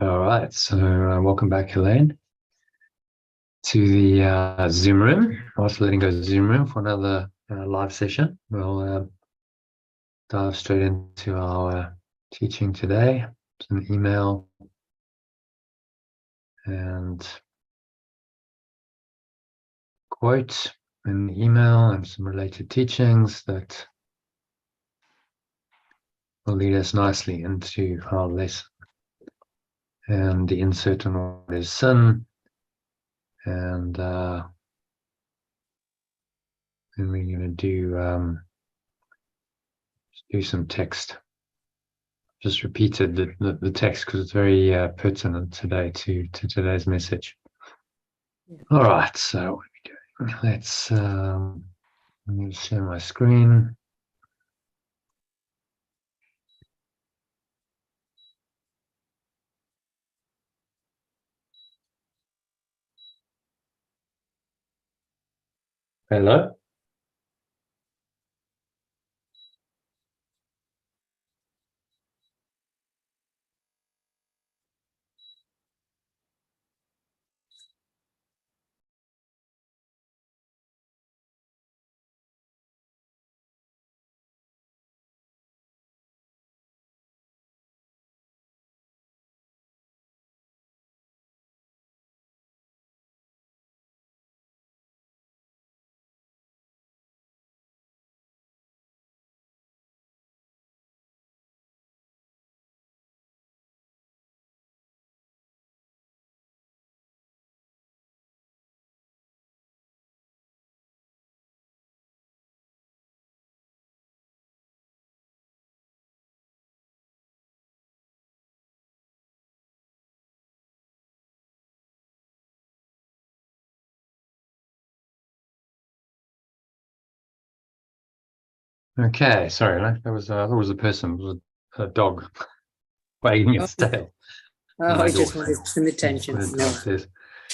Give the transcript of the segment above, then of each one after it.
All right, so welcome back, Helene, to the Zoom room. After letting go Zoom room for another live session, we'll dive straight into our teaching today. It's an email and quote in the email and some related teachings that will lead us nicely into our lesson. And the insert on what is sin, and then we're going to do some text. Just repeated the text because it's very pertinent today to today's message. All right, so what are we doing? Let's let me share my screen. Hello. Okay, sorry, that was a person, it was a dog wagging its tail. Oh, I just wanted some attention. No,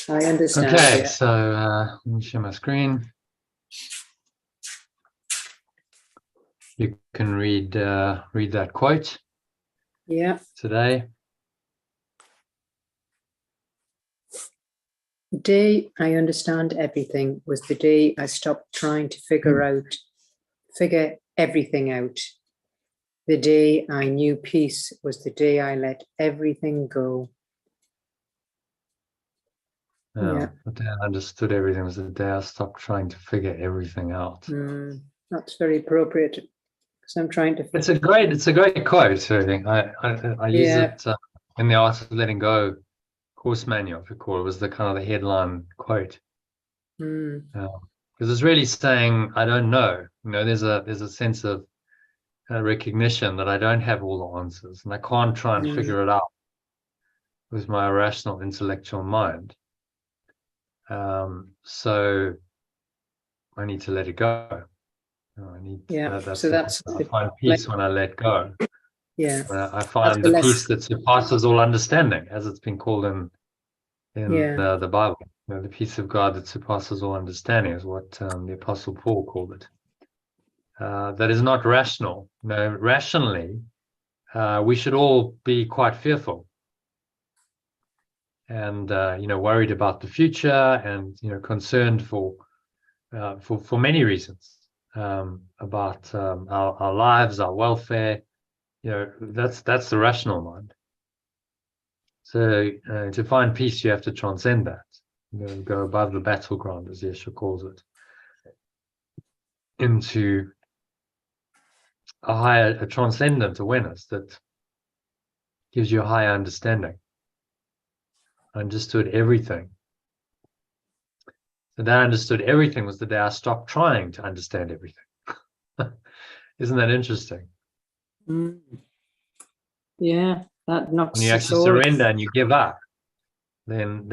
I understand. Okay, yeah. so let me share my screen. You can read that quote. Yeah. Today. The day I understand everything was the day I stopped trying to figure everything out. The day I knew peace was the day I let everything go. The day I understood everything was the day I stopped trying to figure everything out. That's very appropriate because I'm trying to. It's a great quote. I think I use it in the Art of Letting Go course manual. If you call it, was the kind of the headline quote. Because it's really saying I don't know. You know, there's a sense of recognition that I don't have all the answers, and I can't try and figure it out with my irrational intellectual mind. So I need to let it go. I find peace when I let go. Yeah. I find the peace that surpasses all understanding, as it's been called in the Bible. You know, the peace of God that surpasses all understanding is what the Apostle Paul called it. That is not rational. You know, rationally, we should all be quite fearful and worried about the future, and concerned for many reasons about our lives, our welfare. That's the rational mind. So to find peace, you have to transcend that. Go above the battleground, as Yeshua calls it, into a transcendent awareness that gives you a higher understanding. I understood everything. The day I understood everything was the day I stopped trying to understand everything. Isn't that interesting? Yeah, that knocks. When you actually surrender and you give up, then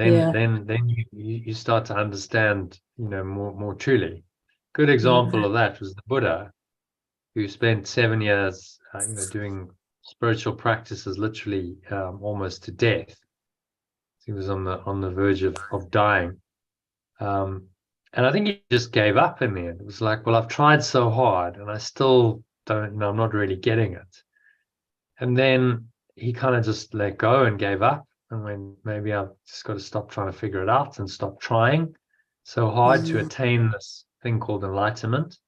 you start to understand, more truly. Good example of that was the Buddha, who spent 7 years, doing spiritual practices, literally almost to death. He was on the verge of dying. And I think he just gave up in the end. It was like, well, I've tried so hard and I still don't know, I'm not really getting it. And then he kind of just let go and gave up. and when maybe I've just got to stop trying to figure it out and stop trying so hard to attain this thing called enlightenment.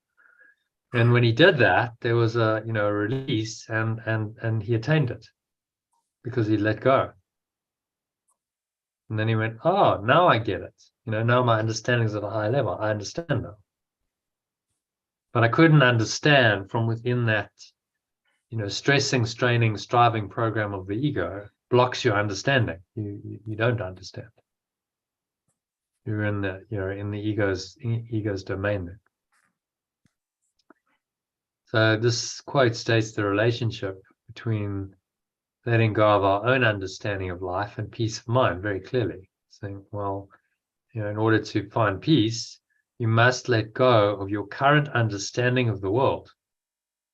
And when he did that, there was a a release, and he attained it because he let go. And then he went, oh, now I get it. Now my understanding is at a high level. I understand now. But I couldn't understand from within that, stressing, straining, striving program of the ego blocks your understanding. You don't understand. You're in the ego's domain then. So this quote states the relationship between letting go of our own understanding of life and peace of mind very clearly, saying, well, in order to find peace, you must let go of your current understanding of the world.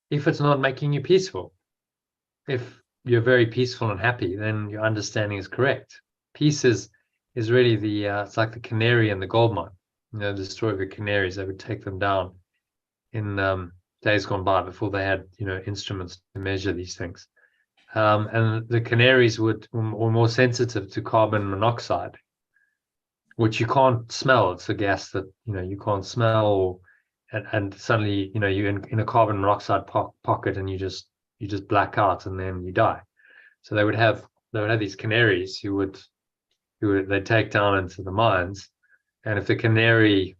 If it's not making you peaceful, if you're very peaceful and happy, then your understanding is correct. Peace is really it's like the canary in the gold mine. The story of the canaries, they would take them down in days gone by before they had, instruments to measure these things. And the canaries were more sensitive to carbon monoxide, which you can't smell. It's a gas that, you can't smell, and suddenly, you're in a carbon monoxide pocket, and you just black out, and then you die. So they would have these canaries who they'd take down into the mines, and if the canary,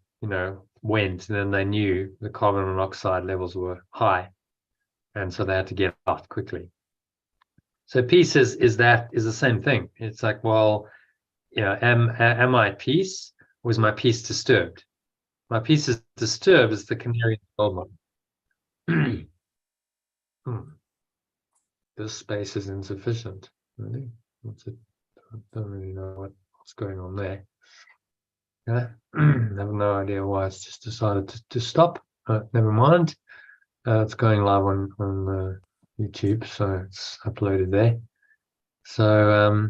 went, then they knew the carbon monoxide levels were high, and so they had to get out quickly. So peace is the same thing. It's like, well, am I at peace, or is my peace disturbed? My peace is disturbed as the canary in the gold mine. This space is insufficient. Really? What's it? I don't really know what's going on there. Yeah, I have no idea why it's just decided to stop. Never mind. It's going live on YouTube, so it's uploaded there. So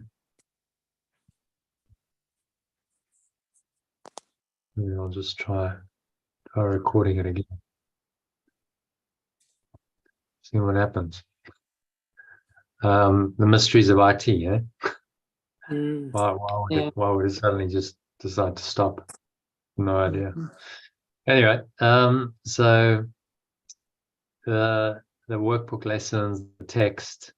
maybe I'll just try recording it again. See what happens. The mysteries of IT, eh? Why would it suddenly just decide to stop? No idea. Anyway, so the workbook lessons, the text,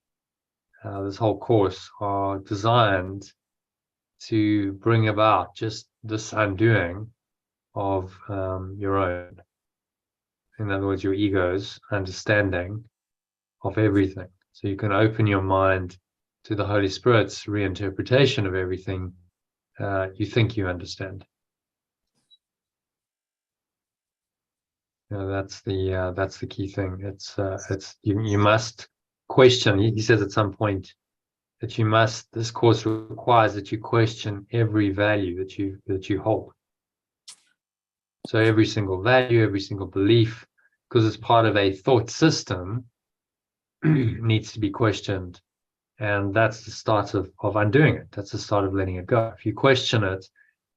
this whole course are designed to bring about just this undoing of your own, in other words, your ego's understanding of everything. So you can open your mind to the Holy Spirit's reinterpretation of everything you think you understand. That's the key thing. It's you must question. He says at some point that this course requires that you question every value that you hold. So every single value, every single belief, because it's part of a thought system, needs to be questioned. And that's the start of undoing it. That's the start of letting it go. If you question it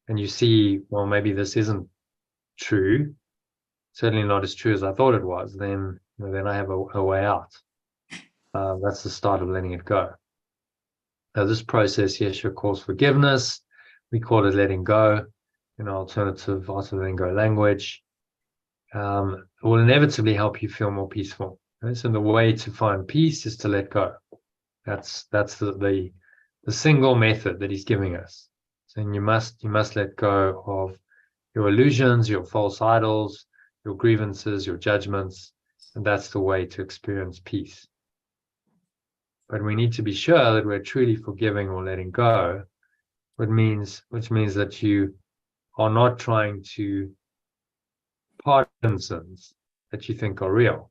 and you see, well, maybe this isn't true, certainly not as true as I thought it was, then I have a way out. That's the start of letting it go. Now, this process, Yeshua calls forgiveness. We call it letting go, alternative letting go language. It will inevitably help you feel more peaceful. Right? So the way to find peace is to let go. That's the single method that he's giving us. Saying you must let go of your illusions, your false idols, your grievances, your judgments, and that's the way to experience peace. But we need to be sure that we're truly forgiving or letting go, which means that you are not trying to pardon sins that you think are real,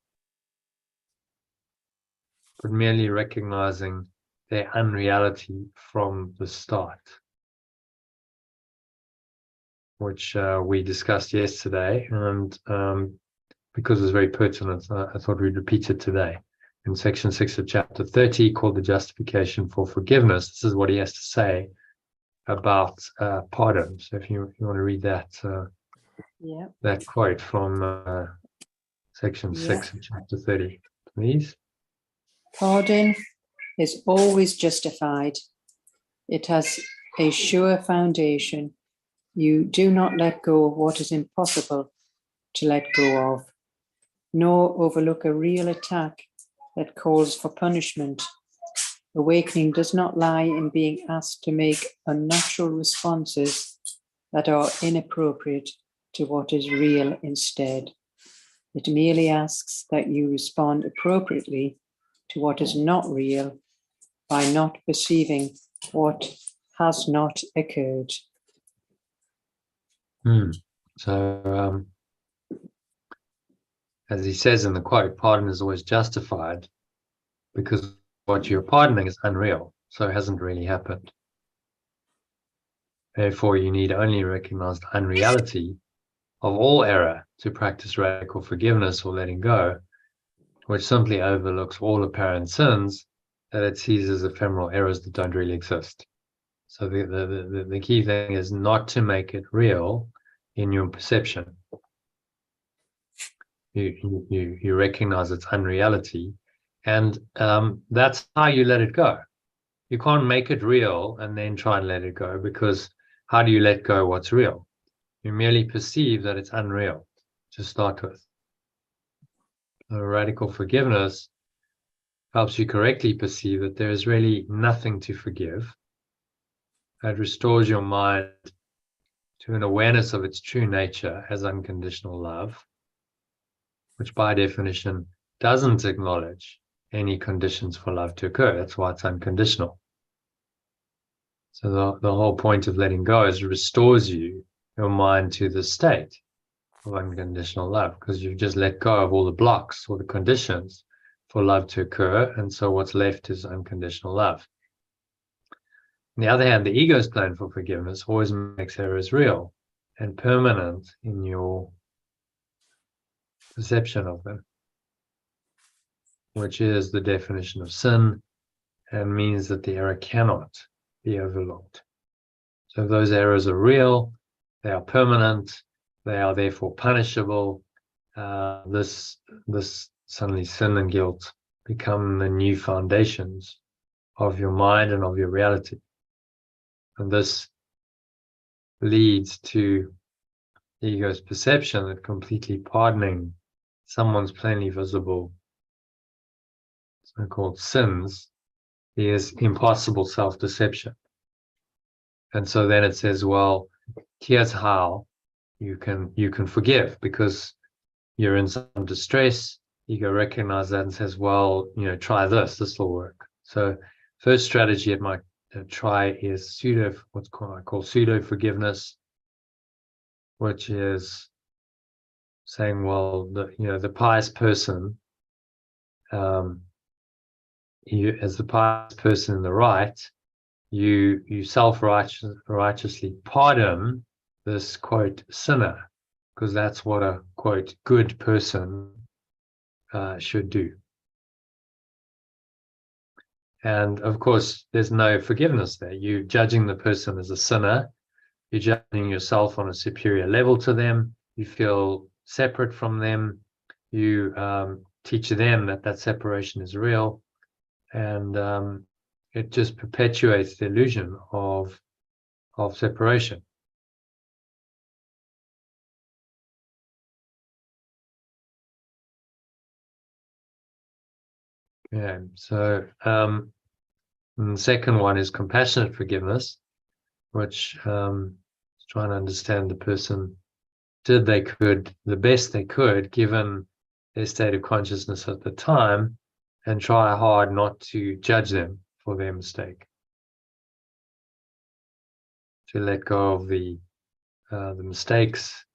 but merely recognizing their unreality from the start, which we discussed yesterday, and because it's very pertinent, I thought we'd repeat it today. In section 6 of chapter 30, called the Justification for Forgiveness, this is what he has to say about pardon. So if you want to read that that quote from section 6 of chapter 30, please. Pardon is always justified It has a sure foundation. You do not let go of what is impossible to let go of, nor overlook a real attack that calls for punishment. Awakening does not lie in being asked to make unnatural responses that are inappropriate to what is real instead. It merely asks that you respond appropriately to what is not real by not perceiving what has not occurred. So, as he says in the quote, pardon is always justified because what you're pardoning is unreal, so it hasn't really happened. Therefore, you need only recognize the unreality of all error to practice radical forgiveness or letting go, which simply overlooks all apparent sins that it sees as ephemeral errors that don't really exist. So the key thing is not to make it real in your perception. You recognize its unreality, and that's how you let it go. You can't make it real and then try and let it go, because how do you let go what's real? You merely perceive that it's unreal to start with. Radical forgiveness helps you correctly perceive that there is really nothing to forgive. It restores your mind to an awareness of its true nature as unconditional love, which by definition doesn't acknowledge any conditions for love to occur. That's why it's unconditional. So the whole point of letting go is it restores your mind to the state of unconditional love, because you've just let go of all the blocks or the conditions for love to occur, and so what's left is unconditional love. On the other hand, the ego's plan for forgiveness always makes errors real and permanent in your perception of them, which is the definition of sin, and means that the error cannot be overlooked. So if those errors are real, they are permanent, they are therefore punishable. This suddenly sin and guilt become the new foundations of your mind and of your reality. And this leads to the ego's perception that completely pardoning someone's plainly visible so-called sins is impossible self-deception. And so then it says, well, here's how you can forgive, because you're in some distress. Ego recognizes that and says, well, try this will work. So first strategy it might try is what's called pseudo forgiveness, which is saying, well, the pious person, as the pious person in the right, you self-righteously pardon this, quote, sinner, because that's what a, quote, good person should do. And of course, there's no forgiveness there. You're judging the person as a sinner. You're judging yourself on a superior level to them. You feel separate from them. You teach them that separation is real. And it just perpetuates the illusion of separation. Yeah, so and the second one is compassionate forgiveness, which is trying to understand the person did the best they could given their state of consciousness at the time, and try hard not to judge them for their mistake. To let go of the mistakes.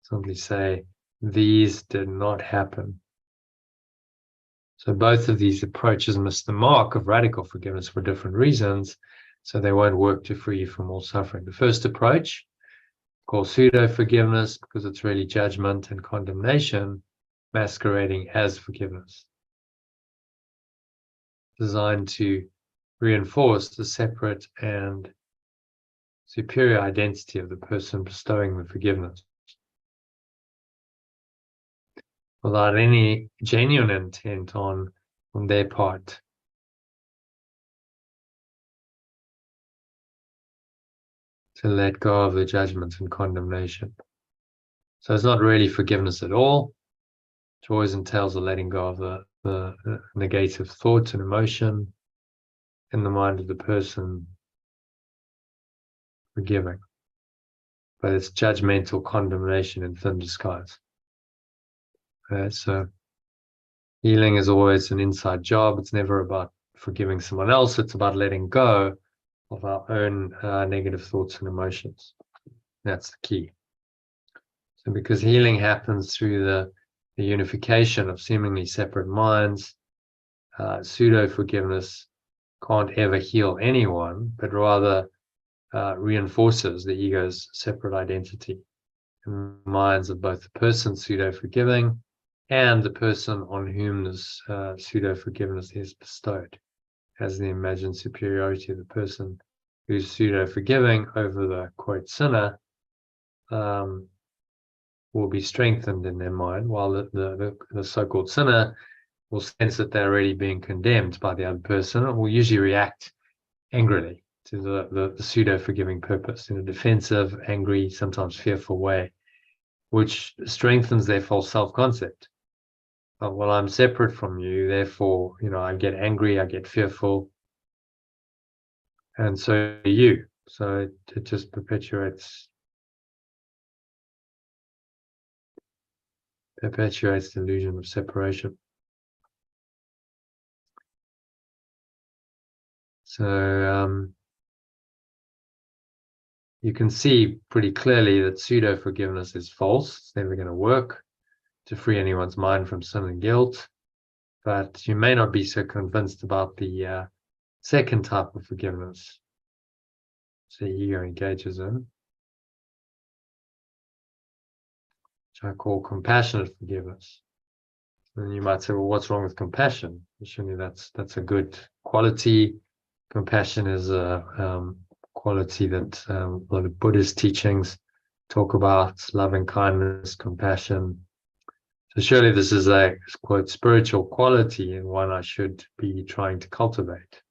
Simply say, these did not happen. So both of these approaches miss the mark of radical forgiveness for different reasons, so they won't work to free you from all suffering. The first approach, called pseudo-forgiveness, because it's really judgment and condemnation masquerading as forgiveness, designed to reinforce the separate and superior identity of the person bestowing the forgiveness, without any genuine intent on their part to let go of the judgment and condemnation. So it's not really forgiveness at all. It always entails the letting go of the negative thought and emotion in the mind of the person forgiving. But it's judgmental condemnation in thin disguise. So healing is always an inside job. It's never about forgiving someone else. It's about letting go of our own negative thoughts and emotions. That's the key. So because healing happens through the unification of seemingly separate minds, pseudo-forgiveness can't ever heal anyone, but rather reinforces the ego's separate identity in the minds of both the person pseudo-forgiving and the person on whom this pseudo-forgiveness is bestowed, as the imagined superiority of the person who's pseudo-forgiving over the quote sinner will be strengthened in their mind, while the so-called sinner will sense that they're already being condemned by the other person and will usually react angrily to the pseudo-forgiving purpose in a defensive, angry, sometimes fearful way, which strengthens their false self-concept. Well, I'm separate from you, therefore, I get angry, I get fearful, and so do you. So it just perpetuates the illusion of separation. So you can see pretty clearly that pseudo-forgiveness is false. It's never going to work to free anyone's mind from sin and guilt. But you may not be so convinced about the second type of forgiveness the ego engages in, which I call compassionate forgiveness. And you might say, well, what's wrong with compassion? Surely that's a good quality. Compassion is a quality that a lot of Buddhist teachings talk about, loving kindness, compassion. So surely this is a, quote, spiritual quality and one I should be trying to cultivate.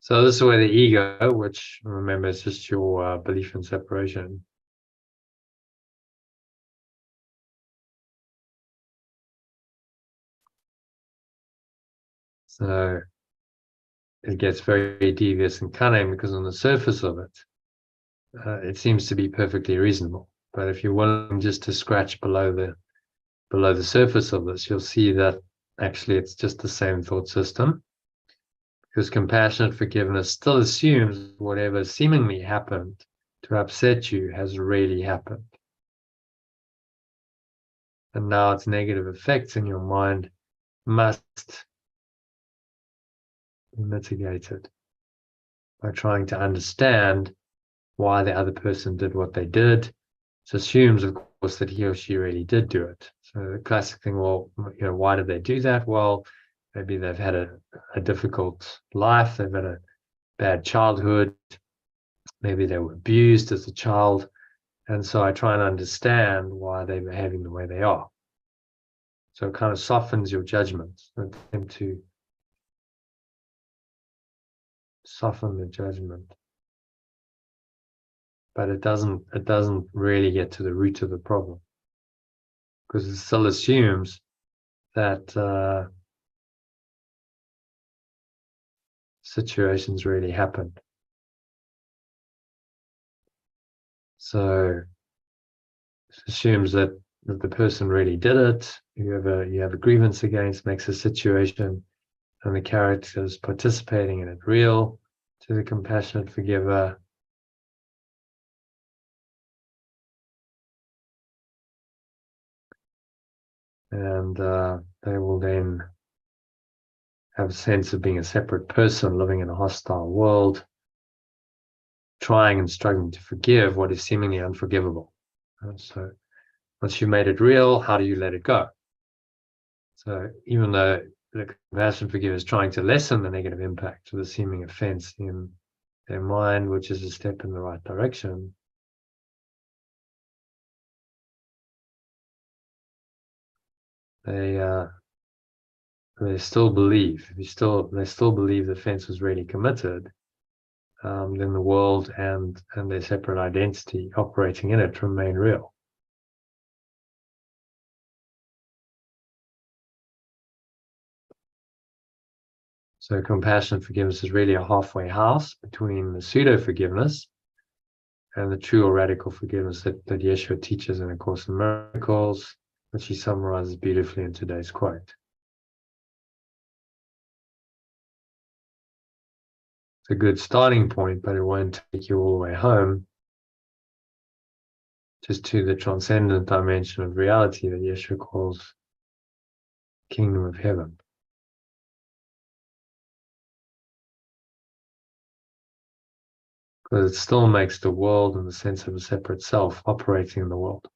So this is where the ego, which remember is just your belief in separation, so it gets very devious and cunning, because on the surface of it, it seems to be perfectly reasonable. But if you're willing just to scratch below the surface of this, you'll see that actually it's just the same thought system. Because compassionate forgiveness still assumes whatever seemingly happened to upset you has really happened. And now its negative effects in your mind must be mitigated by trying to understand why the other person did what they did. It assumes, of course, that he or she really did do it. So the classic thing, well, why did they do that? Well, maybe they've had a difficult life. They've had a bad childhood. Maybe they were abused as a child. And so I try and understand why they're behaving the way they are. So it kind of softens your judgment, attempt to soften the judgment. But it doesn't really get to the root of the problem, because it still assumes that situations really happened. So it assumes that the person really did it, whoever you have a grievance against makes a situation and the characters participating in it real to the compassionate forgiver. And they will then have a sense of being a separate person living in a hostile world, trying and struggling to forgive what is seemingly unforgivable. So once you've made it real, how do you let it go? So even though the compassion forgiver is trying to lessen the negative impact of the seeming offense in their mind, which is a step in the right direction, they still believe, they still believe the offense was really committed, then the world and their separate identity operating in it remain real. So compassion forgiveness is really a halfway house between the pseudo-forgiveness and the true or radical forgiveness that Yeshua teaches in A Course in Miracles, which he summarizes beautifully in today's quote. It's a good starting point, but it won't take you all the way home, just to the transcendent dimension of reality that Yeshua calls Kingdom of Heaven. Because it still makes the world in the sense of a separate self operating in the world.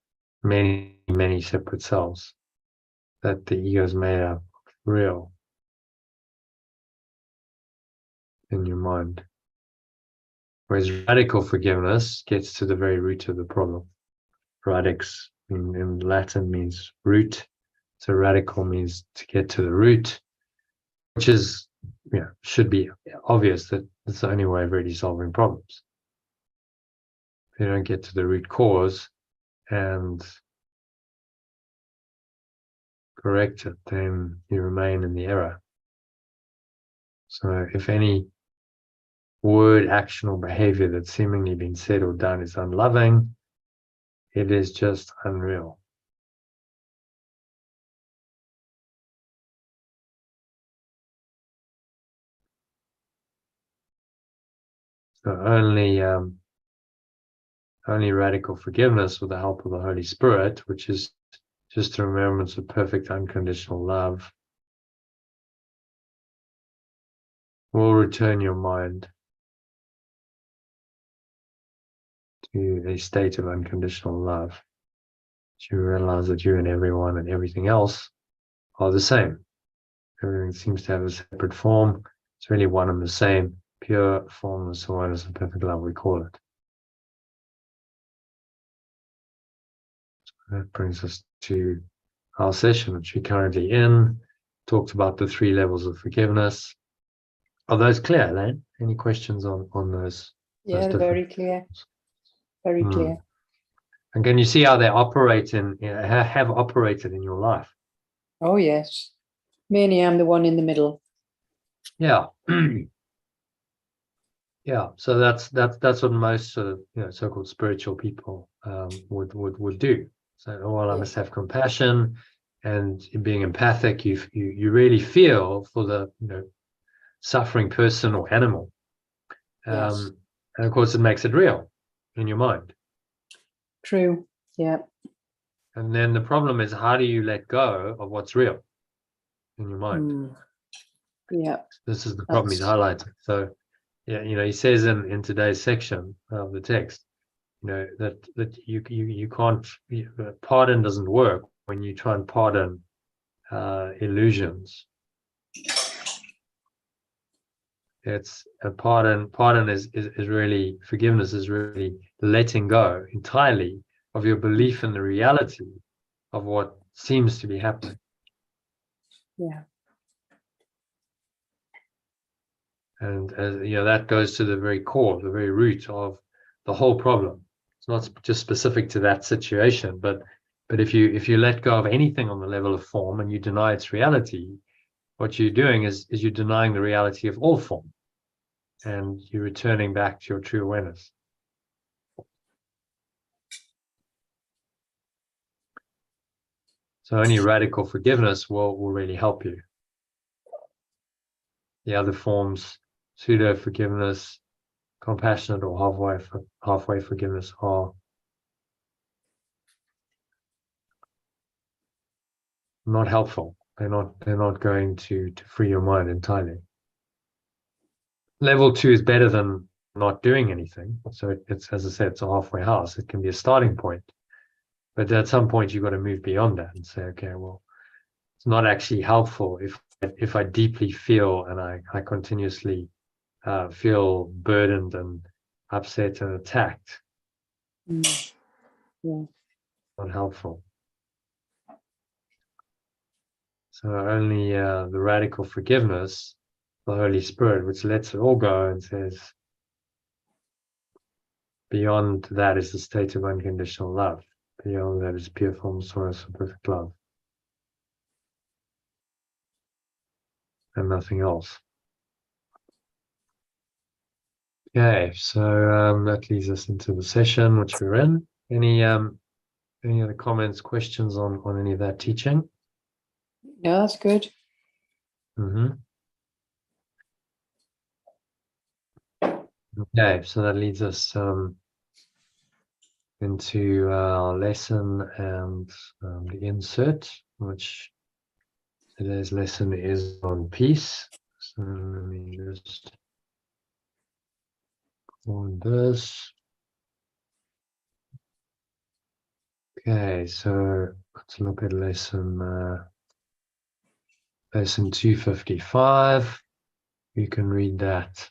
Many, many separate selves that the ego is made up of real in your mind. Whereas radical forgiveness gets to the very root of the problem. Radix in Latin means root. So radical means to get to the root, which is, should be obvious that it's the only way of really solving problems. If you don't get to the root cause and correct it, then you remain in the error. So if any word, action, or behavior that's seemingly been said or done is unloving, it is just unreal. So only radical forgiveness with the help of the Holy Spirit, which is just a remembrance of perfect unconditional love, will return your mind to a state of unconditional love. You realize that you and everyone and everything else are the same. Everything seems to have a separate form. It's really one and the same, pure formless awareness of perfect love, we call it. So that brings us to our session, which we're currently in. Talked about the 3 levels of forgiveness. Are those clear, Elaine? Any questions on those? Yeah, those very clear. Very clear. And can you see how they operate have operated in your life? Oh, yes. Mainly I'm the one in the middle. Yeah. Yeah. So that's what most sort of so-called spiritual people would do. So, well, I must have compassion, and being empathic, you really feel for the suffering person or animal. Yes. And of course it makes it real in your mind. True. Yeah. And then the problem is, how do you let go of what's real in your mind? Yeah. This is the problem he's highlighting. So yeah, he says in today's section of the text, that you can't, pardon doesn't work when you try and pardon illusions. It's a pardon is really, forgiveness is really letting go entirely of your belief in the reality of what seems to be happening. Yeah. And that goes to the very core, the very root of the whole problem. It's not just specific to that situation, but if you let go of anything on the level of form and you deny its reality, what you're doing is you're denying the reality of all form, and you're returning back to your true awareness. So only radical forgiveness will really help you. The other forms, pseudo forgiveness, compassionate or halfway forgiveness, are not helpful. They're not going to free your mind entirely. Level 2 is better than not doing anything. So it's, as I said, it's a halfway house. It can be a starting point, but at some point you've got to move beyond that and say, okay, well, it's not actually helpful if I deeply feel and I continuously feel burdened and upset and attacked. Yeah. Not helpful. So only the radical forgiveness, the Holy Spirit, which lets it all go and says, Beyond that is the state of unconditional love. Beyond that is pure formless source of perfect love. And nothing else. Okay, so that leads us into the session which we're in. Any other comments, questions on any of that teaching? No, that's good. Okay, so that leads us into our lesson and the insert, which today's lesson is on peace. So let me just go on this. Okay, so let's look at lesson 255. You can read that.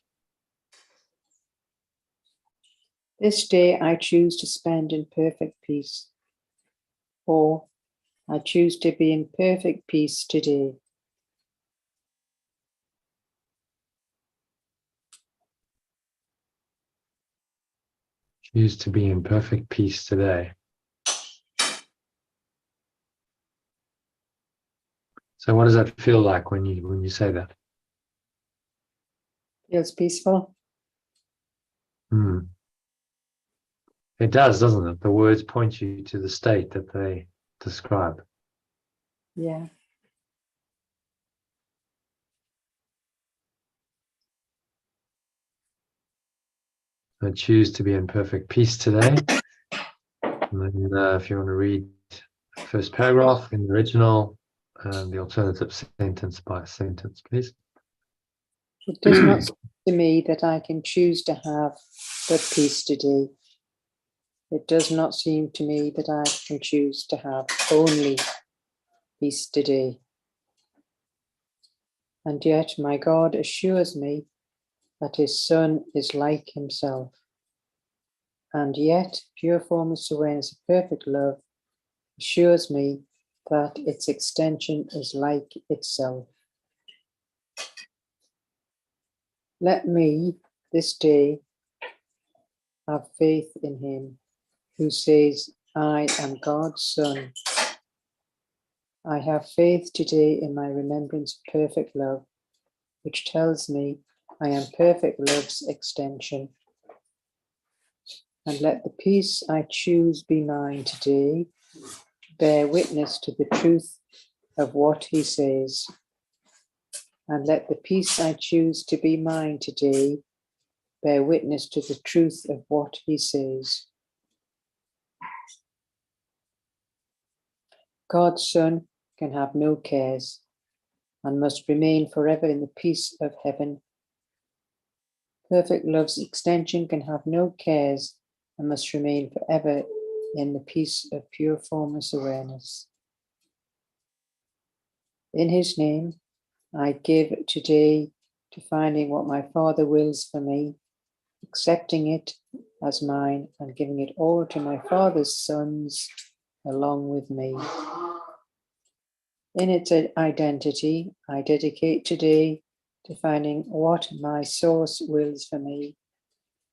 This day I choose to spend in perfect peace, or I choose to be in perfect peace today. Choose to be in perfect peace today. So what does that feel like when you say that? Feels peaceful? It does, doesn't it? The words point you to the state that they describe. Yeah. I choose to be in perfect peace today. And then if you want to read the first paragraph in the original, the alternative sentence by sentence, please. It does not seem to me that I can choose to have but peace today. It does not seem to me that I can choose to have only peace today. And yet my God assures me that his Son is like himself. And yet pure formless awareness of perfect love assures me that its extension is like itself. Let me this day have faith in him who says, I am God's Son. I have faith today in my remembrance of perfect love, which tells me I am perfect love's extension. And let the peace I choose be mine today, bear witness to the truth of what he says. And let the peace I choose to be mine today, bear witness to the truth of what he says. God's Son can have no cares and must remain forever in the peace of heaven. Perfect love's extension can have no cares and must remain forever in the peace of pure formless awareness. In his name, I give today to finding what my Father wills for me, accepting it as mine and giving it all to my Father's sons along with me. In its identity, I dedicate today to finding what my source wills for me,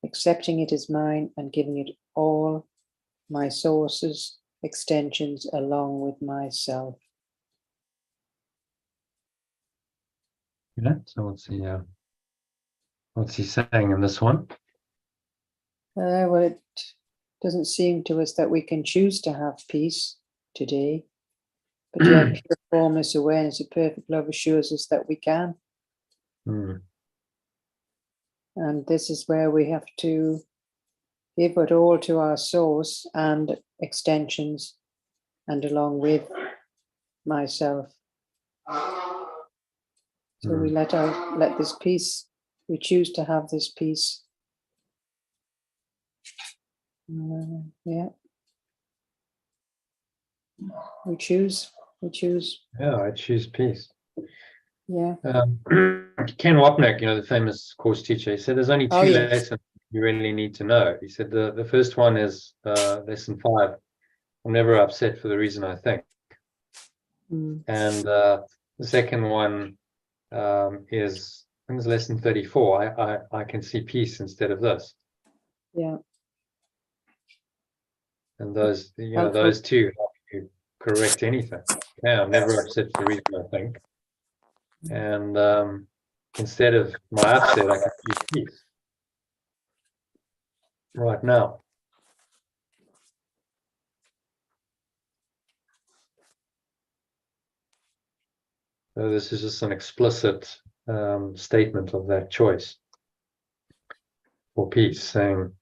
accepting it as mine and giving it all my source's extensions along with myself. Yeah. So what's he saying in this one? Well, it doesn't seem to us that we can choose to have peace today, but yet pure formless awareness of perfect love assures us that we can. And this is where we have to give it all to our source and extensions and along with myself. So we let this peace, we choose to have this peace. Yeah. We choose. Yeah, I choose peace. Yeah. Ken Wapnick, the famous course teacher, he said there's only two lessons you really need to know. He said the first one is lesson 5. I'm never upset for the reason I think. And the second one is, I think it's lesson 34. I can see peace instead of this. Yeah. And those, those two help you correct anything. Yeah, I'm never upset for a reason, I think. And instead of my upset, I can choose peace right now. So this is just an explicit statement of that choice for peace, saying,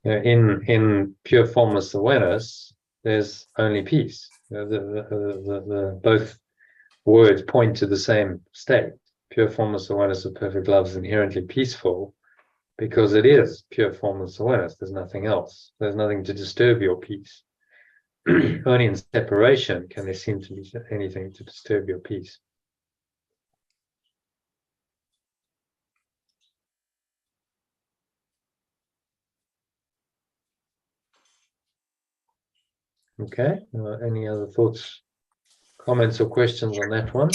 in pure formless awareness, there's only peace. Both words point to the same state. Pure formless awareness of perfect love is inherently peaceful because it is pure formless awareness. There's nothing else. There's nothing to disturb your peace. Only in separation can there seem to be anything to disturb your peace. Okay, any other thoughts, comments, or questions on that one?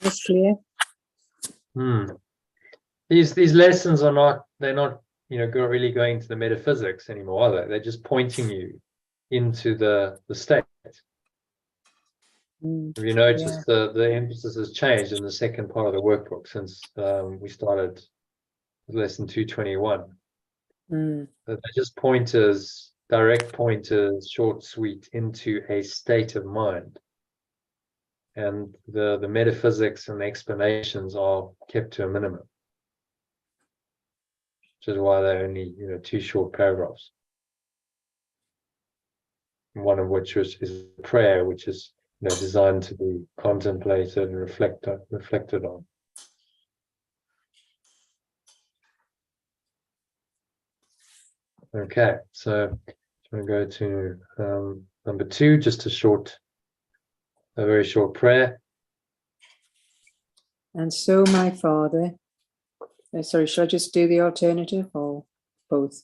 That's clear. These lessons are not, they're not, really going to the metaphysics anymore, are they? They're just pointing you into the state. Have you noticed the emphasis has changed in the second part of the workbook since we started lesson 221? They're just pointers, direct pointers, short, sweet, into a state of mind. And the metaphysics and the explanations are kept to a minimum, which is why they're only 2 short paragraphs. One of which is prayer, which is designed to be contemplated and reflected on. Okay, so I'm going to go to number 2, just a very short prayer. And so, my Father, sorry, should I just do the alternative or both?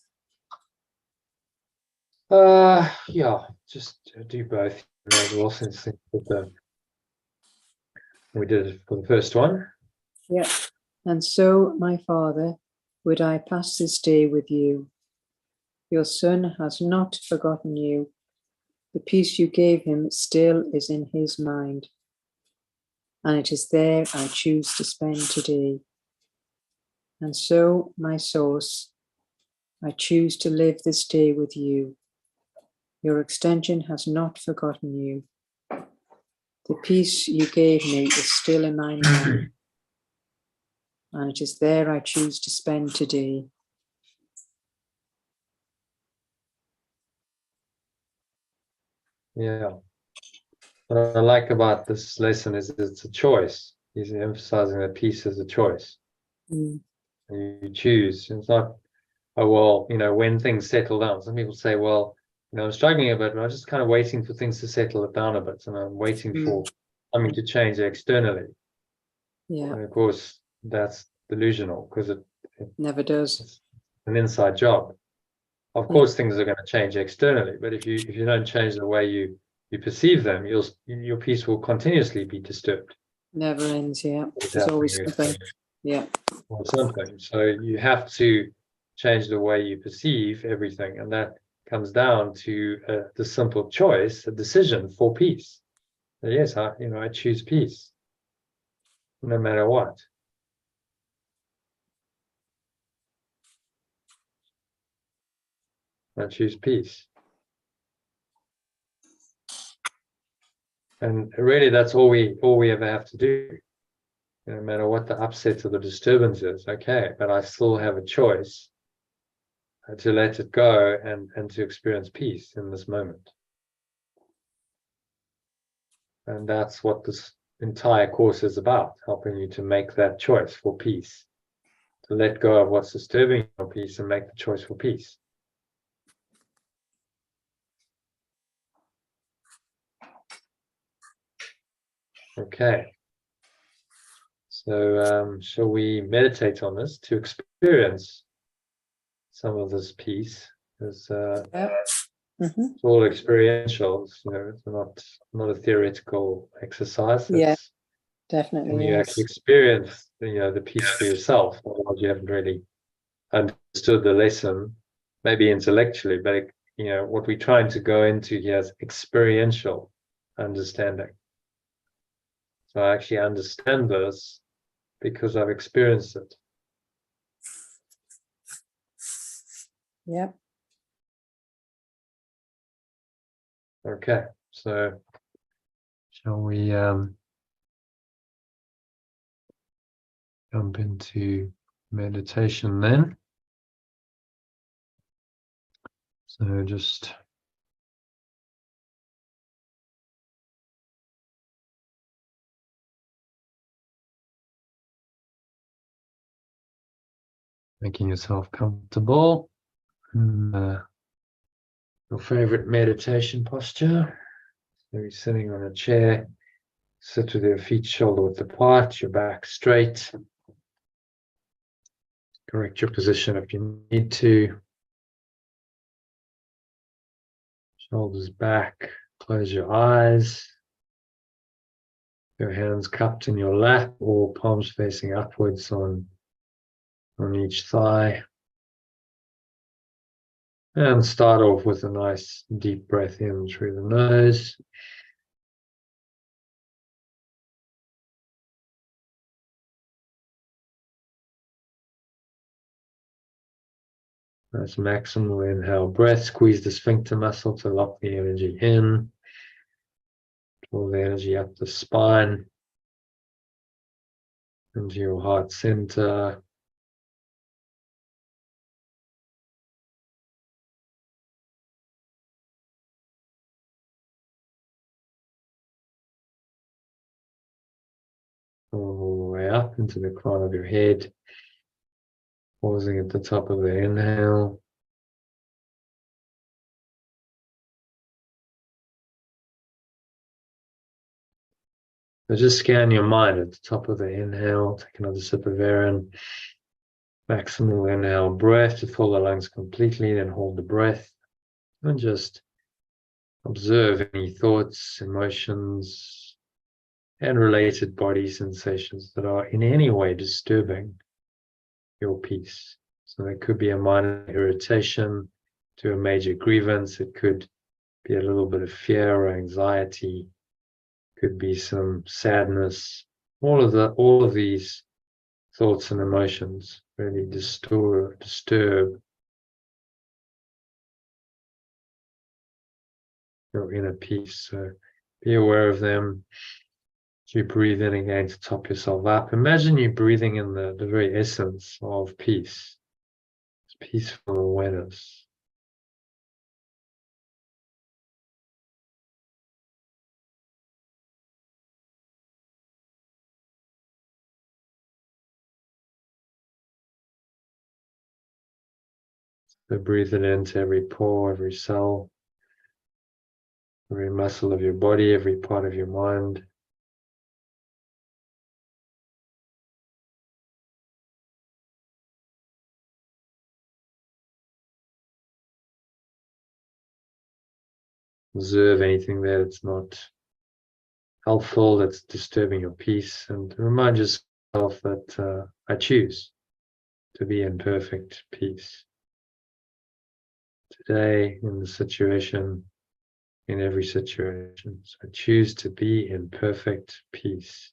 Yeah, just do both. Well, since we did it for the first one. Yeah. And so, my Father, would I pass this day with you. Your Son has not forgotten you. The peace you gave him still is in his mind. And it is there I choose to spend today. And so, my Source, I choose to live this day with you. Your extension has not forgotten you. The peace you gave me is still in my mind. And it is there I choose to spend today. Yeah. What I like about this lesson is it's a choice. He's emphasizing that peace is a choice. You choose. It's not, oh, well, when things settle down. Some people say, well, I'm struggling a bit, but I'm just kind of waiting for things to settle down a bit. And I'm waiting for something to change externally. Yeah. And of course, that's delusional because it never does. It's an inside job. Of course, things are going to change externally, but if you don't change the way you perceive them, your peace will continuously be disturbed. Never ends. Yeah, there's always something. Yeah, or something. So you have to change the way you perceive everything, and that comes down to the simple choice, a decision for peace. So yes, I choose peace, no matter what. I choose peace. And really, that's all we ever have to do. No matter what the upset or the disturbance is, okay, but I still have a choice to let it go and to experience peace in this moment. And that's what this entire course is about, helping you to make that choice for peace, to let go of what's disturbing your peace and make the choice for peace. Okay. So shall we meditate on this to experience some of this peace? Because it's all experiential. It's not a theoretical exercise. Yeah, definitely. And you actually experience the peace for yourself. Otherwise, you haven't really understood the lesson. maybe intellectually, but what we're trying to go into here is experiential understanding. So I actually understand this because I've experienced it. Yep. Okay, so shall we jump into meditation then? So just making yourself comfortable in your favorite meditation posture. So you're sitting on a chair, sit with your feet shoulder width apart, your back straight. Correct your position if you need to. Shoulders back, close your eyes. Your hands cupped in your lap or palms facing upwards on each thigh. And start off with a nice deep breath in through the nose. Nice maximal inhale breath. Squeeze the sphincter muscle to lock the energy in. Pull the energy up the spine into your heart center. All the way up into the crown of your head. Pausing at the top of the inhale. So just scan your mind at the top of the inhale. Take another sip of air in. Maximal inhale breath to fill the lungs completely, then hold the breath. And just observe any thoughts, emotions, and related body sensations that are in any way disturbing your peace. So there could be a minor irritation to a major grievance. It could be a little bit of fear or anxiety. Could be some sadness. All of these thoughts and emotions really disturb your inner peace. So be aware of them. As you breathe in again to top yourself up, imagine you breathing in the very essence of peace. It's peaceful awareness. So breathe it into every pore, every cell, every muscle of your body, every part of your mind. Observe anything there that's not helpful, that's disturbing your peace, and remind yourself that I choose to be in perfect peace. Today, in the situation, in every situation. So I choose to be in perfect peace.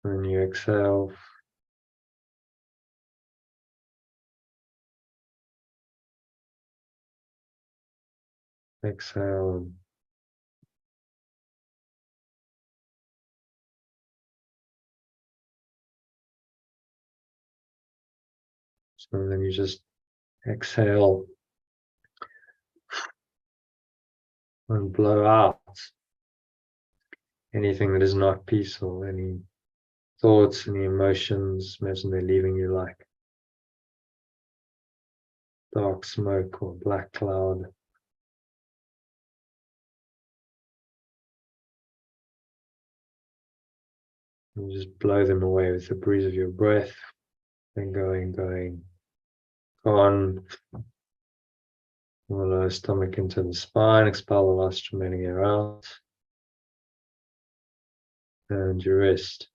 When you exhale, exhale. So then you just exhale and blow out anything that is not peaceful, any thoughts, any emotions. Imagine they're leaving you like dark smoke or black cloud. And just blow them away with the breeze of your breath. Then going on. From the lower stomach into the spine. Expel the last remaining air out. And your wrist.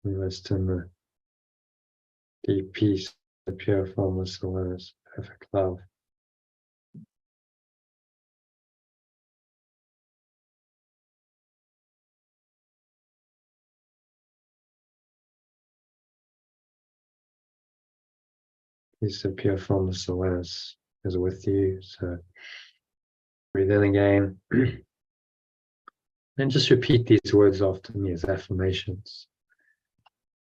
Rest in the deep peace, the pure formless awareness, perfect love. Peace of pure formless awareness is with you. So breathe in again. And just repeat these words after me as affirmations.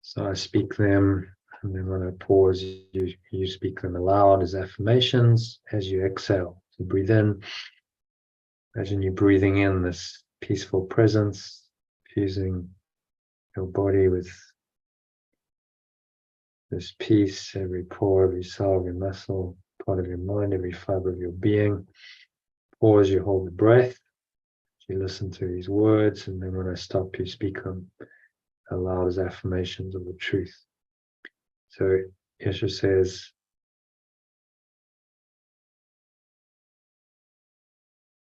So I speak them, and then when I pause, you speak them aloud as affirmations as you exhale. So breathe in. Imagine you breathing in this peaceful presence, fusing your body with this peace, every pore, every cell, every muscle, part of your mind, every fiber of your being. Pause, you hold the breath, you listen to these words, and then when I stop, you speak them aloud as affirmations of the truth. So Yeshua says,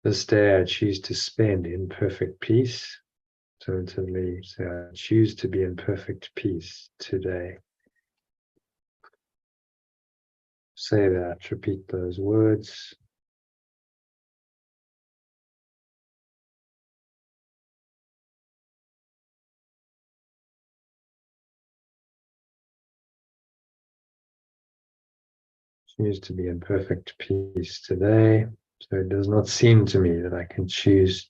this day I choose to spend in perfect peace. Alternatively, say, I choose to be in perfect peace today. Say that, repeat those words. Choose to be in perfect peace today. So it does not seem to me that I can choose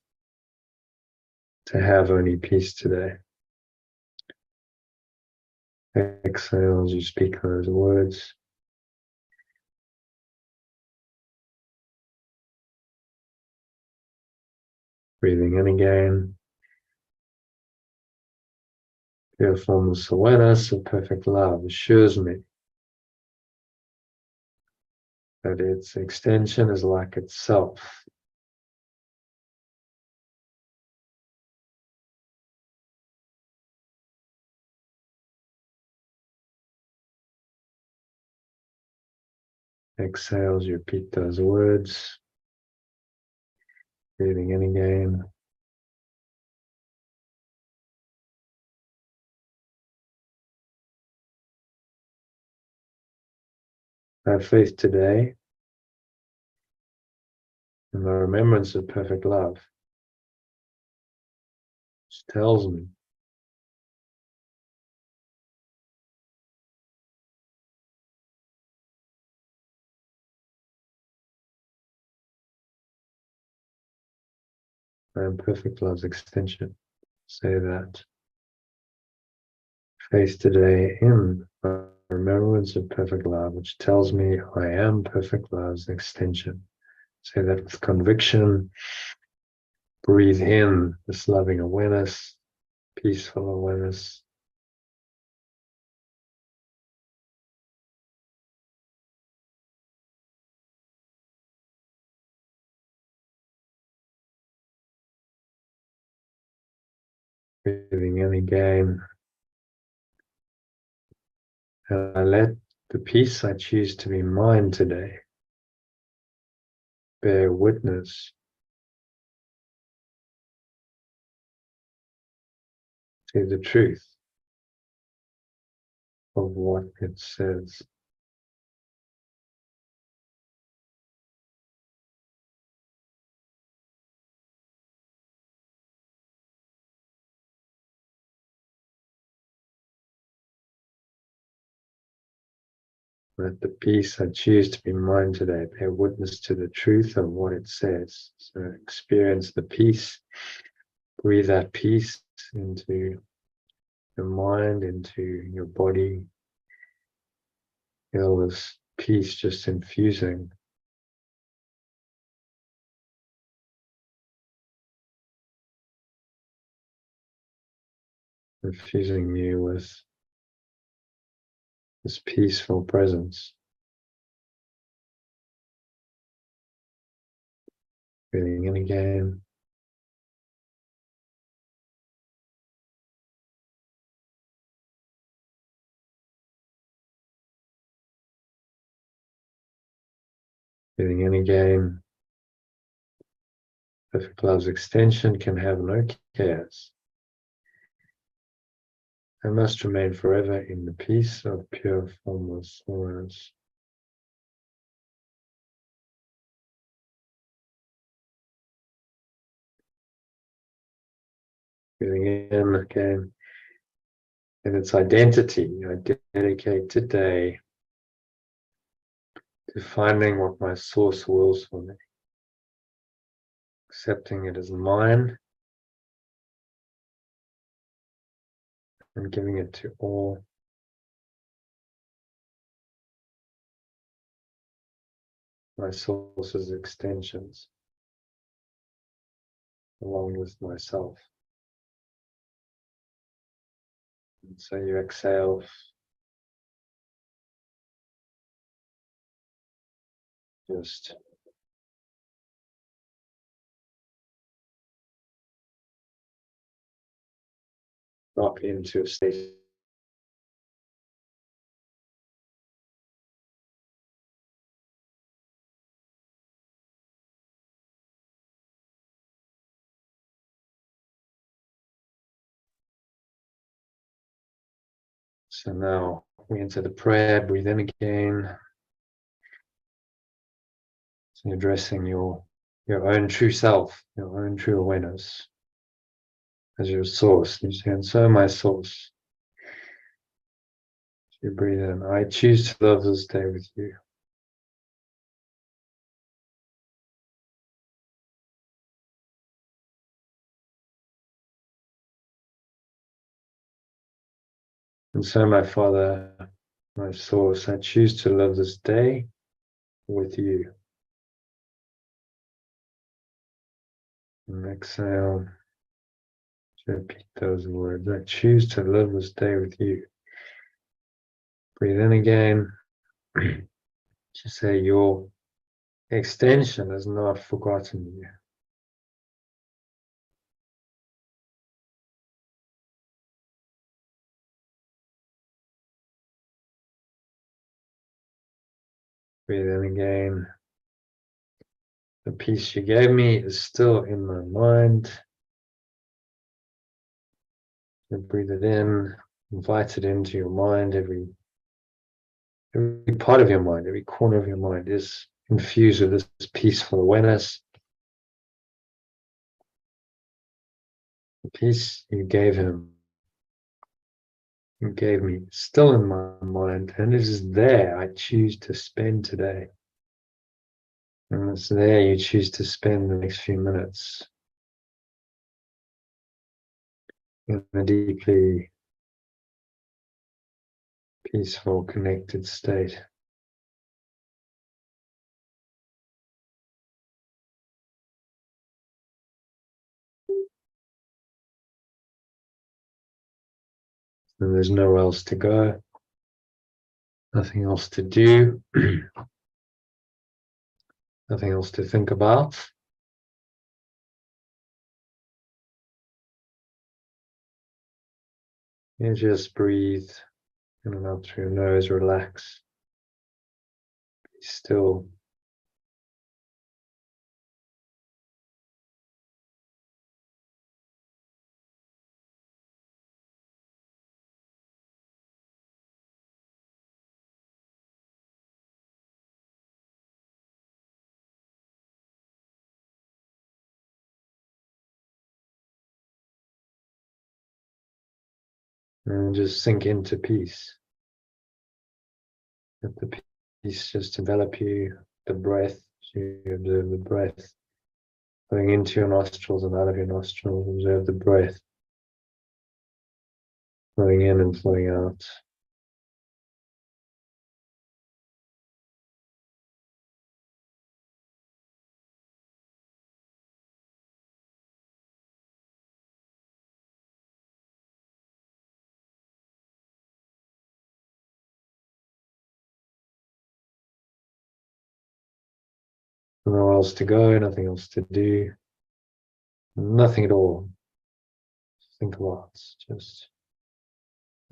to have only peace today. Exhale as you speak those words. Breathing in again. Pure formless awareness of perfect love assures me that its extension is like itself. Exhale as you repeat those words. Breathing in again. I have faith today in the remembrance of perfect love, which tells me I am perfect love's extension. Say that. Faith today in the remembrance of perfect love, which tells me I am perfect love's extension. Say that with conviction. Breathe in this loving awareness, peaceful awareness. Breathing in again. And I let the peace I choose to be mine today bear witness to the truth of what it says. Let the peace I choose to be mine today bear witness to the truth of what it says. So experience the peace, breathe that peace into your mind, into your body. Feel this peace just infusing. Infusing you with this peaceful presence. Breathing in again. Breathing in again. Perfect love's extension can have no cares. I must remain forever in the peace of pure formless awareness. Feeling in again. And its identity, I dedicate today to finding what my source wills for me, accepting it as mine, and giving it to all my source's extensions, along with myself. And so you exhale, just drop into a state . So now we enter the prayer, breathe in again. So you're addressing your own true self, your own true awareness as your source. You say, and so my source. So you breathe in. I choose to love this day with you. And so my Father, my source, I choose to love this day with you. And exhale. Repeat those words. I choose to live this day with you. Breathe in again. Just say your extension has not forgotten you. Breathe in again. The peace you gave me is still in my mind. And breathe it in. Invite it into your mind. Every part of your mind, every corner of your mind is infused with this peaceful awareness. The peace you gave him, you gave me, still in my mind, and it is there I choose to spend today. And it's there you choose to spend the next few minutes in a deeply peaceful, connected state. And there's nowhere else to go, nothing else to do, nothing else to think about. You just breathe in and out through your nose, relax, be still. And just sink into peace. Let the peace just envelop you, the breath, you observe the breath going into your nostrils and out of your nostrils. Observe the breath flowing in and flowing out. Nowhere else to go, nothing else to do, nothing at all. Think lots, just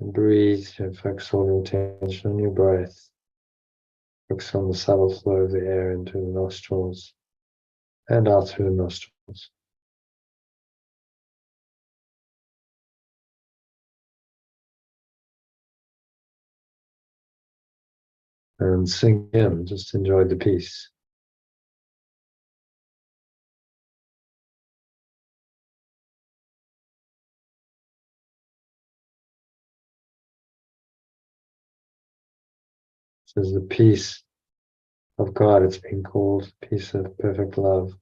breathe and focus all your attention on your breath. Focus on the subtle flow of the air into the nostrils and out through the nostrils. and sink in, just enjoy the peace. This is the peace of God. It's been called peace of perfect love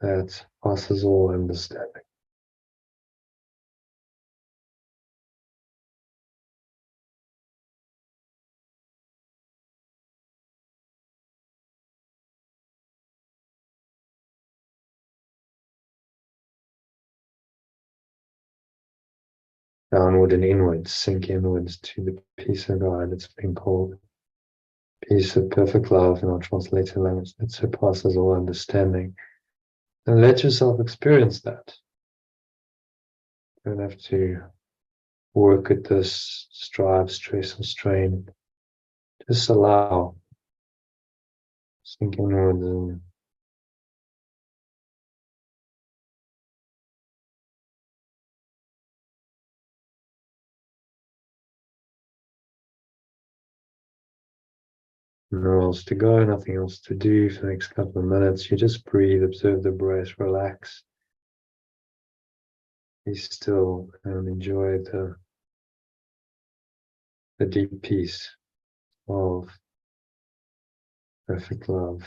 that passes all understanding. Downward and inwards, sink inwards to the peace of God. It's been called peace of perfect love in our translated language that surpasses all understanding. And let yourself experience that. You don't have to work at this, strive, stress, or strain. Just allow, sink inwards and nowhere else to go, nothing else to do for the next couple of minutes. You just breathe, observe the breath, relax, be still, and enjoy the deep peace of perfect love.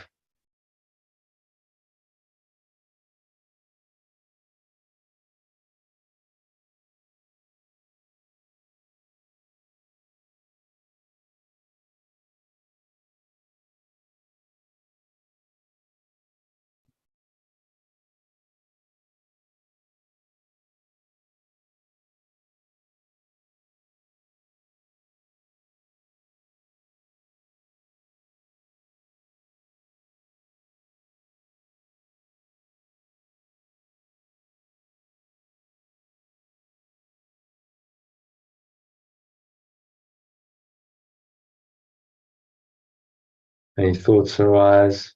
Any thoughts arise,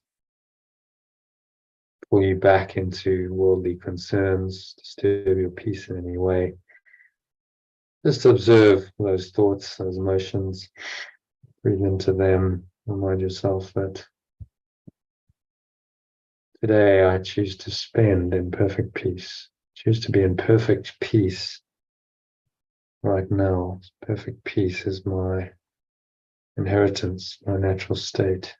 pull you back into worldly concerns, disturb your peace in any way. Just observe those thoughts, those emotions, breathe into them, remind yourself that today I choose to spend in perfect peace, choose to be in perfect peace right now. Perfect peace is my inheritance, my natural state.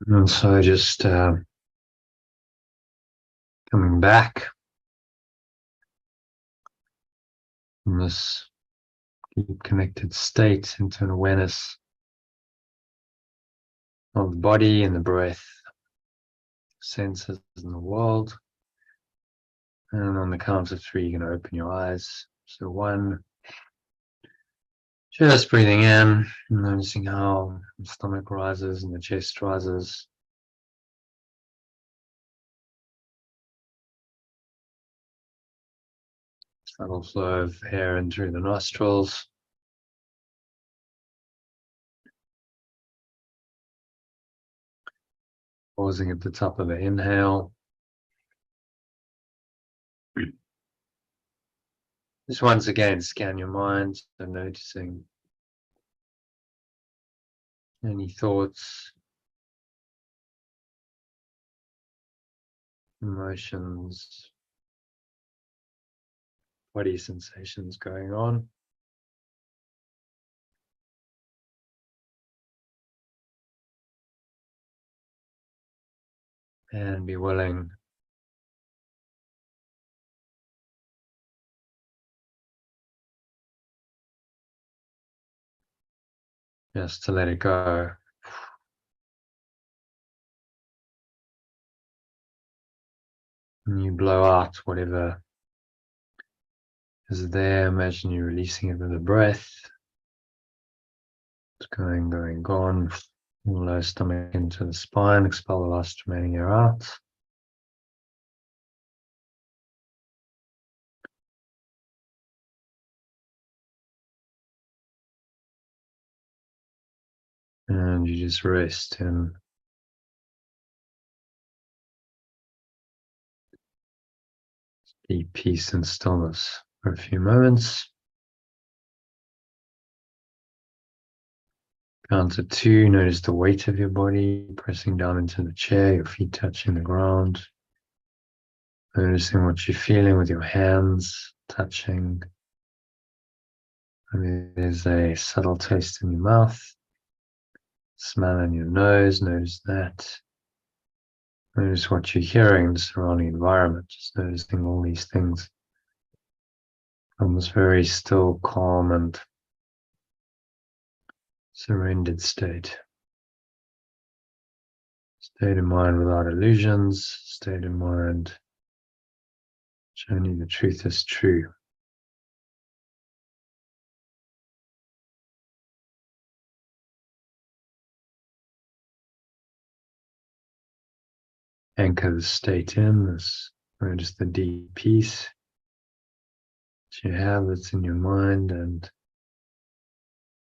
And so just coming back from this deep connected state into an awareness of the body and the breath, senses in the world. And on the count of 3, you're going to open your eyes. So 1, just breathing in, noticing how the stomach rises and the chest rises. Subtle flow of air in through the nostrils. Pausing at the top of the inhale. Just once again, scan your mind, so noticing any thoughts, emotions, body sensations going on. And be willing just to let it go. And you blow out whatever is there. Imagine you releasing it with a breath. It's going, gone. Low stomach into the spine. Expel the last remaining air out. And you just rest in deep peace and stillness for a few moments. Count to 2, notice the weight of your body pressing down into the chair, your feet touching the ground. Noticing what you're feeling with your hands touching. And there's a subtle taste in your mouth. Smell in your nose, notice that. Notice what you're hearing in the surrounding environment, just noticing all these things from this very still, calm, and surrendered state. State of mind without illusions, state of mind which only the truth is true. Anchor the state in this, notice the deep peace that you have that's in your mind, and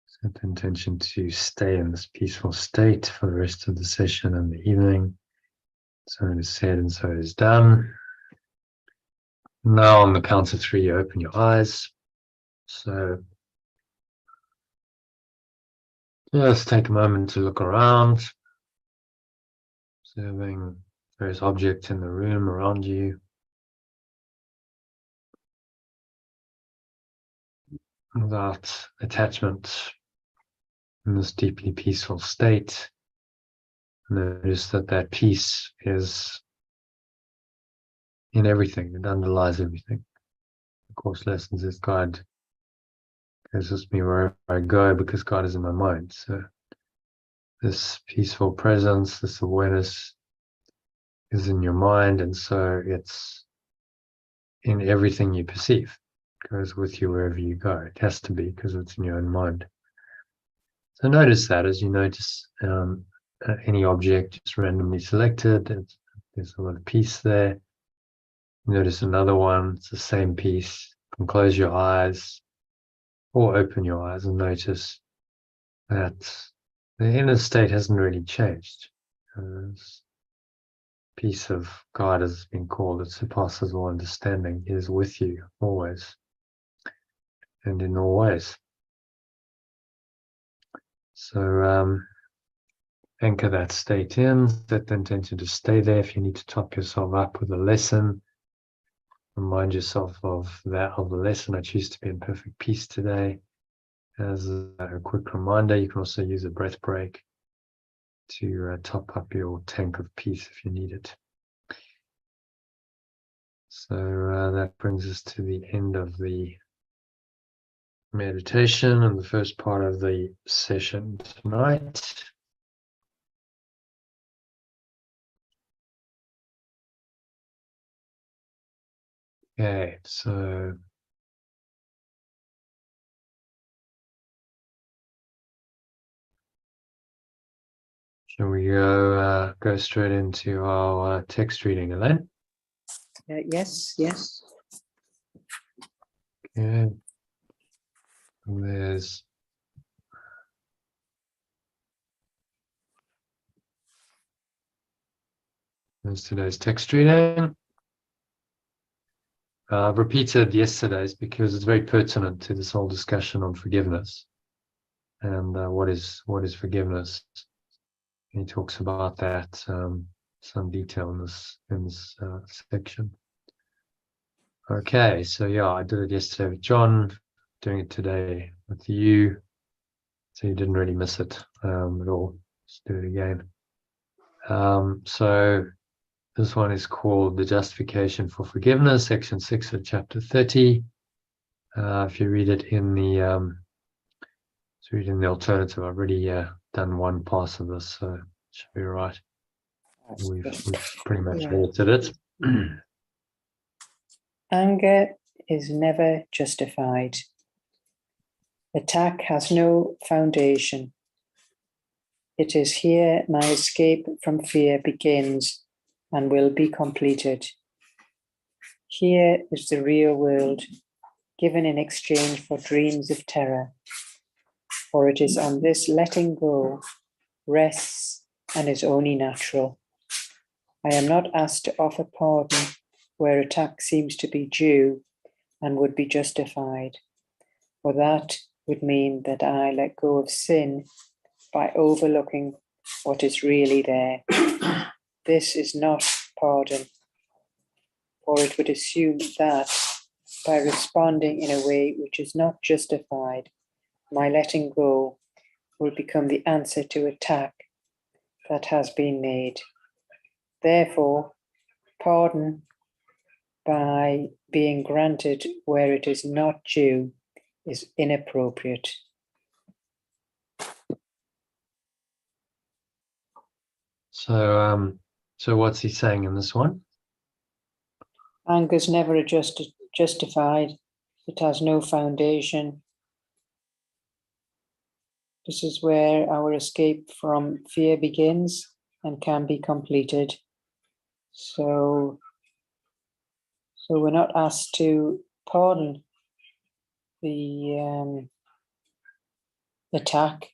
set the intention to stay in this peaceful state for the rest of the session and the evening. So it is said and so it is done. Now on the count of 3, you open your eyes. So just take a moment to look around, observing various objects in the room around you. Without attachment, in this deeply peaceful state, notice that that peace is in everything. It underlies everything. The Course Lessons is God goes with me wherever I go because God is in my mind. So this peaceful presence, this awareness is in your mind, and so it's in everything you perceive. It goes with you wherever you go. It has to be because it's in your own mind. So notice that as you notice any object just randomly selected, there's a lot of peace there. Notice another one, it's the same piece. You can close your eyes or open your eyes and notice that the inner state hasn't really changed. This peace of God has been called, it surpasses all understanding, is with you always and in all ways. So anchor that state in, set the intention to stay there. If you need to top yourself up with a lesson, remind yourself of the lesson. I choose to be in perfect peace today. As a quick reminder, you can also use a breath break to top up your tank of peace if you need it. So that brings us to the end of the meditation and the first part of the session tonight. Okay, so shall we go straight into our text reading, Elaine? Yes. Okay. There's today's text reading. I've repeated yesterday's because it's very pertinent to this whole discussion on forgiveness and what is forgiveness. He talks about that some detail in this section. Okay, so yeah, I did it yesterday with John, doing it today with you, so you didn't really miss it at all. Let's do it again. So this one is called the Justification for Forgiveness, section 6 of chapter 30. If you read it in the alternative, I've already done one pass of this, so it should be all right. We've pretty much altered it. Anger is never justified. Attack has no foundation. It is here my escape from fear begins and will be completed. Here is the real world, given in exchange for dreams of terror. For it is on this letting go, rests, and is only natural. I am not asked to offer pardon where attack seems to be due and would be justified, for that would mean that I let go of sin by overlooking what is really there. This is not pardon, for it would assume that by responding in a way which is not justified, my letting go will become the answer to attack that has been made. Therefore, pardon by being granted where it is not due is inappropriate. So what's he saying in this one? Anger is never justified. It has no foundation. This is where our escape from fear begins and can be completed. So we're not asked to pardon the attack.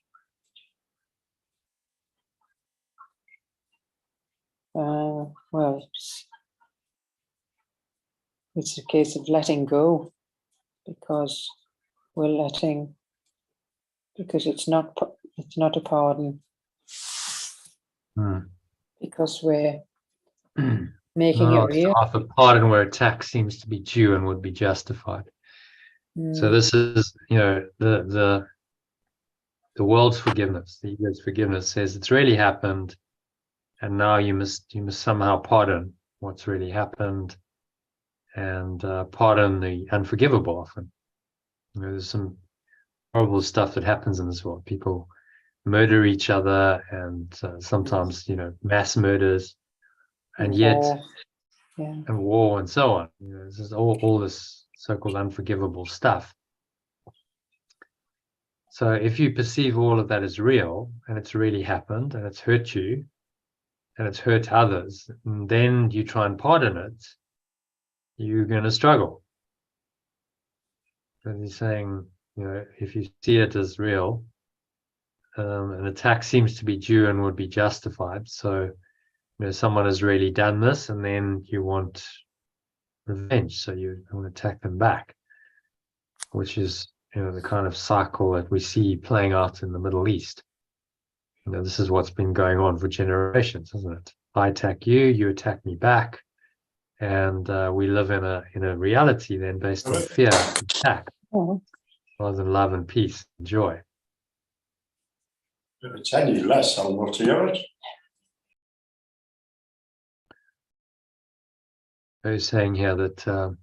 Well, it's a case of letting go, because because it's not a pardon, because we're making it real. Offer pardon where attack seems to be due and would be justified. So this is, the world's forgiveness, the ego's forgiveness says it's really happened, and now you must somehow pardon what's really happened, and pardon the unforgivable. Often, there's some horrible stuff that happens in this world. People murder each other, and sometimes mass murders, and yet and war and so on. This is all this so-called unforgivable stuff. So if you perceive all of that as real, and it's really happened, and it's hurt you, and it's hurt others, and then you try and pardon it, you're going to struggle. And he's saying, if you see it as real, an attack seems to be due and would be justified. So, someone has really done this, and then you want revenge, so you want to attack them back, which is, the kind of cycle that we see playing out in the Middle East. This is what's been going on for generations, isn't it? I attack you, you attack me back, and we live in a reality then based on fear and attack, rather than love and peace and joy. If it's any less, I'll not hear it. They're saying here that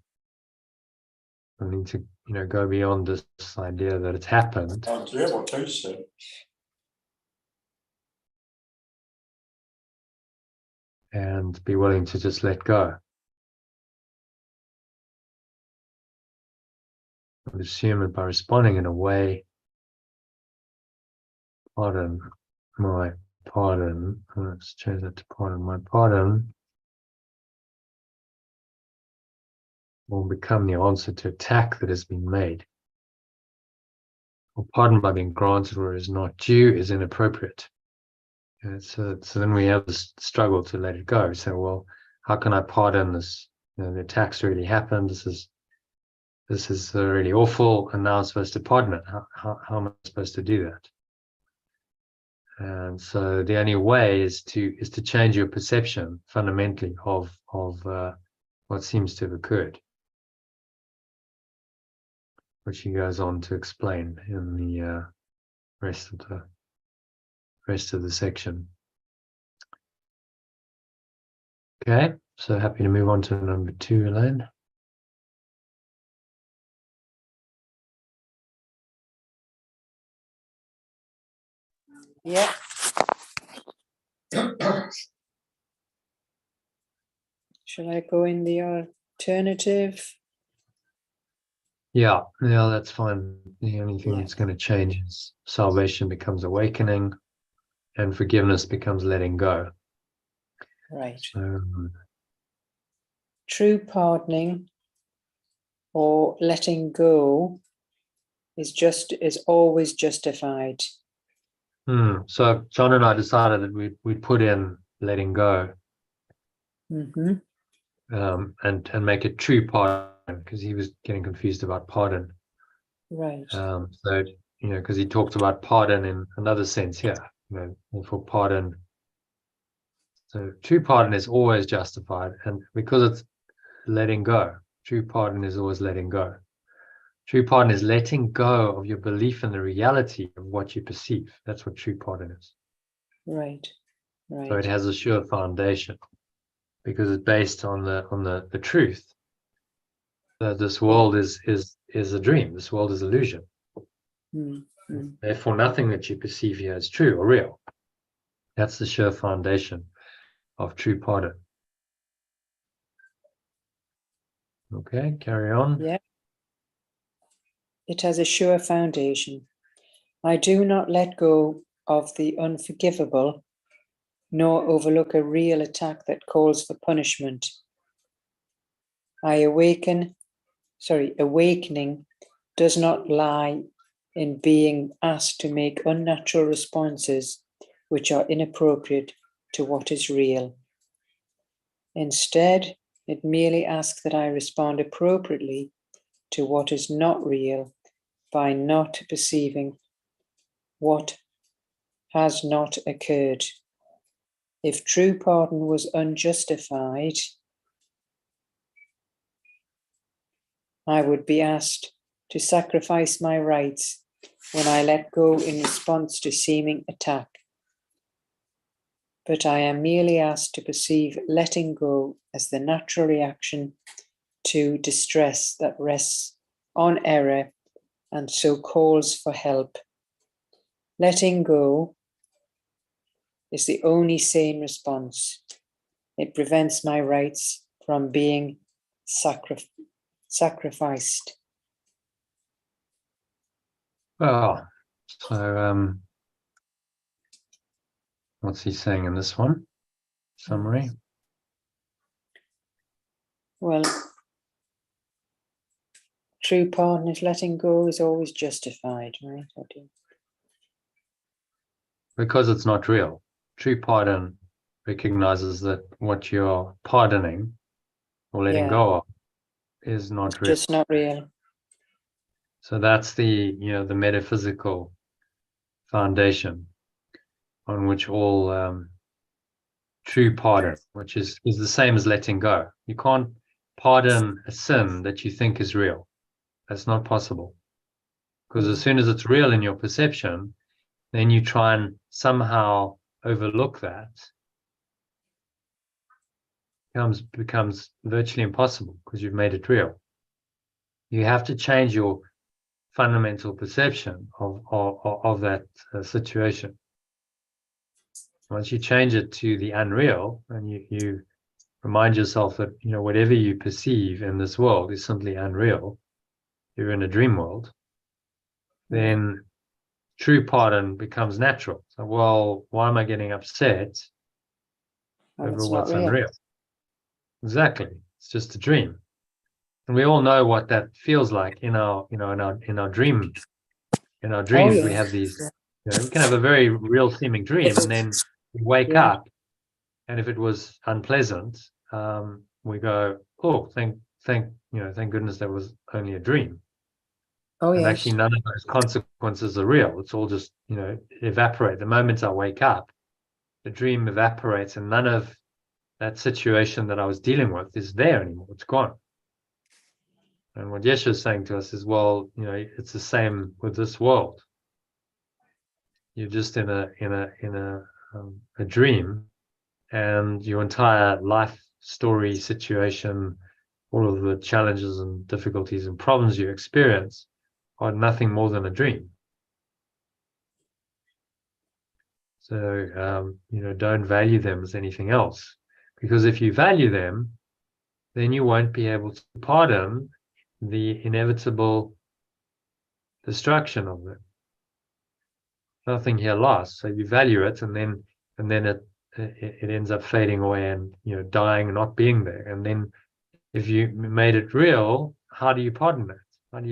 we need to, go beyond this idea that it's happened. Can't hear what they say. And be willing to just let go. I would assume that by responding in a way, pardon, my pardon, let's change that to pardon, my pardon, will become the answer to attack that has been made. Or pardon by being granted where it is not due is inappropriate. So then we have this struggle to let it go. So, well, how can I pardon this? The attack's already happened. This is really awful, and now I'm supposed to pardon it. How am I supposed to do that? And so the only way is to change your perception fundamentally of what seems to have occurred, which he goes on to explain in the rest of the section. Okay, so happy to move on to number 2, Elaine. Yeah. Shall I go in the alternative? Yeah, that's fine. The only thing that's going to change is salvation becomes awakening and forgiveness becomes letting go. Right. So, true pardoning or letting go is always justified. So John and I decided that we'd put in letting go, Mm-hmm. And make it true pardon, because he was getting confused about pardon. Right. So because he talked about pardon in another sense here, for pardon. So true pardon is always justified, and because it's letting go, true pardon is always letting go. True pardon is letting go of your belief in the reality of what you perceive. That's what true pardon is. Right. So it has a sure foundation because it's based on the truth that this world is a dream. This world is illusion. Mm-hmm. Therefore, nothing that you perceive here is true or real. That's the sure foundation of true pardon. Okay, carry on. Yeah. It has a sure foundation. I do not let go of the unforgivable, nor overlook a real attack that calls for punishment. Awakening does not lie in being asked to make unnatural responses which are inappropriate to what is real. Instead, it merely asks that I respond appropriately to what is not real by not perceiving what has not occurred. If true pardon was unjustified, I would be asked to sacrifice my rights when I let go in response to seeming attack. But I am merely asked to perceive letting go as the natural reaction to distress that rests on error and so calls for help. Letting go is the only sane response. It prevents my rights from being sacrificed. Well, so what's he saying in this one? Summary. Well, true pardon is letting go is always justified, right? Because it's not real. True pardon recognizes that what you're pardoning or letting go of is not real. Just not real. So that's the metaphysical foundation on which all true pardon, which is the same as letting go. You can't pardon a sin that you think is real. That's not possible. Because as soon as it's real in your perception, then you try and somehow overlook that, becomes virtually impossible because you've made it real. You have to change your fundamental perception of that situation. Once you change it to the unreal, and you remind yourself that, you know, whatever you perceive in this world is simply unreal, you're in a dream world, then true pardon becomes natural. So, well, why am I getting upset over what's unreal? Exactly. It's just a dream. And we all know what that feels like in our, you know, in our dreams. In our dreams, we have these, you know, we can have a very real seeming dream, and then we wake up, and if it was unpleasant, we go, oh, thank goodness that was only a dream. And actually none of those consequences are real. It's all just, you know, evaporate. The moment I wake up, the dream evaporates, and none of that situation that I was dealing with is there anymore. It's gone. And what Yeshua is saying to us is, well, you know, it's the same with this world. You're just in a dream, and your entire life story, situation, all of the challenges and difficulties and problems you experience are nothing more than a dream. So, you know, don't value them as anything else, because if you value them, then you won't be able to pardon the inevitable destruction of them. Nothing here lasts, so you value it, and then it ends up fading away and, you know, dying and not being there. And then if you made it real, how do you pardon it? How do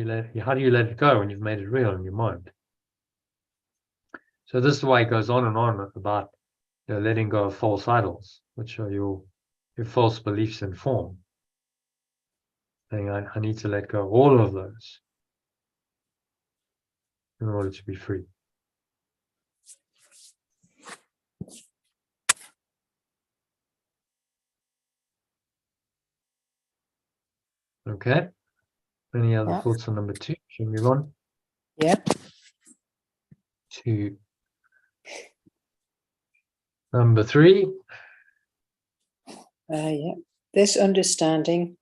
you let it go when you've made it real in your mind? So this is why it goes on and on about, you know, letting go of false idols, which are your false beliefs in form. Saying, I need to let go of all of those in order to be free. Okay. Any other thoughts on number 2? Should we move on? Yeah. To number 3. This understanding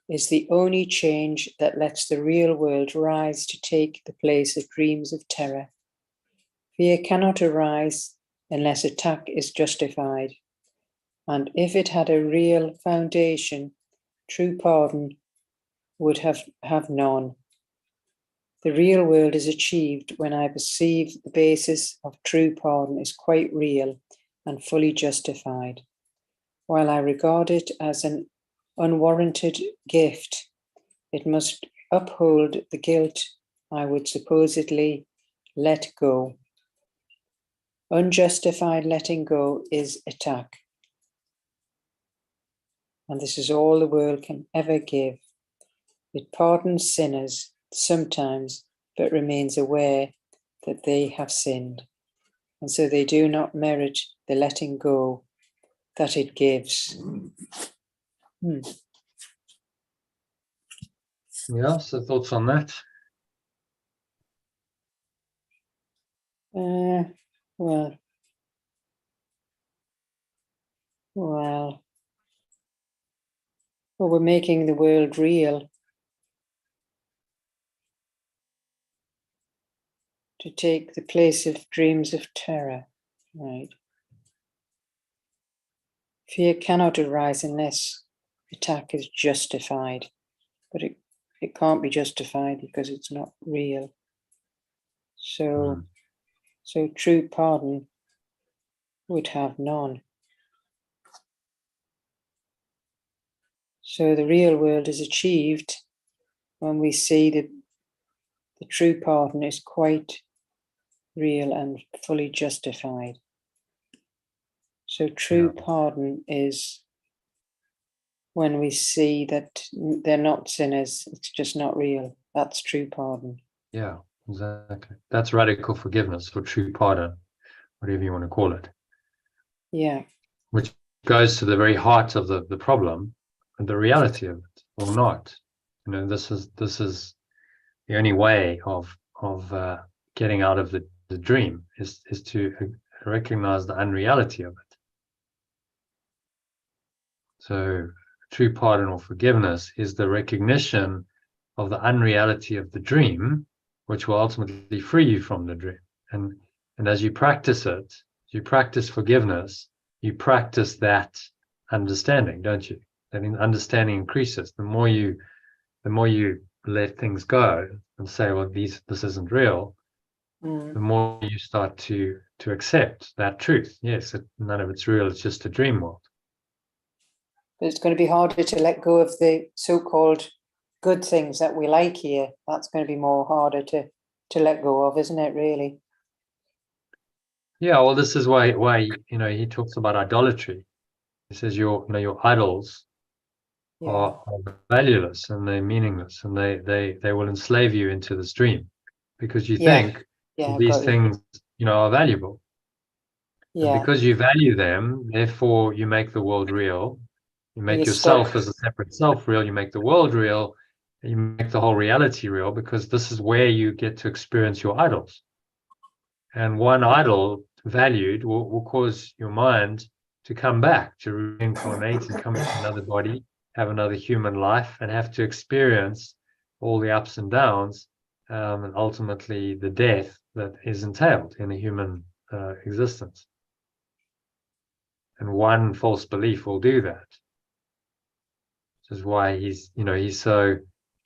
is the only change that lets the real world rise to take the place of dreams of terror. Fear cannot arise unless attack is justified. And if it had a real foundation, true pardon would have none. The real world is achieved when I perceive the basis of true pardon is quite real and fully justified. While I regard it as an unwarranted gift, it must uphold the guilt I would supposedly let go. Unjustified letting go is attack. And this is all the world can ever give. It pardons sinners sometimes, but remains aware that they have sinned. And so they do not merit the letting go that it gives. Yeah, so thoughts on that? Well, we're making the world real to take the place of dreams of terror, right? Fear cannot arise unless attack is justified, but it can't be justified because it's not real. So true pardon would have none. So the real world is achieved when we see that the true pardon is quite real and fully justified. So true pardon is when we see that they're not sinners, it's just not real. That's true pardon. Yeah, exactly. That's radical forgiveness, or true pardon, whatever you want to call it. Yeah. Which goes to the very heart of the problem and the reality of it, or not. This is the only way of getting out of the a dream, is to recognize the unreality of it. So true pardon or forgiveness is the recognition of the unreality of the dream, which will ultimately free you from the dream. And as you practice it, you practice forgiveness, you practice that understanding, don't you? That understanding increases. The more you let things go and say, well, this isn't real, the more you start to accept that truth. Yes, none of it's real, it's just a dream world. But it's going to be harder to let go of the so-called good things that we like here. That's going to be more harder to let go of, isn't it, really? Yeah, well, this is why he talks about idolatry. He says your idols are valueless and they're meaningless, and they will enslave you into this dream because you think these things are valuable. And because you value them, therefore you make the world real. You make yourself as a separate self real. You make the world real. You make the whole reality real, because this is where you get to experience your idols. And one idol valued will cause your mind to come back, to reincarnate and come into another body, have another human life, and have to experience all the ups and downs, and ultimately the death that is entailed in a human existence. And one false belief will do that. Which is why he's so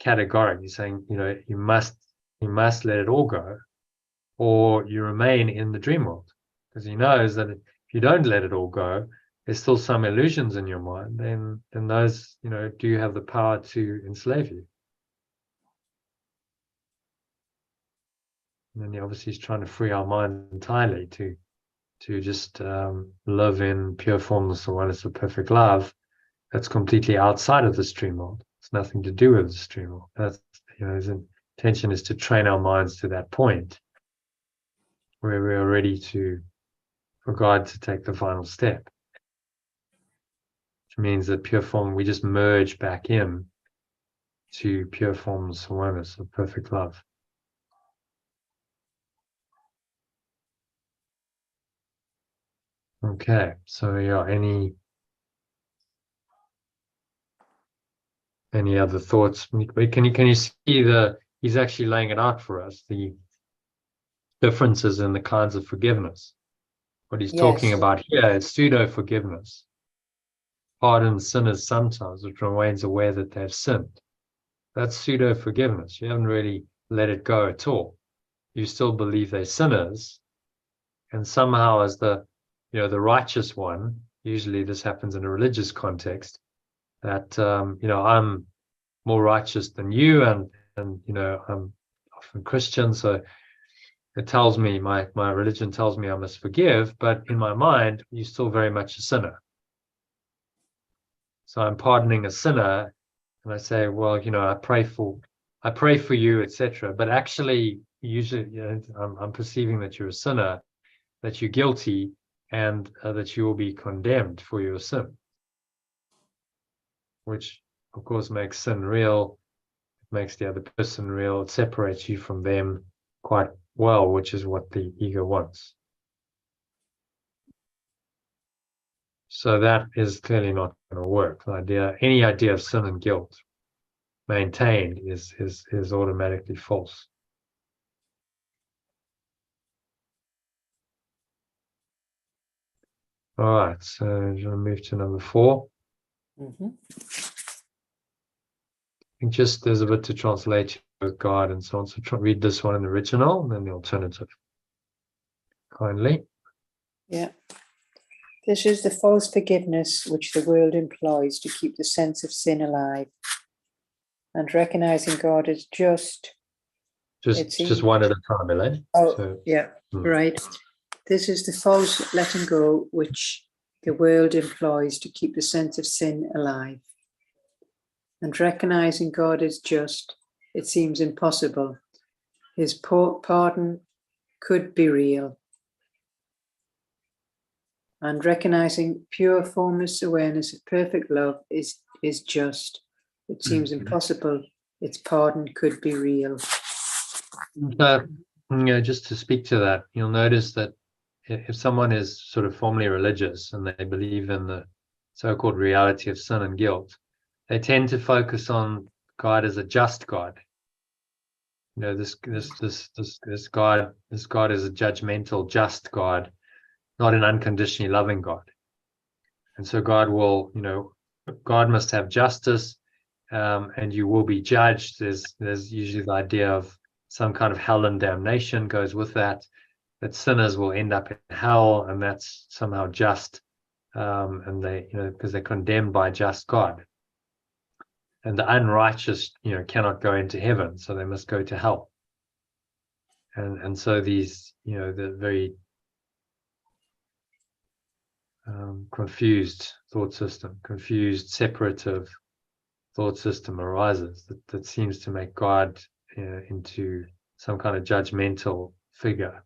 categoric. He's saying, you must let it all go, or you remain in the dream world. Because he knows that if you don't let it all go, there's still some illusions in your mind, then those, do have the power to enslave you. And then he obviously is trying to free our mind entirely to just live in pure formless awareness of perfect love that's completely outside of the stream world. It's nothing to do with the stream world. That's, his intention is to train our minds to that point where we are ready for God to take the final step. Which means that pure form, we just merge back in to pure formless awareness of perfect love. Okay, so any other thoughts? Can you see he's actually laying it out for us, the differences in the kinds of forgiveness. What he's talking about here is pseudo forgiveness. Pardon sinners sometimes, which remains aware that they've sinned. That's pseudo forgiveness. You haven't really let it go at all. You still believe they're sinners, and somehow as the righteous one, usually this happens in a religious context, that I'm more righteous than you, and I'm often Christian, so it tells me, my religion tells me I must forgive, but in my mind, you're still very much a sinner. So I'm pardoning a sinner, and I say, well, I pray for you, etc. But actually, usually, I'm perceiving that you're a sinner, that you're guilty, and that you will be condemned for your sin, which, of course, makes sin real. It makes the other person real. It separates you from them quite well, which is what the ego wants. So that is clearly not going to work. Any idea of sin and guilt maintained is automatically false. All right, so I'm going to move to number 4. Mm-hmm. I think just there's a bit to translate with God and so on. So read this one in the original and then the alternative. Kindly. Yeah. This is the false forgiveness which the world employs to keep the sense of sin alive. And recognizing God as just. Just one at a time, Elaine. Right. This is the false letting go which the world employs to keep the sense of sin alive. And recognizing God as just, it seems impossible. His pardon could be real. And recognizing pure formless awareness of perfect love is just. It seems impossible. Its pardon could be real. just to speak to that, you'll notice that if someone is sort of formally religious and they believe in the so-called reality of sin and guilt, they tend to focus on God as a just God. This God is a judgmental, just God, not an unconditionally loving God. And so God will, God must have justice, and you will be judged. There's usually the idea of some kind of hell and damnation goes with that sinners will end up in hell, and that's somehow just, and they, because they're condemned by a just God. And the unrighteous, cannot go into heaven, so they must go to hell. And so these, the very confused thought system, confused separative thought system arises that seems to make God into some kind of judgmental figure.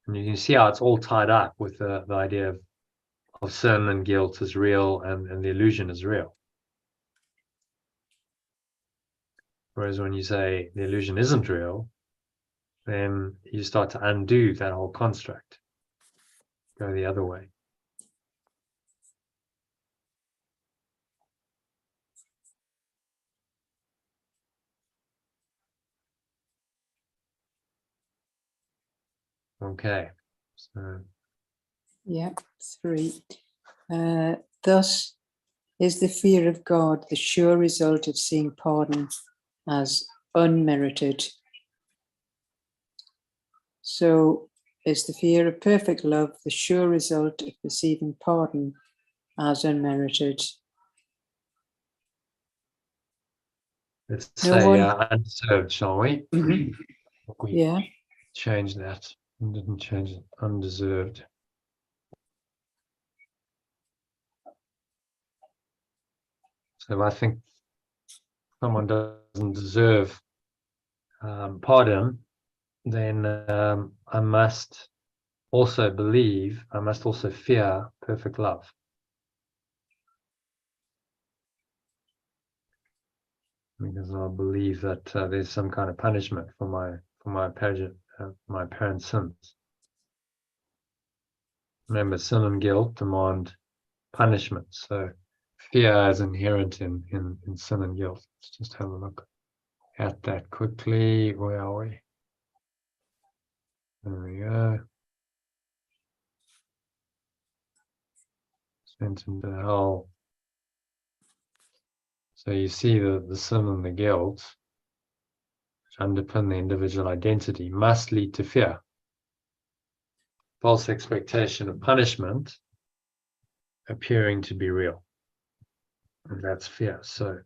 And you can see how it's all tied up with the idea of sin and guilt is real, and the illusion is real. Whereas when you say the illusion isn't real, then you start to undo that whole construct, go the other way. Okay. So, yeah, 3. Thus is the fear of God the sure result of seeing pardon as unmerited. So is the fear of perfect love the sure result of perceiving pardon as unmerited? let's No say one- undeserved, shall we? We Yeah. change that. We didn't change it. Undeserved. So if I think someone doesn't deserve pardon, then I must also fear perfect love. Because I'll believe that there's some kind of punishment for my parents' sins. Remember, sin and guilt demand punishment. So fear is inherent in sin and guilt. Let's just have a look at that quickly. Where are we? There we go. Sent into hell. So you see the sin and the guilt, which underpin the individual identity, must lead to fear. False expectation of punishment appearing to be real. And that's fear. So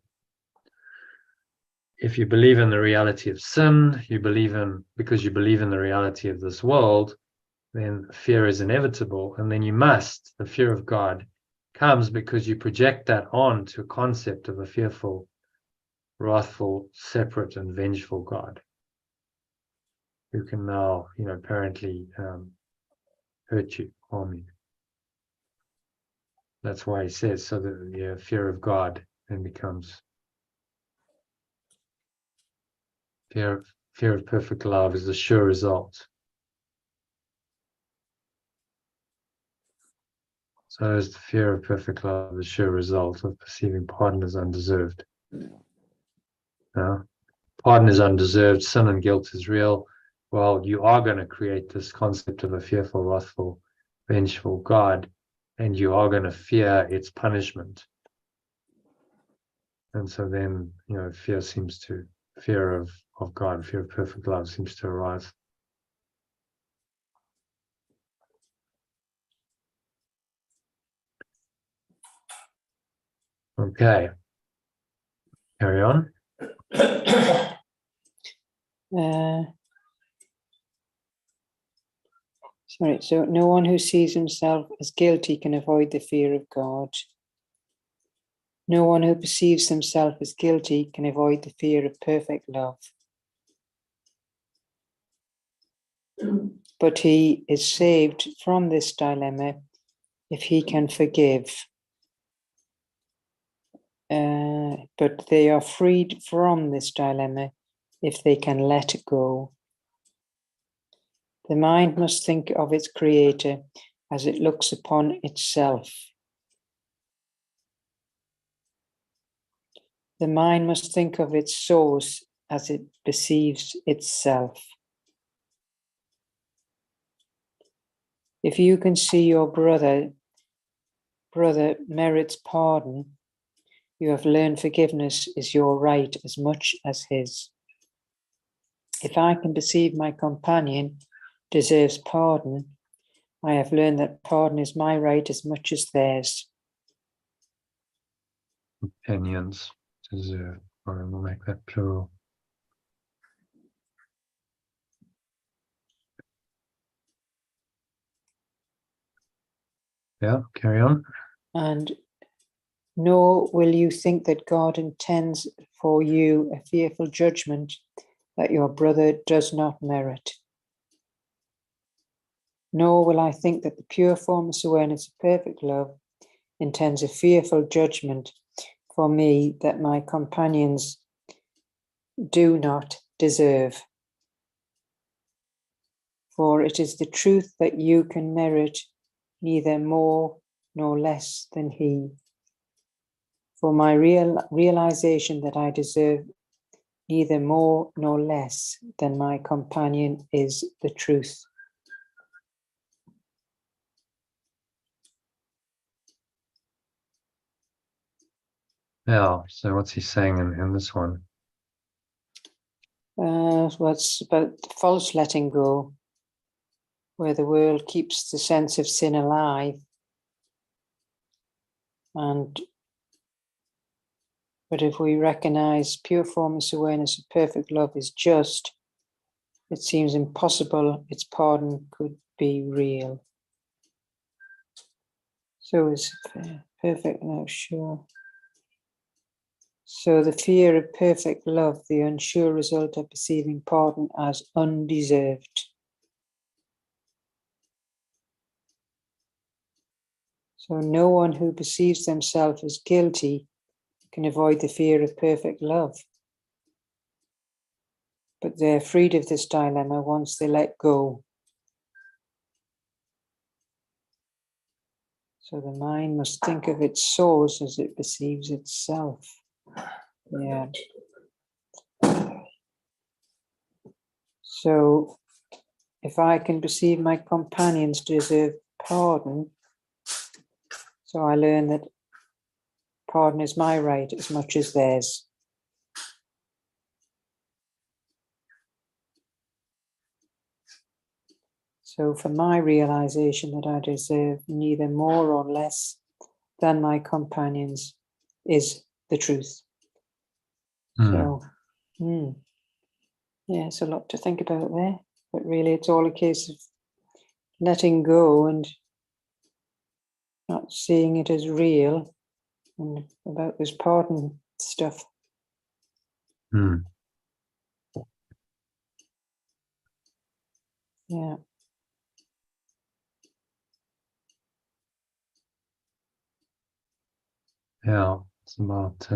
if you believe in the reality of sin, because you believe in the reality of this world, then fear is inevitable. And then the fear of God comes because you project that on to a concept of a fearful, wrathful, separate, and vengeful God who can now, apparently hurt you, harm you. That's why he says, so that the fear of God then becomes fear of perfect love is the sure result. So is the fear of perfect love the sure result of perceiving pardon as undeserved. Now, pardon is undeserved, sin and guilt is real. Well, you are going to create this concept of a fearful, wrathful, vengeful God, and you are going to fear its punishment. And so then, fear of God, fear of perfect love seems to arise. Okay. Carry on. Sorry, so no one who sees himself as guilty can avoid the fear of God. No one who perceives himself as guilty can avoid the fear of perfect love. But he is saved from this dilemma if he can forgive. But they are freed from this dilemma if they can let go. The mind must think of its creator as it looks upon itself. The mind must think of its source as it perceives itself. If you can see your brother merits pardon, you have learned forgiveness is your right as much as his. If I can perceive my companion deserves pardon, I have learned that pardon is my right as much as theirs. Companions deserve, or we'll make that plural. Yeah, carry on. And nor will you think that God intends for you a fearful judgment that your brother does not merit. Nor will I think that the pure formless awareness of perfect love intends a fearful judgment for me that my companions do not deserve. For it is the truth that you can merit neither more nor less than he. For my realization that I deserve neither more nor less than my companion is the truth. Yeah, so what's he saying in this one? What's about false letting go, where the world keeps the sense of sin alive, but if we recognize pure formless awareness of perfect love is just, it seems impossible its pardon could be real. So is perfect love sure? So the fear of perfect love, the unsure result of perceiving pardon as undeserved. So no one who perceives themselves as guilty can avoid the fear of perfect love. But they're freed of this dilemma once they let go. So the mind must think of its source as it perceives itself. Yeah. So if I can perceive my companions deserve pardon, so I learn that pardon is my right as much as theirs. So for my realization that I deserve neither more or less than my companions is the truth. So, yeah, it's a lot to think about there, but really it's all a case of letting go and not seeing it as real and about this pardon stuff. Yeah. Yeah, it's about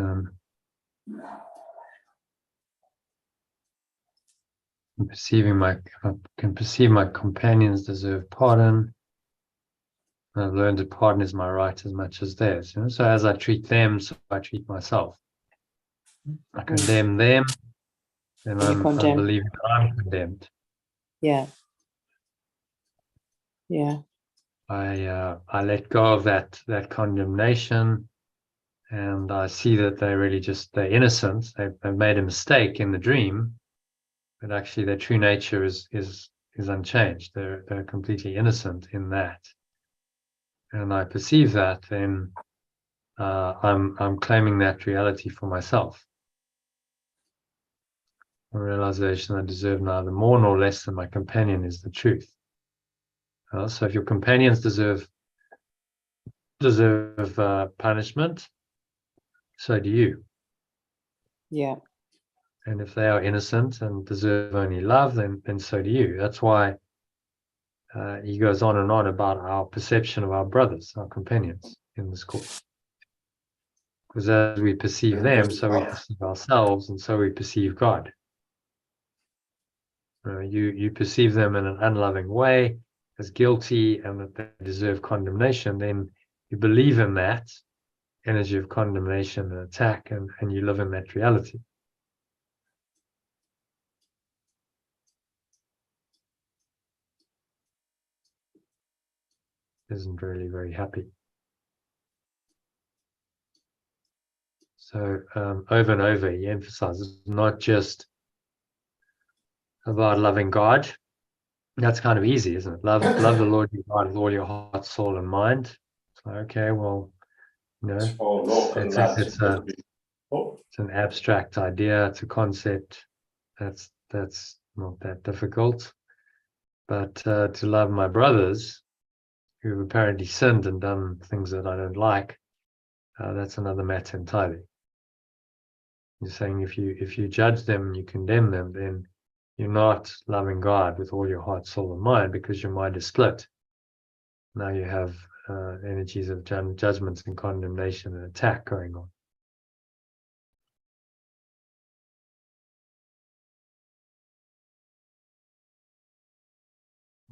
I can perceive my companions deserve pardon. I've learned that pardon is my right as much as theirs. You know? So as I treat them, so I treat myself. I condemn them, then I'm believing that I'm condemned. Yeah. Yeah. I let go of that condemnation, and I see that they're innocent. They've made a mistake in the dream, but actually their true nature is unchanged. They're completely innocent in that. And I perceive that, then I'm claiming that reality for myself. A realization I deserve neither more nor less than my companion is the truth. So if your companions deserve punishment, so do you. Yeah. And if they are innocent and deserve only love, then so do you. That's why he goes on and on about our perception of our brothers, our companions in this course. Because as we perceive them, so we perceive ourselves, and so we perceive God. You perceive them in an unloving way, as guilty, and that they deserve condemnation, then you believe in that energy of condemnation and attack, and you live in that reality. Isn't really very happy. So over and over, he emphasizes not just about loving God. That's kind of easy, isn't it? Love the Lord your God with all your heart, soul, and mind. So, okay, well, it's an abstract idea, it's a concept. That's not that difficult. But to love my brothers who've apparently sinned and done things that I don't like, that's another matter entirely. You're saying if you judge them and you condemn them, then you're not loving God with all your heart, soul, and mind, because your mind is split. Now you have energies of judgments and condemnation and attack going on.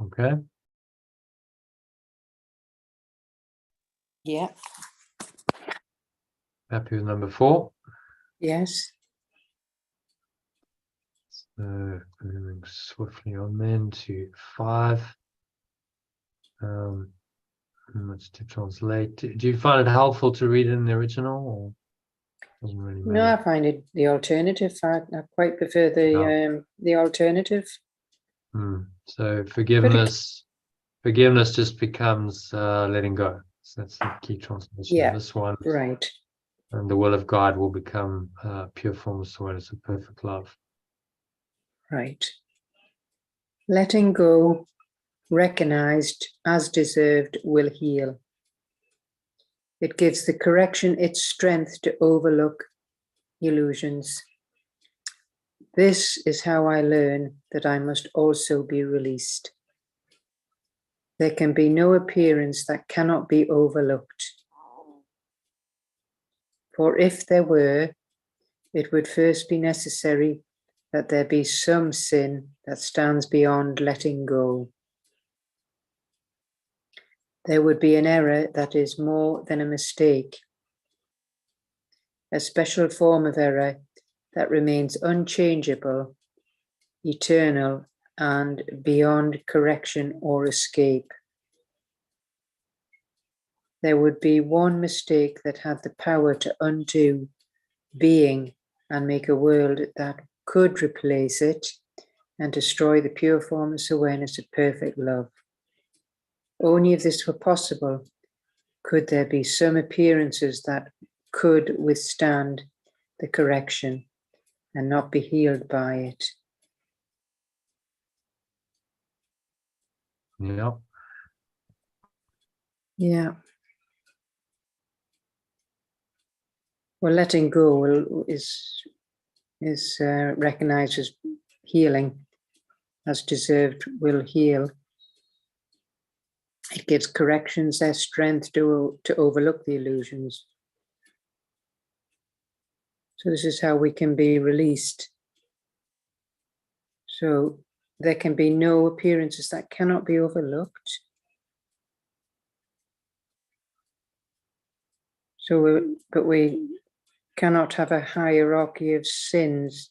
Okay. Yeah. Happy with number 4? Yes. So moving swiftly on then to 5. Much to translate. Do you find it helpful to read it in the original, or doesn't really matter? No, I find it the alternative. I quite prefer the alternative. So forgiveness just becomes letting go. So that's the key translation of this one. Right. And the will of God will become pure formless awareness of perfect love. Right. Letting go, recognized as deserved, will heal. It gives the correction its strength to overlook illusions. This is how I learn that I must also be released. There can be no appearance that cannot be overlooked. For if there were, it would first be necessary that there be some sin that stands beyond letting go. There would be an error that is more than a mistake, a special form of error that remains unchangeable, eternal, and beyond correction or escape. There would be one mistake that had the power to undo being and make a world that could replace it and destroy the pure formless awareness of perfect love. Only if this were possible could there be some appearances that could withstand the correction and not be healed by it. Yeah. Yeah. Well, letting go is recognized as healing, as deserved will heal. It gives corrections their strength to overlook the illusions. So this is how we can be released. So there can be no appearances that cannot be overlooked. But we cannot have a hierarchy of sins.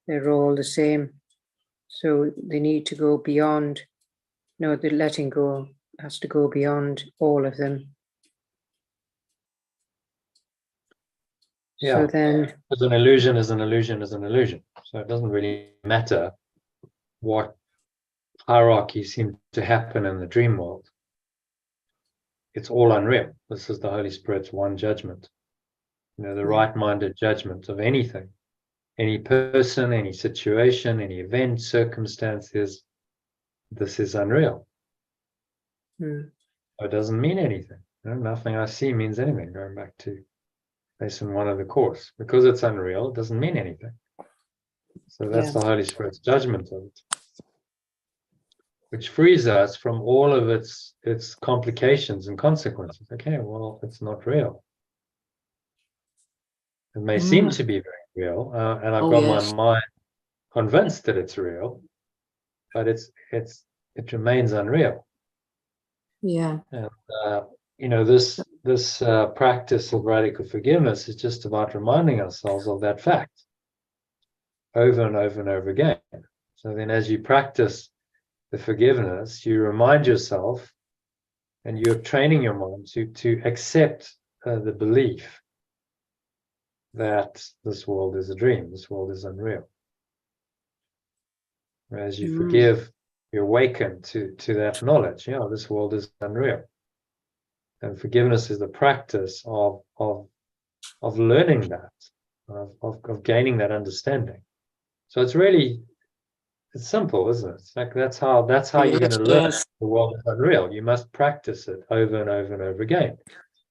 They're all the same. So they need to go beyond. No, the letting go has to go beyond all of them. Yeah. So then, as an illusion is an illusion is an illusion. So it doesn't really matter what hierarchies seem to happen in the dream world. It's all unreal. This is the Holy Spirit's one judgment. The right-minded judgment of anything, any person, any situation, any event, circumstances. This is unreal. It doesn't mean anything. Nothing I see means anything. Going back to lesson 1 of the course, because it's unreal, it doesn't mean anything. So that's the Holy Spirit's judgment of it, which frees us from all of its complications and consequences. Okay, well, it's not real. It may seem to be very real, and I've got my mind convinced that it's real, but it remains unreal. Yeah. And this practice of radical forgiveness is just about reminding ourselves of that fact over and over and over again. So then, as you practice the forgiveness, you remind yourself, and you're training your mind to accept the belief that this world is a dream, this world is unreal. As you forgive, you awaken to that knowledge. This world is unreal. And forgiveness is the practice of learning that, of gaining that understanding. So it's simple, isn't it? It's like that's how you're going to learn the world is unreal. You must practice it over and over and over again.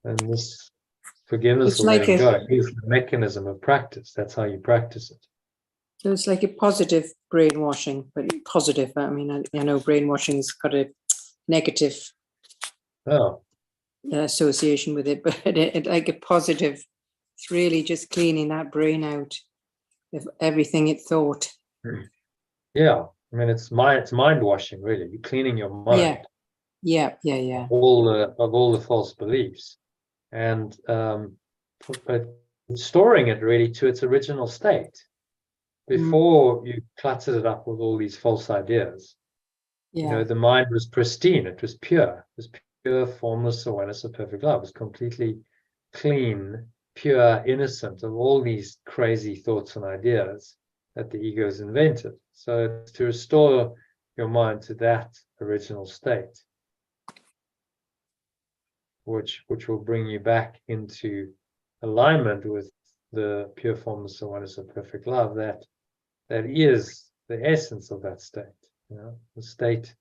And this forgiveness or letting go is the mechanism of practice. That's how you practice it. So it's like a positive brainwashing, but positive. I mean, I know brainwashing's got a negative association with it, but it like a positive. It's really just cleaning that brain out of everything it thought. Yeah, I mean, it's mind washing, really. You're cleaning your mind. Yeah. Of all the false beliefs, and restoring it really to its original state. Before you cluttered it up with all these false ideas, the mind was pristine. It was pure. It was pure, formless awareness of perfect love. It was completely clean, pure, innocent of all these crazy thoughts and ideas that the ego has invented. So it's to restore your mind to that original state, which will bring you back into alignment with the pure formless awareness of perfect love that is the essence of that state. The state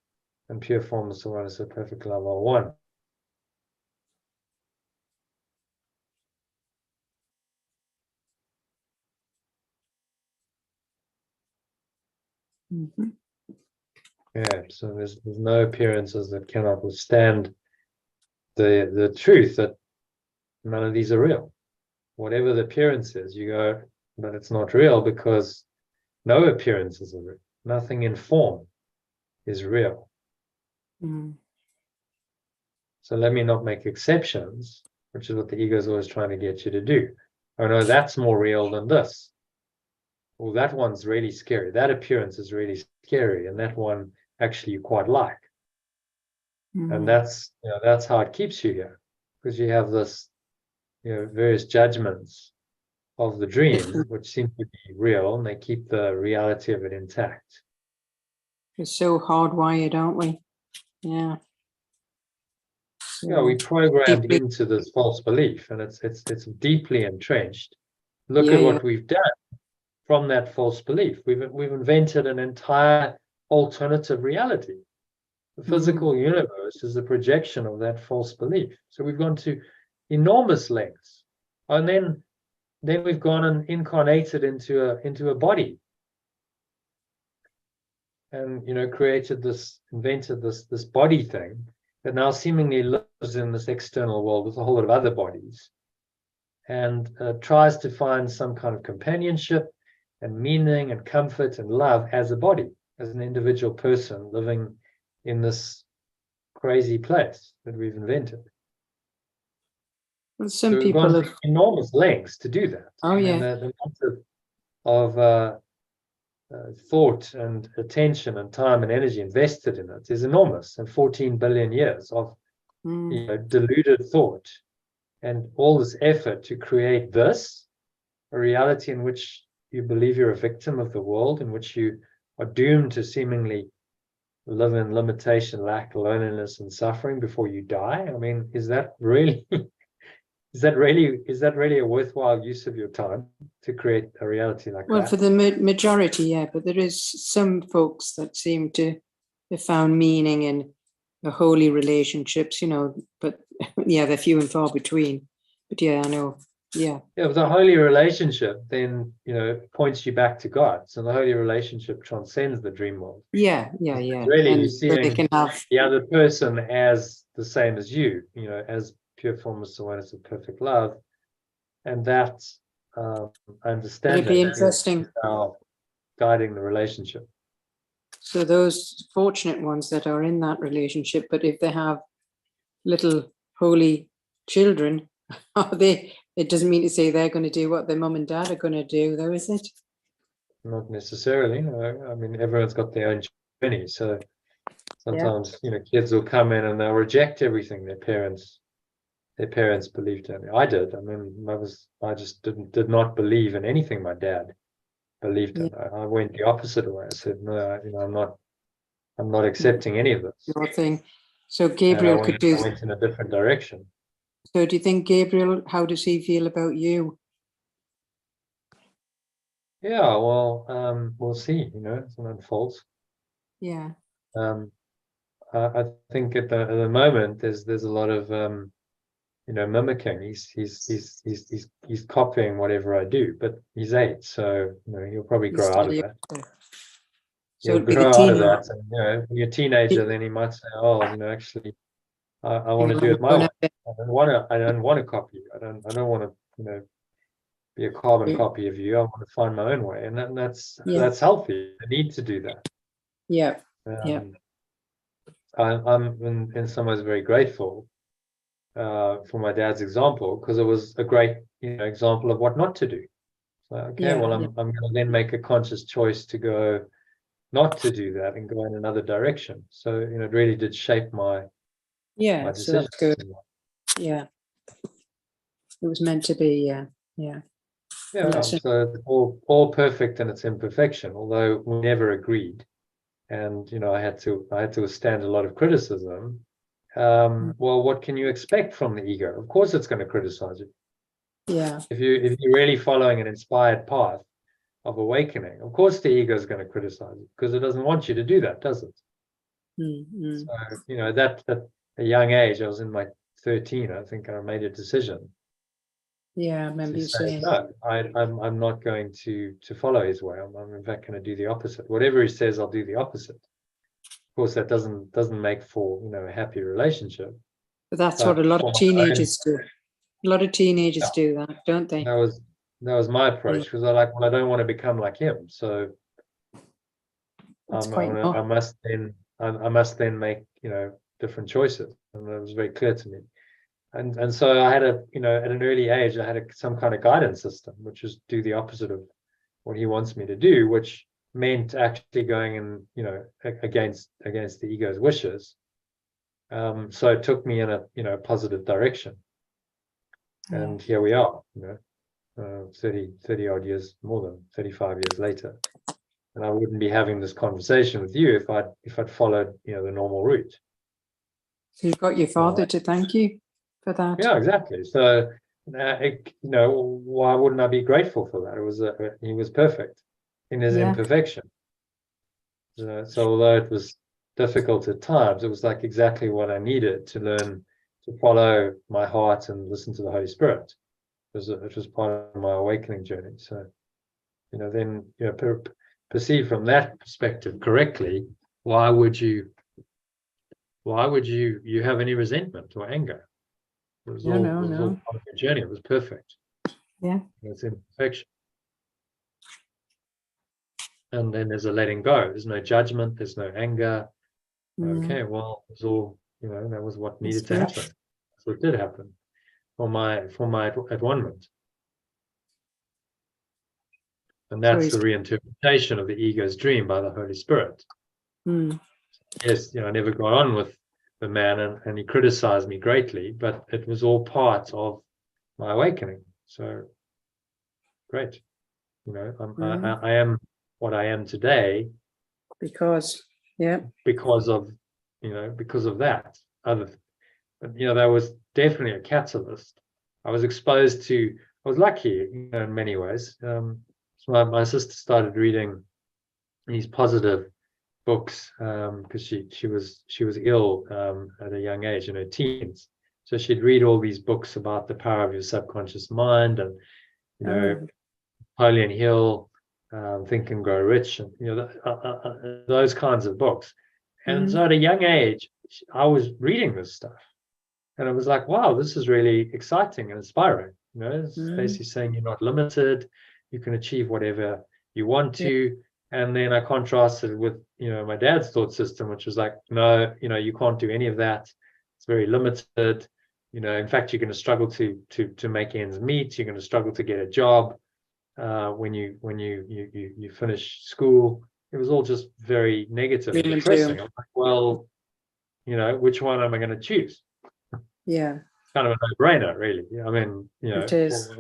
and pure formless awareness of perfect love are one. Yeah, so there's no appearances that cannot withstand the truth that none of these are real. Whatever the appearance is, you go, but it's not real, because no appearances are real. Nothing in form is real. So let me not make exceptions, which is what the ego is always trying to get you to do. Oh no, that's more real than this. Well, that one's really scary. That appearance is really scary, and that one actually you quite like. And that's how it keeps you here, because you have this various judgments of the dream, which seem to be real, and they keep the reality of it intact. We're so hardwired, aren't we? Yeah. We programmed into this false belief, and it's deeply entrenched. Look at what we've done from that false belief. We've invented an entire alternative reality. The physical universe is a projection of that false belief. So we've gone to enormous lengths, and then we've gone and incarnated into a body, and invented this body thing that now seemingly lives in this external world with a whole lot of other bodies, and tries to find some kind of companionship and meaning and comfort and love as a body, as an individual person living in this crazy place that we've invented. Well, so we've gone to enormous lengths to do that. Oh, yeah. The amount of thought and attention and time and energy invested in it is enormous, and 14 billion years of deluded thought, and all this effort to create a reality in which you believe you're a victim of the world, in which you are doomed to seemingly live in limitation, lack, loneliness, and suffering before you die. I mean, is that really a worthwhile use of your time to create a reality like that? Well, for the majority, yeah, but there is some folks that seem to have found meaning in the holy relationships, but they're few and far between. But I know. Yeah, but the holy relationship then points you back to God. So the holy relationship transcends the dream world. Yeah. Really, you're seeing the other person as the same as you, as pure formless awareness of perfect love, and that understanding it'd be interesting is how guiding the relationship. So those fortunate ones that are in that relationship, but if they have little holy children, are they? It doesn't mean to say they're going to do what their mum and dad are going to do, though, is it? Not necessarily. No. I mean, everyone's got their own journey. So sometimes, kids will come in and they'll reject everything their parents believed in. I did. I mean, I just did not believe in anything my dad believed in. I went the opposite way. I said, no, I'm not accepting any of this. Your thing. So Gabriel could do. I went in a different direction. So do you think Gabriel, how does he feel about you? Yeah, well, we'll see, as it unfolds. Yeah. I think at the moment there's a lot of mimicking. He's copying whatever I do, but he's 8, so he'll probably grow out of that. So He'll grow out of that, and when you're a teenager, then he might say, "Oh, actually, I want to do it my way. I don't want to copy you. I don't want to, be a carbon copy of you. I want to find my own way," and that's healthy. I need to do that. Yeah. I'm in some ways very grateful for my dad's example, because it was a great example of what not to do. So I'm going to then make a conscious choice to go not to do that and go in another direction. So it really did shape my decisions. So that's good. Yeah, it was meant to be. So all perfect in its imperfection, although we never agreed, and I had to withstand a lot of criticism. Well, what can you expect from the ego? Of course it's going to criticize you. Yeah. If you're really following an inspired path of awakening, of course the ego is going to criticize you, because it doesn't want you to do that, does it? So that at a young age, I was in my 13, I think, I made a decision. Yeah, I remember you saying. No, I'm not going to follow his way. I'm in fact going to do the opposite. Whatever he says, I'll do the opposite. Of course, that doesn't make for a happy relationship. But that's what a lot of teenagers do. A lot of teenagers do that, don't they? That was my approach, because I don't want to become like him. So I must then make different choices, and that was very clear to me. And so I had at an early age, I had some kind of guidance system, which is do the opposite of what he wants me to do, which meant actually going in, against the ego's wishes. So it took me in a positive direction. And here we are, 30 odd years, more than 35 years later. And I wouldn't be having this conversation with you if I'd followed, the normal route. So you've got your father to thank you for that. Yeah, exactly. So, why wouldn't I be grateful for that? He was perfect in his imperfection. So although it was difficult at times, it was like exactly what I needed to learn to follow my heart and listen to the Holy Spirit. It was part of my awakening journey. So, then perceive from that perspective correctly, why would you have any resentment or anger? It was all part of your journey. It was perfect. Yeah. It's imperfection. And then there's a letting go. There's no judgment. There's no anger. Okay, well, it was all, that was what needed to happen. So it did happen for my advancement. And that's the reinterpretation of the ego's dream by the Holy Spirit. Yes, I never got on with the man, and he criticized me greatly, but it was all part of my awakening. So great. I am what I am today because of that. That was definitely a catalyst. I was exposed to, I was lucky, in many ways. So my sister started reading these positive books because she was ill at a young age, in her teens. So she'd read all these books about the power of your subconscious mind, and Napoleon Hill, Think and Grow Rich, and those kinds of books. And so at a young age, I was reading this stuff, and it was like, wow, this is really exciting and inspiring. It's basically saying you're not limited, you can achieve whatever you want to. And then I contrasted with, my dad's thought system, which was like, no, you can't do any of that. It's very limited. In fact, you're going to struggle to make ends meet. You're going to struggle to get a job when you finish school. It was all just very negative and depressing. I'm like, well, which one am I going to choose? Yeah. Kind of a no-brainer, really. I mean, it is.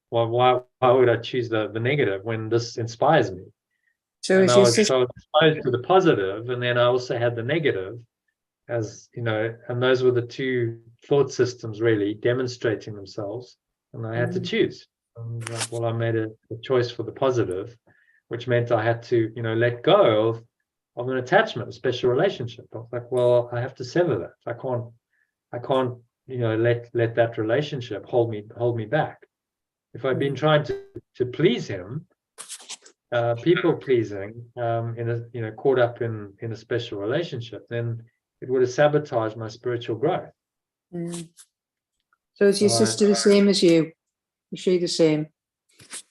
Why would I choose the negative when this inspires me? So and I was exposed to the positive, and then I also had the negative, as and those were the two thought systems really demonstrating themselves, and I had to choose. And well, I made a choice for the positive, which meant I had to let go of an attachment, a special relationship. I was like, well, I have to sever that. I can't let that relationship hold me back. If I'd been trying to please him, people pleasing, caught up in a special relationship, then it would have sabotaged my spiritual growth. So is your sister the same as you? Is she the same?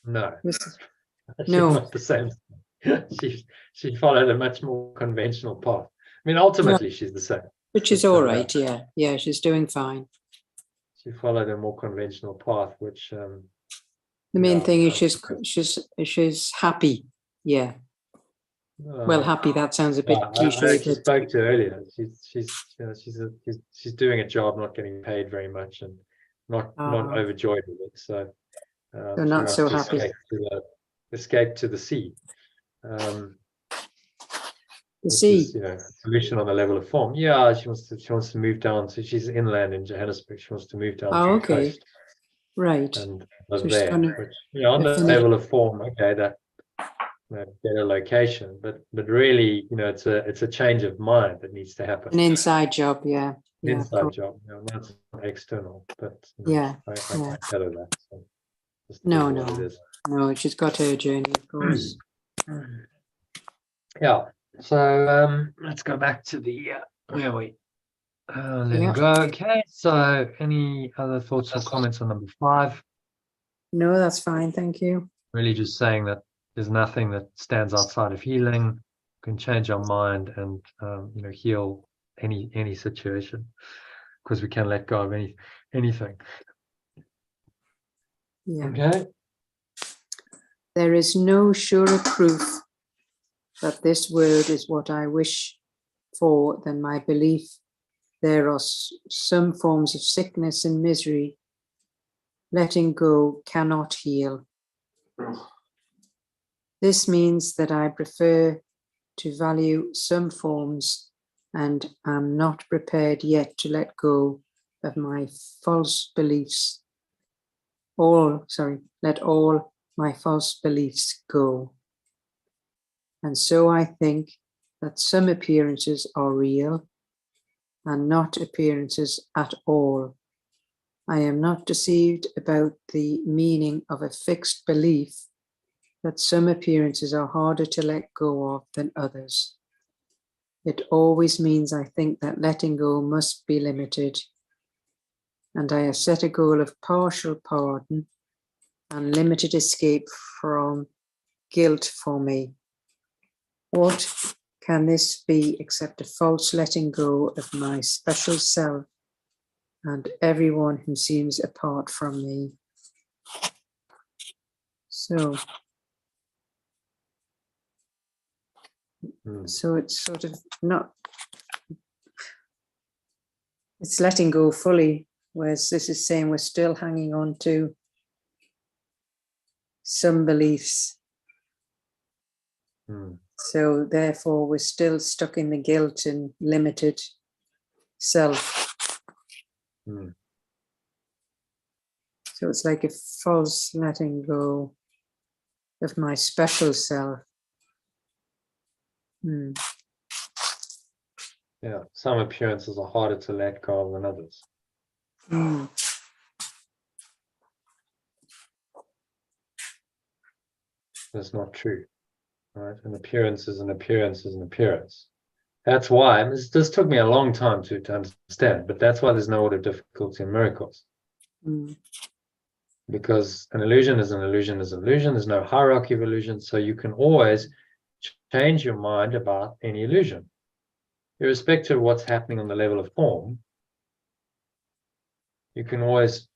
No. She's Not the same. She followed a much more conventional path. I mean, ultimately, she's the same. Which is all right, yeah. Yeah, she's doing fine. She followed a more conventional path, which... the main thing is she's happy, yeah. Well, happy, that sounds a bit cliche. I spoke to earlier. She's doing a job, not getting paid very much, and not overjoyed with it. So not so happy. Escape to the sea. The sea. Solution on the level of form. Yeah, she wants to move down. So she's inland in Johannesburg. She wants to move down to the coast. Right. And live there. Which, on the level of form, okay, that better location, but really, it's a change of mind that needs to happen. An inside job, yeah. Inside job, not external, but I can't tell her that. So no, she's got her journey, of course. Yeah. So let's go back to the where are we? Letting go. Okay. So any other thoughts or comments on number 5? No, that's fine. Thank you. Really just saying that there's nothing that stands outside of healing. Can change our mind and heal any situation, because we can let go of anything. Yeah. Okay. There is no surer proof that this world is what I wish for than my belief there are some forms of sickness and misery letting go cannot heal. This means that I prefer to value some forms and am not prepared yet to let go of my false beliefs. Let all my false beliefs go. And so I think that some appearances are real and not appearances at all. I am not deceived about the meaning of a fixed belief that some appearances are harder to let go of than others. It always means I think that letting go must be limited, and I have set a goal of partial pardon and limited escape from guilt for me. What can this be except a false letting go of my special self and everyone who seems apart from me? So it's sort of not, it's letting go fully, whereas this is saying we're still hanging on to some beliefs. So therefore we're still stuck in the guilt and limited self. So it's like a false letting go of my special self. Yeah, some appearances are harder to let go of than others. That's not true, right? An appearance is an appearance is an appearance. That's why, and this took me a long time to understand, but that's why there's no order of difficulty in miracles. Because an illusion is an illusion is an illusion. There's no hierarchy of illusion. So you can always change your mind about any illusion. Irrespective of what's happening on the level of form, you can always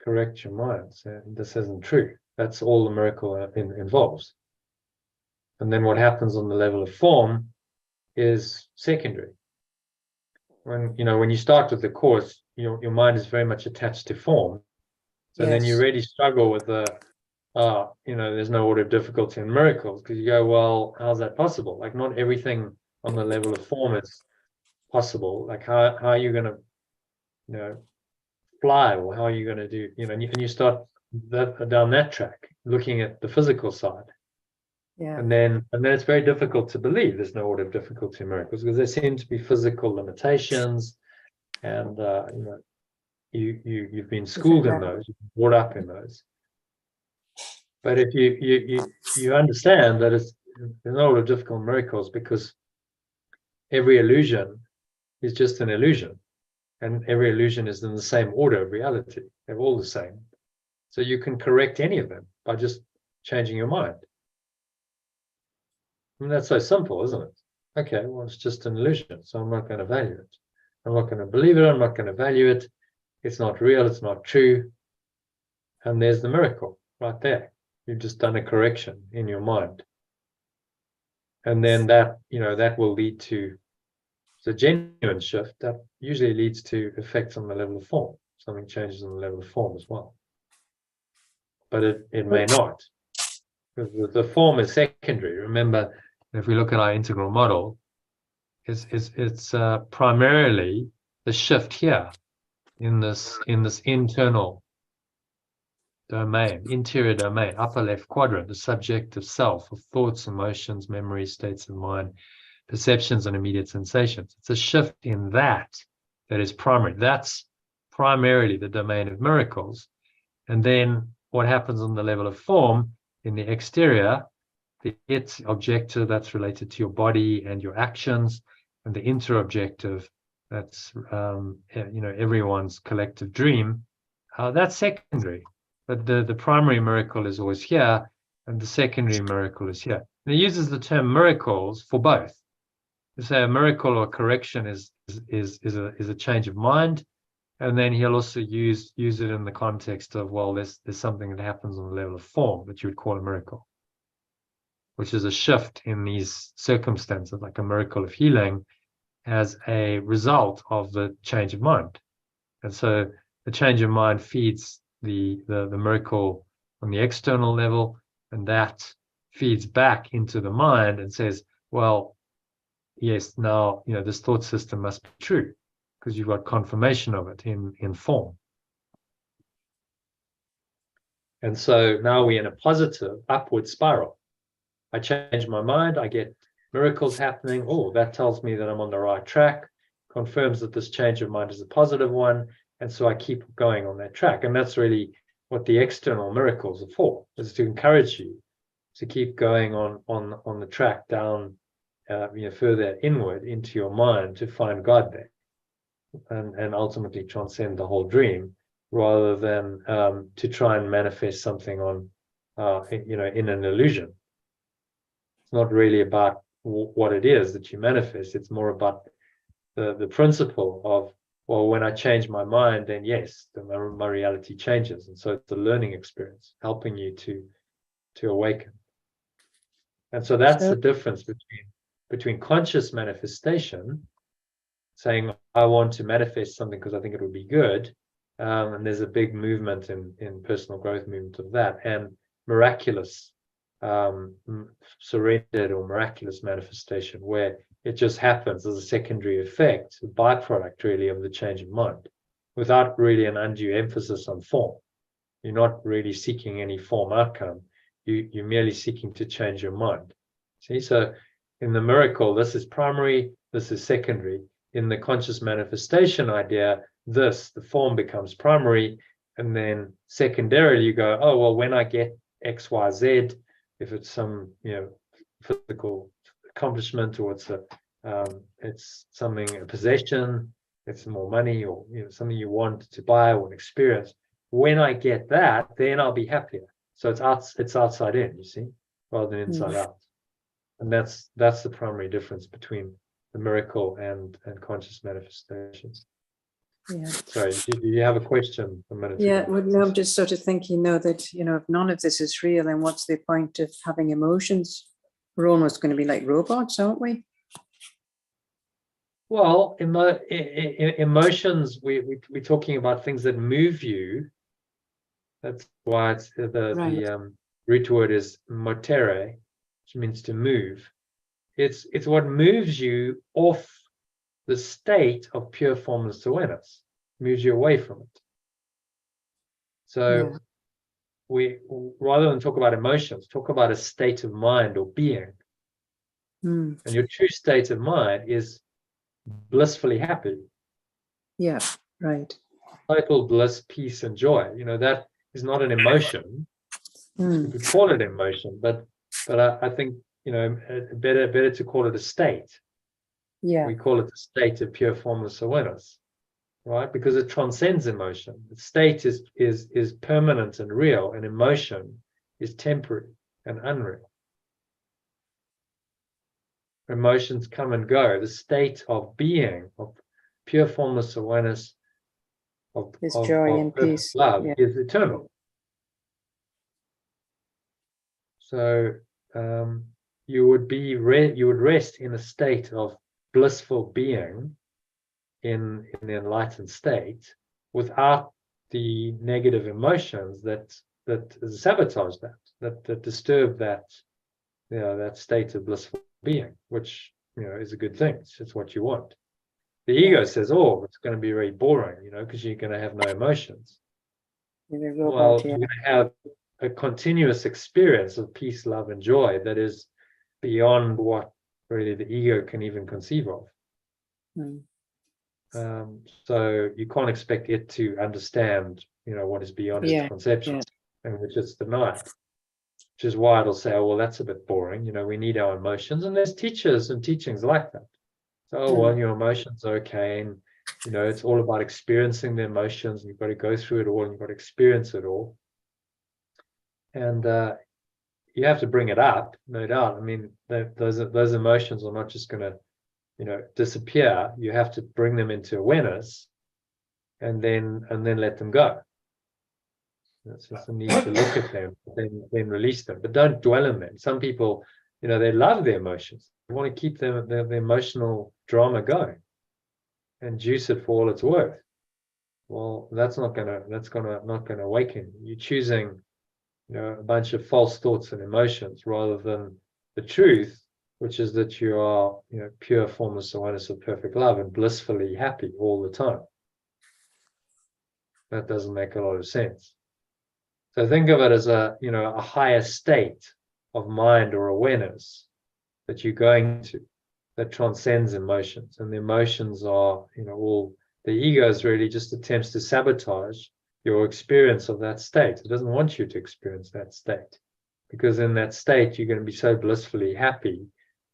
correct your mind. So this isn't true. That's all the miracle involves. And then what happens on the level of form is secondary. When you start with the course, your mind is very much attached to form. So then you really struggle with there's no order of difficulty in miracles, because you go, well, how's that possible? Like, not everything on the level of form is possible. Like, how are you going to, fly, or how are you going to do, and you start down that track, looking at the physical side. Yeah. And then it's very difficult to believe there's no order of difficulty in miracles, because there seem to be physical limitations, and you've been schooled in those, you've been brought up in those. But if you understand that there's no order of difficult miracles, because every illusion is just an illusion, and every illusion is in the same order of reality. They're all the same. So you can correct any of them by just changing your mind. I mean, that's so simple, isn't it? Okay, well, it's just an illusion, so I'm not going to value it. I'm not going to believe it. I'm not going to value it. It's not real. It's not true. And there's the miracle right there. You've just done a correction in your mind. And then that will lead to the genuine shift that usually leads to effects on the level of form. Something changes on the level of form as well. But it may not. Because the form is secondary. Remember, if we look at our integral model, it's primarily the shift here in this internal domain, interior domain, upper left quadrant, the subjective self of thoughts, emotions, memories, states of mind, perceptions, and immediate sensations. It's a shift in that is primary. That's primarily the domain of miracles. And then what happens on the level of form in the exterior, the objective that's related to your body and your actions, and the interobjective, that's everyone's collective dream, that's secondary. But the primary miracle is always here, and the secondary miracle is here. And he uses the term miracles for both. To say a miracle or correction is a change of mind, and then he'll also use it in the context of, well, there's something that happens on the level of form that you would call a miracle, which is a shift in these circumstances, like a miracle of healing, as a result of the change of mind. And so the change of mind feeds the miracle on the external level, and that feeds back into the mind and says, well, yes, now this thought system must be true, because you've got confirmation of it in form. And so now we're in a positive upward spiral. I change my mind, I get miracles happening. Oh, that tells me that I'm on the right track, confirms that this change of mind is a positive one. And so I keep going on that track. And that's really what the external miracles are for, is to encourage you to keep going on the track down, further inward into your mind, to find God there, and ultimately transcend the whole dream, rather than to try and manifest something on, in an illusion. It's not really about what it is that you manifest. It's more about the principle of, well, when I change my mind, then yes, my reality changes. And so it's a learning experience, helping you to awaken. And so that's the difference between conscious manifestation, saying, I want to manifest something because I think it would be good. And there's a big movement in personal growth movement of that, and miraculous, surrendered or miraculous manifestation, where it just happens as a secondary effect, a byproduct really of the change of mind, without really an undue emphasis on form. You're not really seeking any form outcome. You're merely seeking to change your mind. See, so in the miracle, this is primary, this is secondary. In the conscious manifestation idea, the form becomes primary, and then secondarily you go, oh, well, when I get X, Y, Z, if it's some physical accomplishment, or it's something, a possession, it's more money, or something you want to buy or an experience, when I get that, then I'll be happier. So it's outside in, you see, rather than inside out. And that's the primary difference between the miracle and conscious manifestations. Yeah. Sorry, do you have a question a minute Yeah, ago? well, no, I'm just sort of thinking, that, if none of this is real, then what's the point of having emotions? We're almost going to be like robots, aren't we? Well, emotions, we're talking about things that move you. That's why it's the root word is motere, which means to move. It's what moves you off the state of pure formless awareness, moves you away from it. So we, rather than talk about emotions, talk about a state of mind or being. And your true state of mind is blissfully happy. Yeah, right. Total bliss, peace, and joy. That is not an emotion. You could call it emotion, but I think better to call it a state. Yeah. We call it the state of pure formless awareness, right? Because it transcends emotion. The state is permanent and real, and emotion is temporary and unreal. Emotions come and go. The state of being, of pure formless awareness, of joy and peace, love, is eternal. So you would rest in a state of blissful being, in the enlightened state, without the negative emotions that sabotage that disturb that that state of blissful being, which is a good thing. It's what you want. The ego says, "Oh, it's going to be very boring," because you're going to have no emotions. Well, you're going to have a continuous experience of peace, love, and joy that is beyond what really the ego can even conceive of. So you can't expect it to understand, what is beyond its conception, and which it's denied. Which is why it'll say, "Oh, well, that's a bit boring. We need our emotions." And there's teachers and teachings like that. So, "Oh, well, your emotions are okay, and it's all about experiencing the emotions, and you've got to go through it all, and you've got to experience it all." And you have to bring it up, no doubt. I mean, those emotions are not just going to disappear. You have to bring them into awareness, and then let them go. It's just a need to look at them, then release them, but don't dwell in them. Some people, they love their emotions. They want to keep the emotional drama going and juice it for all it's worth. Well, that's not gonna awaken. You're choosing, a bunch of false thoughts and emotions rather than the truth, which is that you are, pure formless awareness of perfect love and blissfully happy all the time. That doesn't make a lot of sense. So think of it as a higher state of mind or awareness that you're going to, that transcends emotions. And the emotions are, all the ego is really just attempts to sabotage your experience of that state. It doesn't want you to experience that state, because in that state, you're going to be so blissfully happy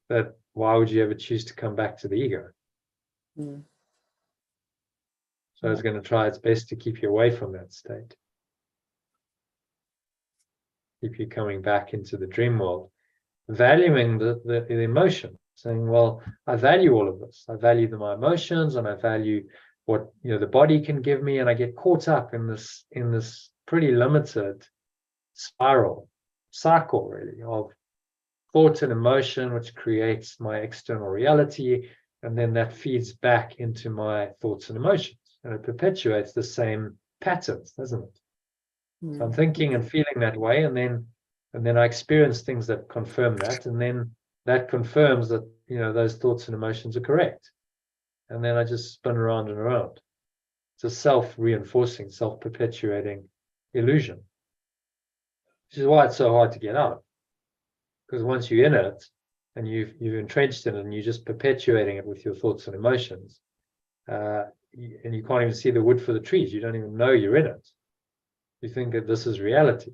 that why would you ever choose to come back to the ego? So it's going to try its best to keep you away from that state. Keep you coming back into the dream world, valuing the emotion, saying, "Well, I value all of this. I value my emotions, and I value what the body can give me," and I get caught up in this pretty limited cycle really of thought and emotion, which creates my external reality, and then that feeds back into my thoughts and emotions, and it perpetuates the same patterns, doesn't it? So I'm thinking and feeling that way, and then I experience things that confirm that, and then that confirms that those thoughts and emotions are correct, and then I just spin around and around. It's a self-reinforcing, self-perpetuating illusion, which is why it's so hard to get out. Because once you're in it and you've entrenched in it, and you're just perpetuating it with your thoughts and emotions, and you can't even see the wood for the trees. You don't even know you're in it. You think that this is reality.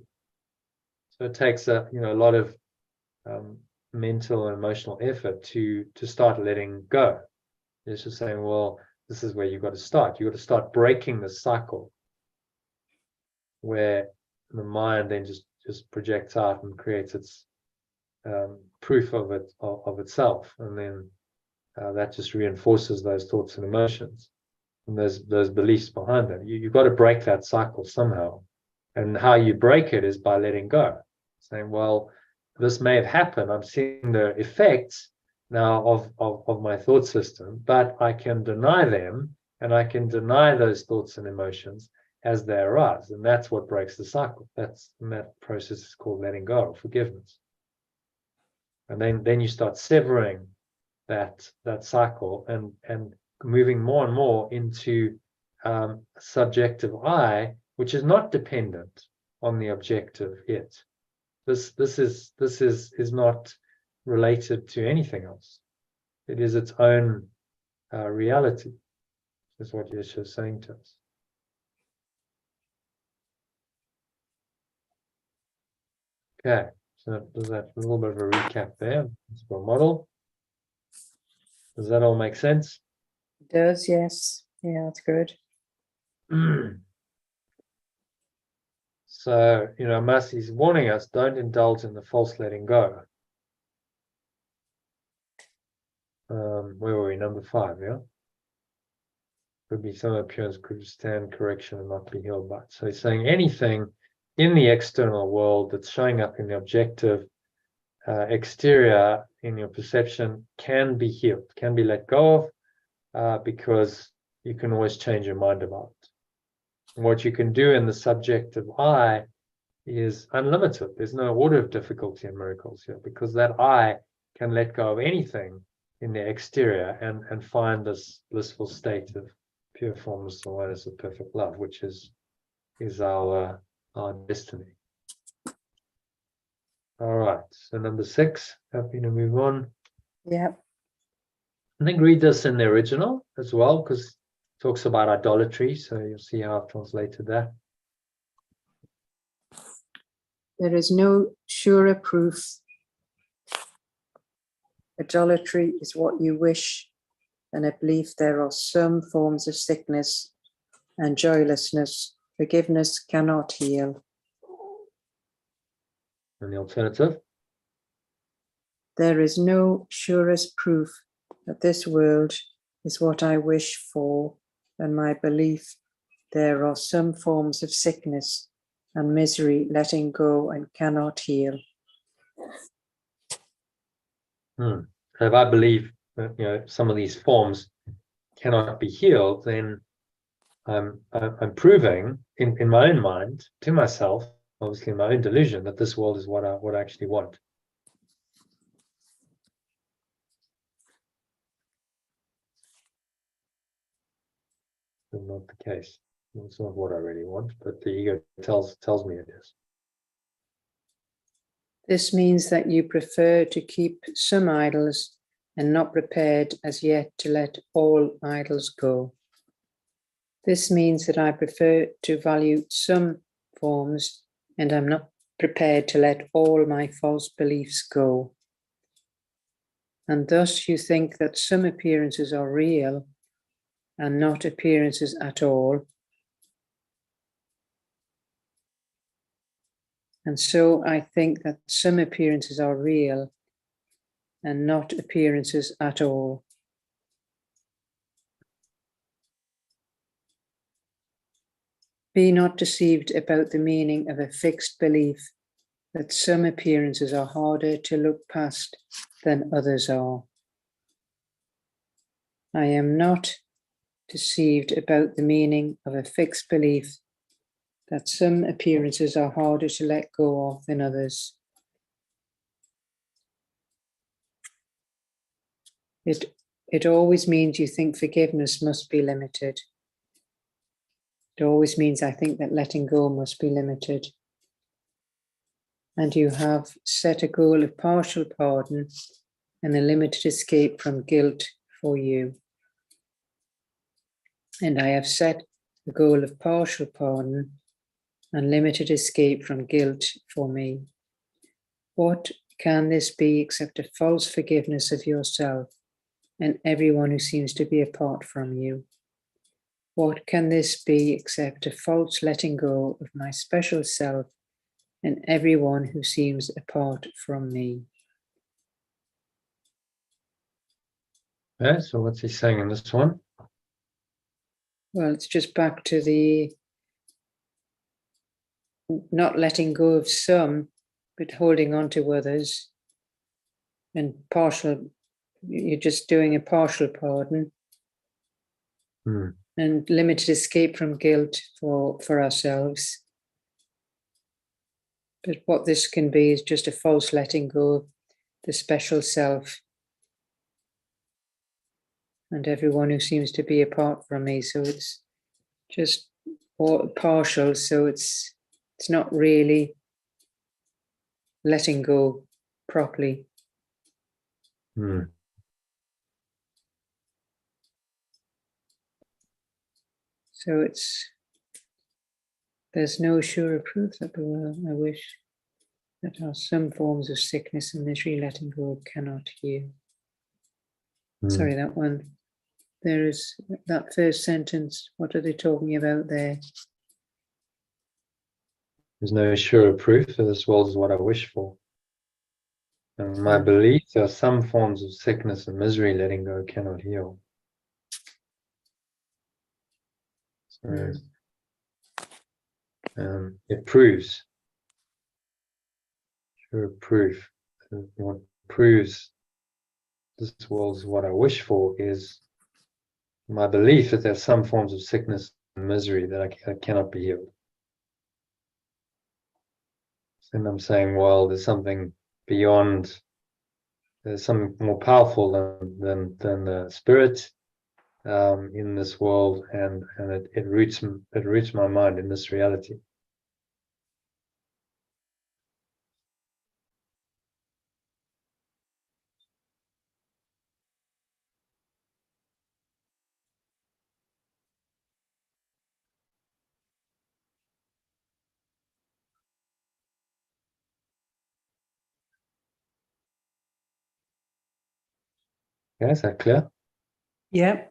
So it takes a lot of mental and emotional effort to start letting go. It's just saying, well, this is where you've got to start. You've got to start breaking the cycle where the mind then just just projects out and creates its proof of itself, and then that just reinforces those thoughts and emotions and those beliefs behind them. You've got to break that cycle somehow, and how you break it is by letting go, saying, well, this may have happened, I'm seeing the effects now of my thought system, but I can deny them, and I can deny those thoughts and emotions as they arise, and that's what breaks the cycle. And that process is called letting go, or forgiveness. And then you start severing that cycle and moving more and more into subjective I, which is not dependent on the objective it. This is not related to anything else. It is its own reality, is what Yeshua is saying to us. Okay, so there's that a little bit of a recap there. It's our model. Does that all make sense? It does, yes. Yeah, that's good. So, Masi's warning us, don't indulge in the false letting go. Where were we? Number 5, yeah? Could be some appearance could stand correction and not be healed by. So he's saying anything in the external world that's showing up in the objective exterior in your perception can be healed, can be let go of, because you can always change your mind about it. And what you can do in the subjective I is unlimited. There's no order of difficulty in miracles here, because that I can let go of anything in the exterior and find this blissful state of pure formless awareness of perfect love, which is our destiny. All right, so number 6, happy to move on. Yeah. I think read this in the original as well, because it talks about idolatry, so you'll see how I've translated that. There is no surer proof. Idolatry is what you wish, than a belief there are some forms of sickness and joylessness forgiveness cannot heal. And the alternative? There is no surest proof that this world is what I wish for than my belief there are some forms of sickness and misery letting go and cannot heal. So if I believe that some of these forms cannot be healed, then I'm proving in my own mind to myself, obviously in my own delusion, that this world is what I actually want. It's not the case. It's not what I really want, but the ego tells me it is. This means that you prefer to keep some idols and not prepared as yet to let all idols go. This means that I prefer to value some forms and I'm not prepared to let all my false beliefs go. And thus you think that some appearances are real and not appearances at all. And so I think that some appearances are real and not appearances at all. Be not deceived about the meaning of a fixed belief that some appearances are harder to look past than others are. I am not deceived about the meaning of a fixed belief that some appearances are harder to let go of than others. It always means you think forgiveness must be limited. It always means I think that letting go must be limited. And you have set a goal of partial pardon and a limited escape from guilt for you. And I have set the goal of partial pardon and limited escape from guilt for me. What can this be except a false forgiveness of yourself and everyone who seems to be apart from you? What can this be except a false letting go of my special self and everyone who seems apart from me. Okay, so what's he saying in this one? Well, it's just back to the not letting go of some, but holding on to others, and partial. You're just doing a partial pardon, and limited escape from guilt for ourselves. But what this can be is just a false letting go of the special self and everyone who seems to be apart from me. So it's just partial. So it's not really letting go properly. So there's no surer proof that the world, I wish, that are some forms of sickness and misery letting go cannot heal. Sorry, that one. There is that first sentence. What are they talking about there? There's no surer proof that this world is what I wish for. And my belief there are some forms of sickness and misery letting go cannot heal. So it proves, sure proof. What proves this world is what I wish for is my belief that there's some forms of sickness and misery that I cannot be healed. And I'm saying, well, there's something beyond, there's something more powerful than the spirit in this world, and it roots my mind in this reality. Yeah, is that clear? Yeah.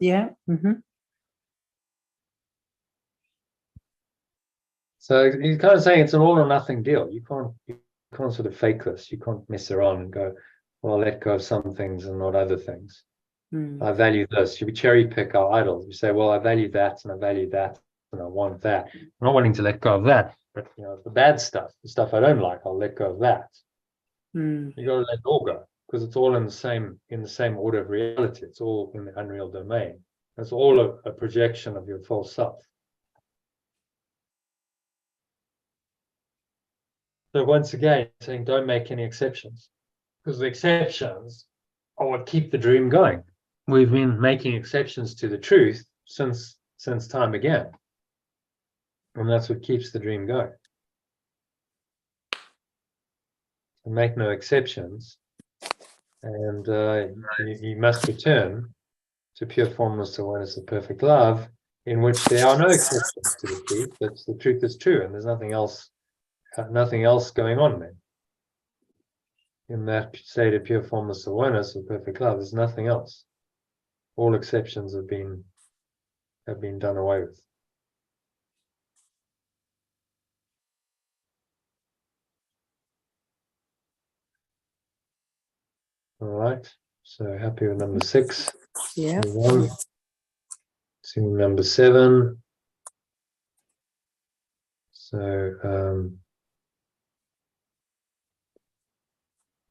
So he's kind of saying it's an all or nothing deal. You can't sort of fake this. You can't mess around and go, well, I'll let go of some things and not other things. I value this. You cherry pick our idols. You say, well, I value that and I value that and I want that. I'm not wanting to let go of that, but the bad stuff, the stuff I don't like, I'll let go of that. You got to let it all go because it's all in the same order of reality. It's all in the unreal domain. It's all a projection of your false self. So once again, saying don't make any exceptions, because the exceptions are what keep the dream going. We've been making exceptions to the truth since time began, and that's what keeps the dream going. And make no exceptions, and you must return to pure formless awareness of perfect love, in which there are no exceptions to the truth. That's the truth is true, and there's nothing else going on there. In that state of pure formless awareness of perfect love, there's nothing else. All exceptions have been done away with. All right. So happy with number 6. Yeah. To number 7. So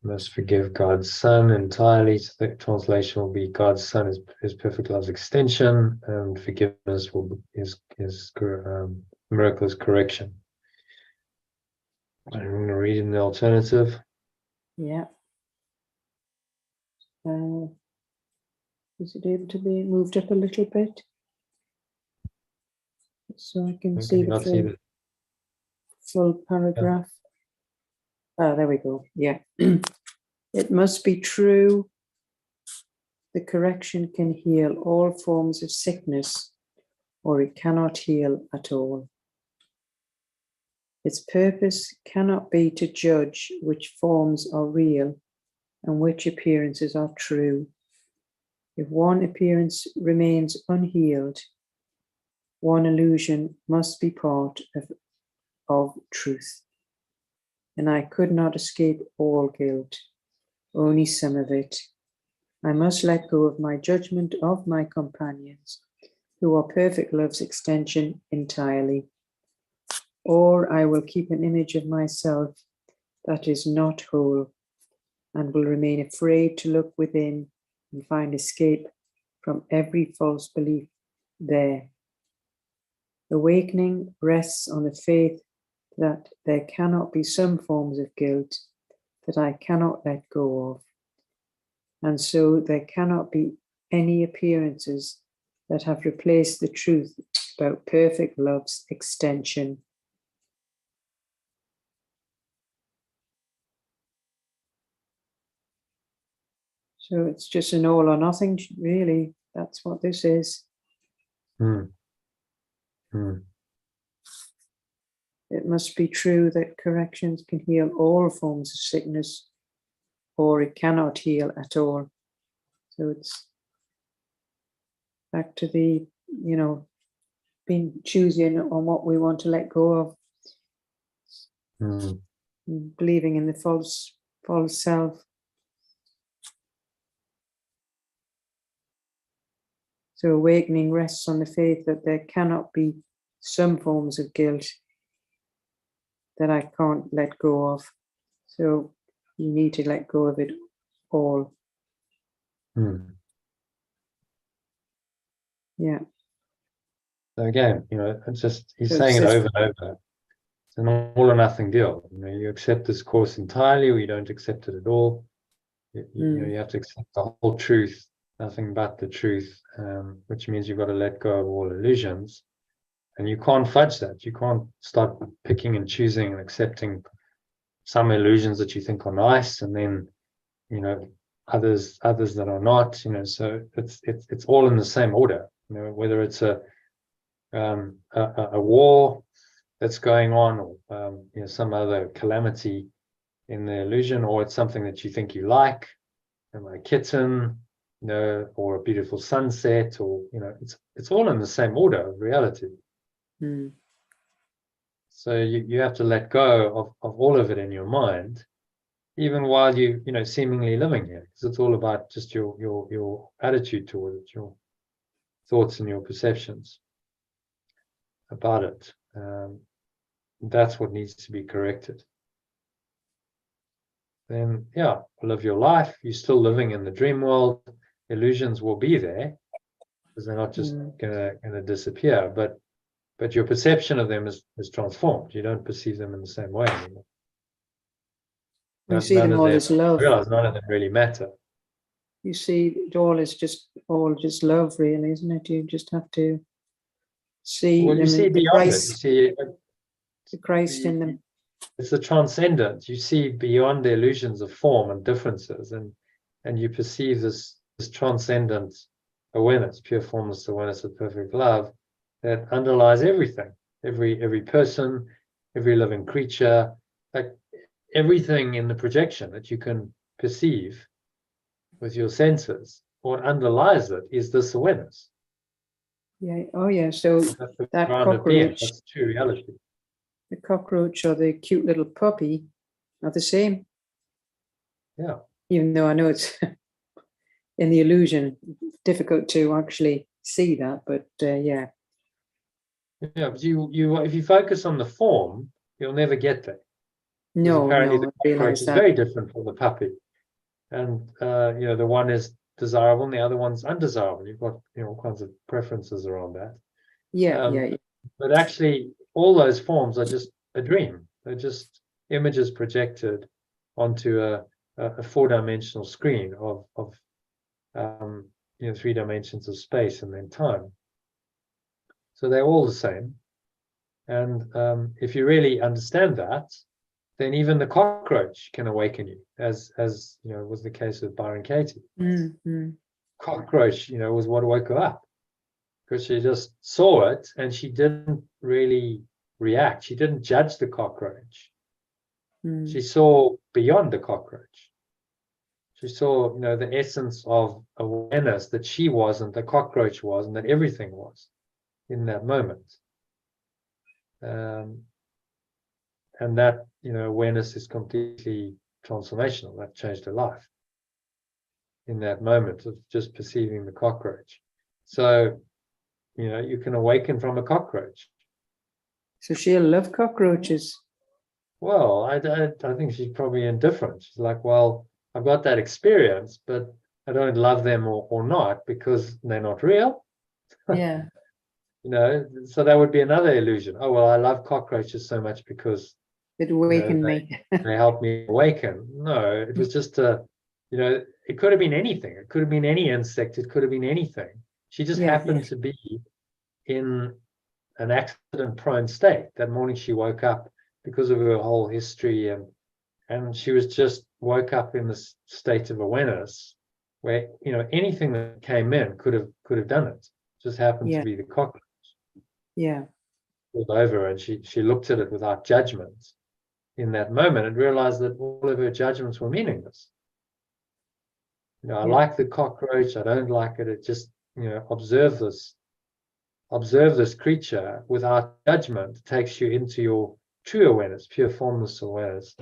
must forgive God's Son entirely. So the translation will be God's Son is perfect love's extension, and forgiveness is miracle is correction. I'm going to read in the alternative. Yeah. Is it able to be moved up a little bit so I can see the full paragraph? Yeah. Oh, there we go. Yeah. It must be true. The correction can heal all forms of sickness, or it cannot heal at all. Its purpose cannot be to judge which forms are real and which appearances are true. If one appearance remains unhealed, one illusion must be part of truth. and I could not escape all guilt, only some of it. I must let go of my judgment of my companions, who are perfect love's extension entirely, or I will keep an image of myself that is not whole, and will remain afraid to look within and find escape from every false belief there. Awakening rests on the faith that there cannot be some forms of guilt that I cannot let go of, and so there cannot be any appearances that have replaced the truth about perfect love's extension. So it's just an all or nothing, really. That's what this is. It must be true that corrections can heal all forms of sickness, or it cannot heal at all. So it's back to the, being choosing on what we want to let go of, believing in the false self. So awakening rests on the faith that there cannot be some forms of guilt that I can't let go of. So you need to let go of it all. Yeah. So again, it's just, he's saying it over and over. It's an all or nothing deal. You accept this course entirely, or you don't accept it at all. You have to accept the whole truth, nothing but the truth, which means you've got to let go of all illusions. And you can't fudge that. You can't start picking and choosing and accepting some illusions that you think are nice, and then others that are not. So it's all in the same order. Whether it's a war that's going on, or some other calamity in the illusion, or it's something that you think you like a kitten, or a beautiful sunset, or it's all in the same order of reality. So you have to let go of all of it in your mind, even while you seemingly living here, because it's all about just your attitude towards it, your thoughts and your perceptions about it. That's what needs to be corrected. Then live your life. You're still living in the dream world. Illusions will be there because they're not just gonna disappear, but your perception of them is transformed. You don't perceive them in the same way anymore. You see them all as love. I realize none of them really matter. You see it all as just love, really, isn't it? You just have to see them. You see beyond it. You see the Christ in them. It's the transcendent. You see beyond the illusions of form and differences, and you perceive this transcendent awareness, pure formless awareness of perfect love that underlies everything, every person, every living creature, like everything in the projection that you can perceive with your senses. What underlies it is this awareness. Yeah. Oh, yeah. So that cockroach, that's true reality. The cockroach or the cute little puppy are the same. Yeah. Even though I know it's in the illusion, difficult to actually see that, but yeah. Yeah, but if you focus on the form, you'll never get there. No, apparently no, the cockroach is very different from the puppy, and the one is desirable and the other one's undesirable. You've got all kinds of preferences around that. Yeah. But actually, all those forms are just a dream. They're just images projected onto a four-dimensional screen of 3 dimensions of space and then time. So they're all the same. And if you really understand that, then even the cockroach can awaken you, as was the case with Byron Katie. Cockroach, was what woke her up, because she just saw it and she didn't really react. She didn't judge the cockroach. She saw beyond the cockroach. She saw, the essence of awareness that she wasn't, the cockroach was, and that everything was in that moment. And that awareness is completely transformational. That changed her life in that moment of just perceiving the cockroach. So, you can awaken from a cockroach. So she'll love cockroaches. Well, I think she's probably indifferent. She's like, well, I've got that experience, but I don't love them or not because they're not real. Yeah. So that would be another illusion. Oh, well, I love cockroaches so much because It awakened me. they help me awaken. No, it was just it could have been anything. It could have been any insect. It could have been anything. She just happened to be in an accident-prone state. That morning she woke up because of her whole history, and she was just woke up in this state of awareness where anything that came in could have done it. Just happened to be the cockroach. Yeah. Pulled over, and she looked at it without judgment in that moment and realized that all of her judgments were meaningless. I like the cockroach, I don't like it. It just, observe this creature without judgment. It takes you into your true awareness, pure formless awareness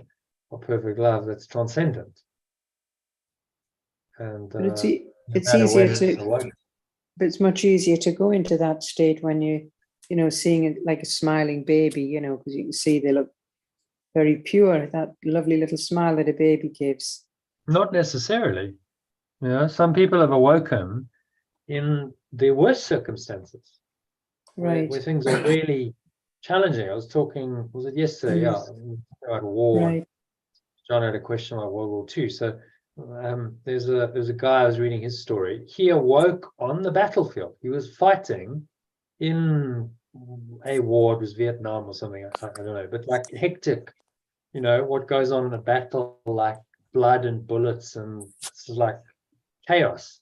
of perfect love that's transcendent. And but it's easier but it's much easier to go into that state when seeing it like a smiling baby, because you can see they look very pure, that lovely little smile that a baby gives. Not necessarily. Some people have awoken in the worst circumstances, right? Where things are really challenging. I was talking, was it yesterday? Yeah, about war. Right. John had a question about World War II. So there's a guy, I was reading his story. He awoke on the battlefield. He was fighting in a war. It was Vietnam or something. I don't know, but like hectic. What goes on in a battle, like blood and bullets, and it's like chaos.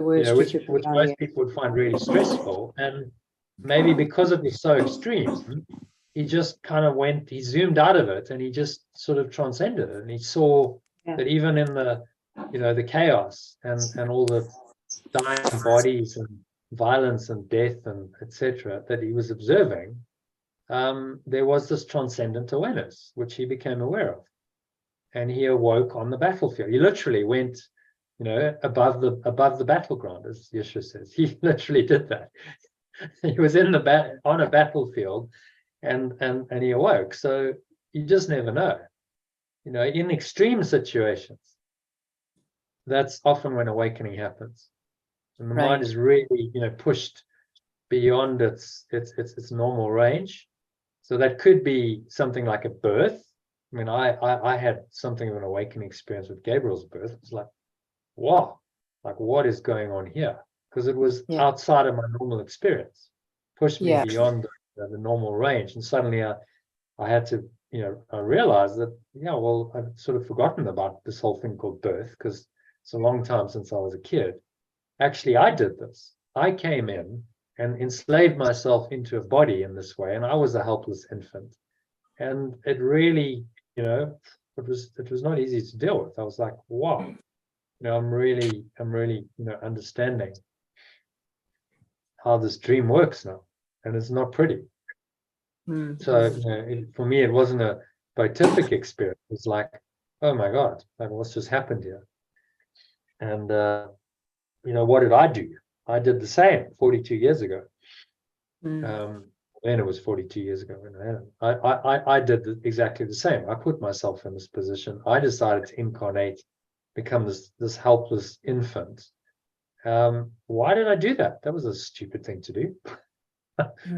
Which most people would find really stressful. And maybe because it was so extreme, he just kind of he zoomed out of it, and he just sort of transcended it. And he saw that even in the chaos and all the dying bodies and violence and death and etc. that he was observing, there was this transcendent awareness, which he became aware of. And he awoke on the battlefield. He literally went above the battleground, as Yeshua says. He literally did that. He was on a battlefield, and he awoke. So you just never know. In extreme situations, that's often when awakening happens, and the mind is really pushed beyond its normal range. So that could be something like a birth. I mean, I had something of an awakening experience with Gabriel's birth. It's like, wow, like what is going on here? Because it was outside of my normal experience, pushed me beyond the normal range. And suddenly I had to, I realized that, I've sort of forgotten about this whole thing called birth, because it's a long time since I was a kid. Actually, I did this. I came in and enslaved myself into a body in this way, and I was a helpless infant. And it really, it was not easy to deal with. I was like, wow. I'm really, understanding how this dream works now, and it's not pretty. Mm-hmm. So, for me, it wasn't a beatific experience. It was like, oh my God, like what's just happened here? And what did I do? I did the same 42 years ago. Then it was 42 years ago. I did exactly the same. I put myself in this position. I decided to incarnate, become this helpless infant. Why did I do that? That was a stupid thing to do.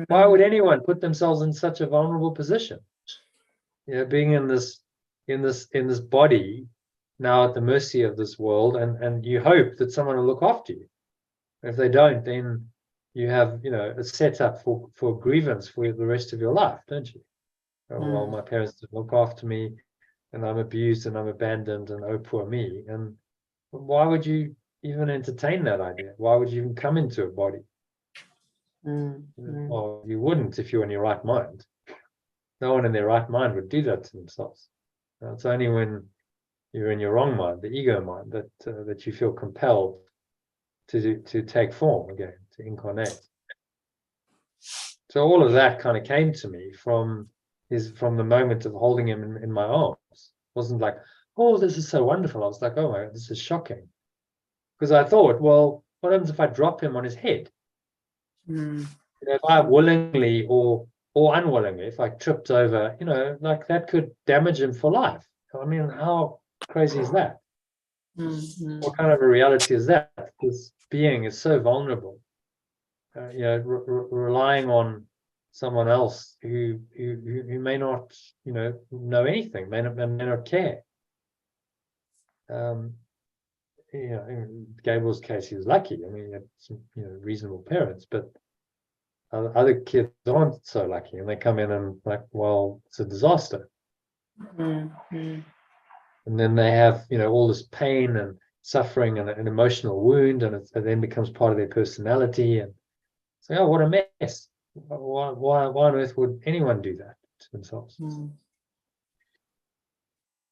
Why would anyone put themselves in such a vulnerable position? Being in this body now at the mercy of this world, and you hope that someone will look after you. If they don't, then you have a setup for grievance for the rest of your life, don't you? Well, my parents didn't look after me, and I'm abused and I'm abandoned, and oh poor me. And why would you even entertain that idea? Why would you even come into a body? Well, you wouldn't if you're in your right mind. No one in their right mind would do that to themselves. It's only when you're in your wrong mind, the ego mind, that you feel compelled to take form again, to incarnate. So all of that kind of came to me from is from the moment of holding him in my arms. It wasn't like, oh, this is so wonderful. I was like, oh my God, this is shocking. Because I thought, well, what happens if I drop him on his head? If I willingly or unwillingly, if I tripped over, like that could damage him for life. I mean, how crazy is that? What kind of a reality is that? This being is so vulnerable. Relying on someone else who may not, know anything, may not care. In Gabriel's case, he was lucky. I mean, he had some, reasonable parents, but other kids aren't so lucky, and they come in and like, well, it's a disaster. And then they have, all this pain and suffering and an emotional wound, and it then becomes part of their personality. And say, oh, what a mess! Why on earth would anyone do that to themselves?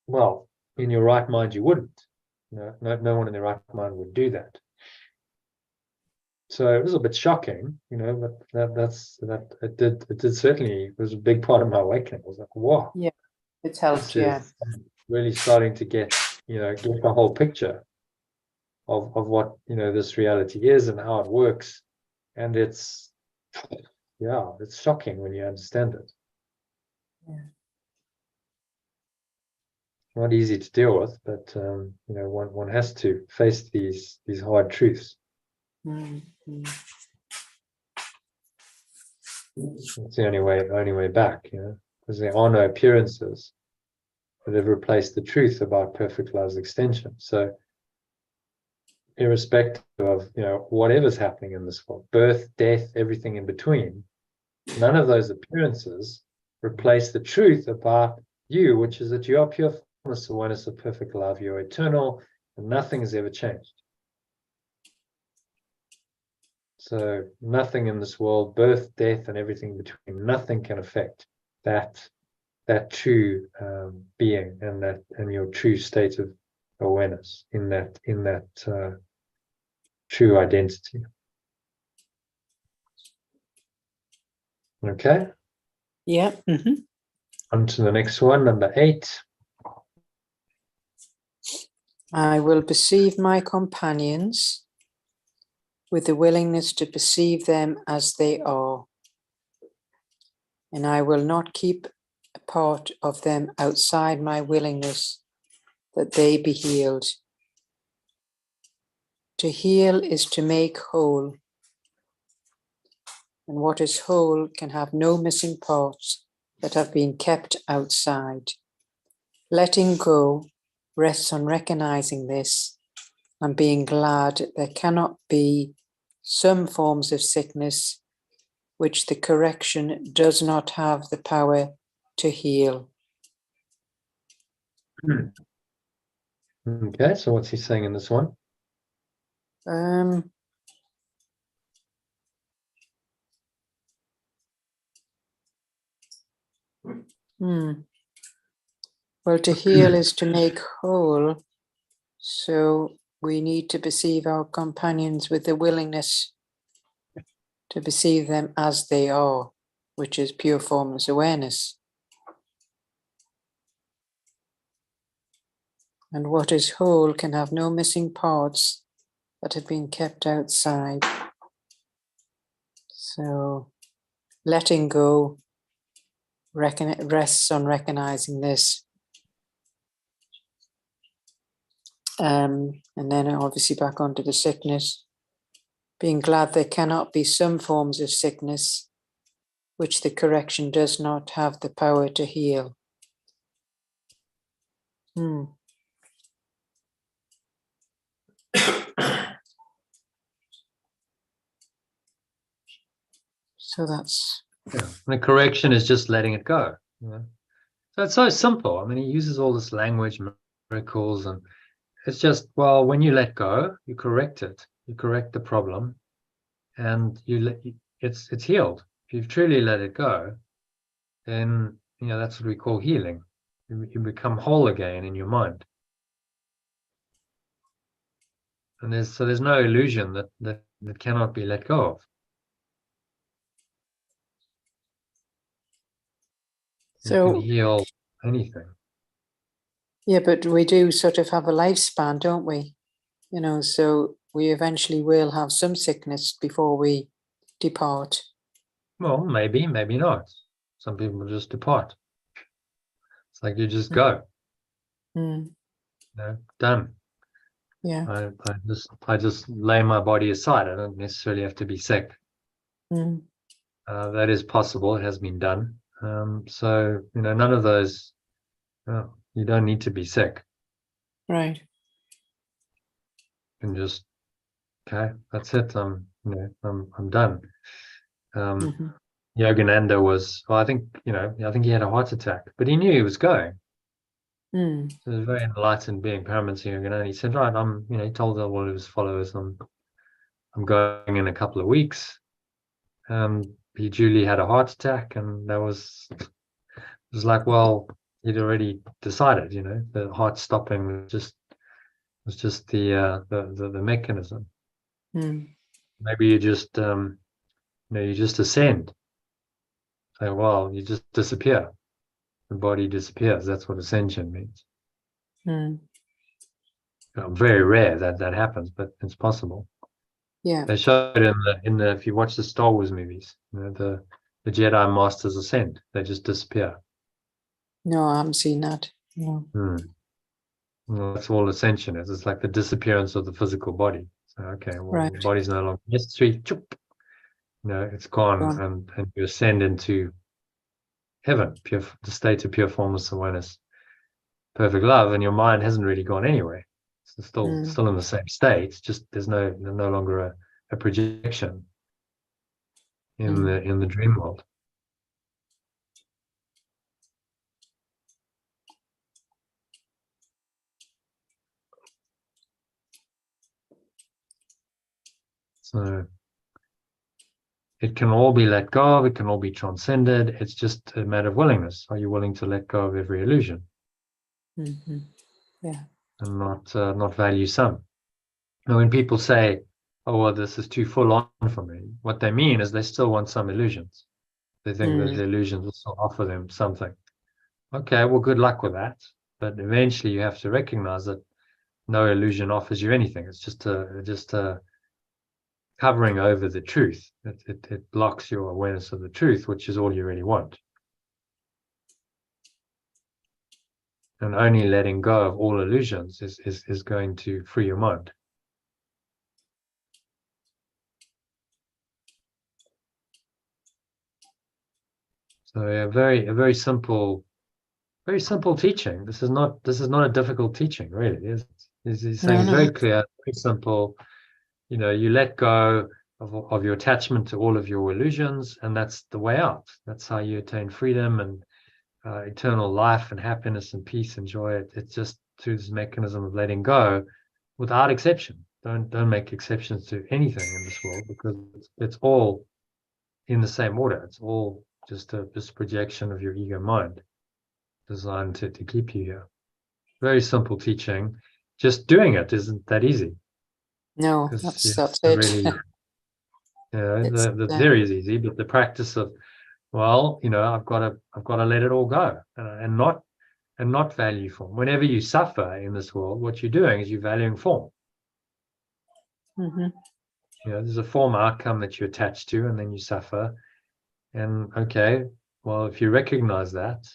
Well, in your right mind, you wouldn't. No one in their right mind would do that. So it was a bit shocking, but it did certainly, it was a big part of my awakening. I was like, wow. Yeah, it helped, yeah. Really starting to get the whole picture of what, this reality is and how it works. And it's shocking when you understand it. Yeah. Not easy to deal with, but one has to face these hard truths. It's the only way back, because there are no appearances that have replaced the truth about perfect love's extension. So irrespective of whatever's happening in this world, birth, death, everything in between, none of those appearances replace the truth about you, which is that you are pure fullness, awareness of perfect love. You're eternal, and nothing has ever changed. So nothing in this world, birth, death, and everything between, nothing can affect that true being and your true state of awareness in that true identity. Okay. Yeah. On to the next one, number 8. I will perceive my companions with the willingness to perceive them as they are, and I will not keep a part of them outside my willingness that they be healed. To heal is to make whole, and what is whole can have no missing parts that have been kept outside. Letting go rests on recognizing this and being glad there cannot be some forms of sickness which the correction does not have the power to heal. Okay, so what's he saying in this one? Well, to heal is to make whole, so we need to perceive our companions with the willingness to perceive them as they are, which is pure formless awareness. And what is whole can have no missing parts that have been kept outside. So letting go rests on recognizing this. And then obviously back onto the sickness. Being glad there cannot be some forms of sickness which the correction does not have the power to heal. So that's... The correction is just letting it go. So it's so simple. I mean, he uses all this language, miracles, and it's just, well, when you let go, you correct it. You correct the problem, and it's healed. If you've truly let it go, then that's what we call healing. You become whole again in your mind. And there's no illusion that cannot be let go of. can heal anything. Yeah, but we do sort of have a lifespan, don't we? You know, so we eventually will have some sickness before we depart. Well, maybe not. Some people just depart. It's like you just go. Done. Yeah. I just lay my body aside. I don't necessarily have to be sick. That is possible. It has been done. So none of those. You don't need to be sick. Right. You can just that's it. I'm done. Yogananda was. Well, I think he had a heart attack, but he knew he was going. So he was a very enlightened being, Paramahansa Yogananda. He said, "Right, he told all of his followers, I'm going in a couple of weeks." He duly had a heart attack, and that was like, well, he'd already decided. The heart stopping was just the mechanism. Maybe you just you just ascend. Say, well, you just disappear. The body disappears. That's what ascension means. Very rare that happens, but it's possible. Yeah. They showed it in the if you watch the Star Wars movies, the Jedi Masters ascend. They just disappear. No, I haven't seen that. No. Well, that's all ascension is. It's like the disappearance of the physical body. So the body's no longer necessary. It's gone, and you ascend into heaven, the state of pure formless awareness, perfect love, and your mind hasn't really gone anywhere. It's still in the same state. It's just there's no longer a projection in the dream world. So it can all be let go of. It can all be transcended. It's just a matter of willingness. Are you willing to let go of every illusion? Yeah. And not value some. And when people say, "Oh, well, this is too full on for me," what they mean is they still want some illusions. They think that the illusions will still offer them something. Okay, well, good luck with that. But eventually, you have to recognize that no illusion offers you anything. It's just a covering over the truth. It blocks your awareness of the truth, which is all you really want. And only letting go of all illusions is going to free your mind. So a very simple teaching. This is not a difficult teaching, really. He's saying it's very clear, very simple. You let go of your attachment to all of your illusions, and that's the way out. That's how you attain freedom and eternal life and happiness and peace and joy. It's just through this mechanism of letting go without exception. Don't make exceptions to anything in this world, because it's all in the same order. It's all just a projection of your ego mind designed to keep you here. Very simple teaching. Just doing it isn't that easy. No, that's it. Really, the theory is easy, but the practice of, I've got to let it all go, and not value form. Whenever you suffer in this world, what you're doing is you're valuing form. There's a form outcome that you attach to, and then you suffer. And if you recognize that,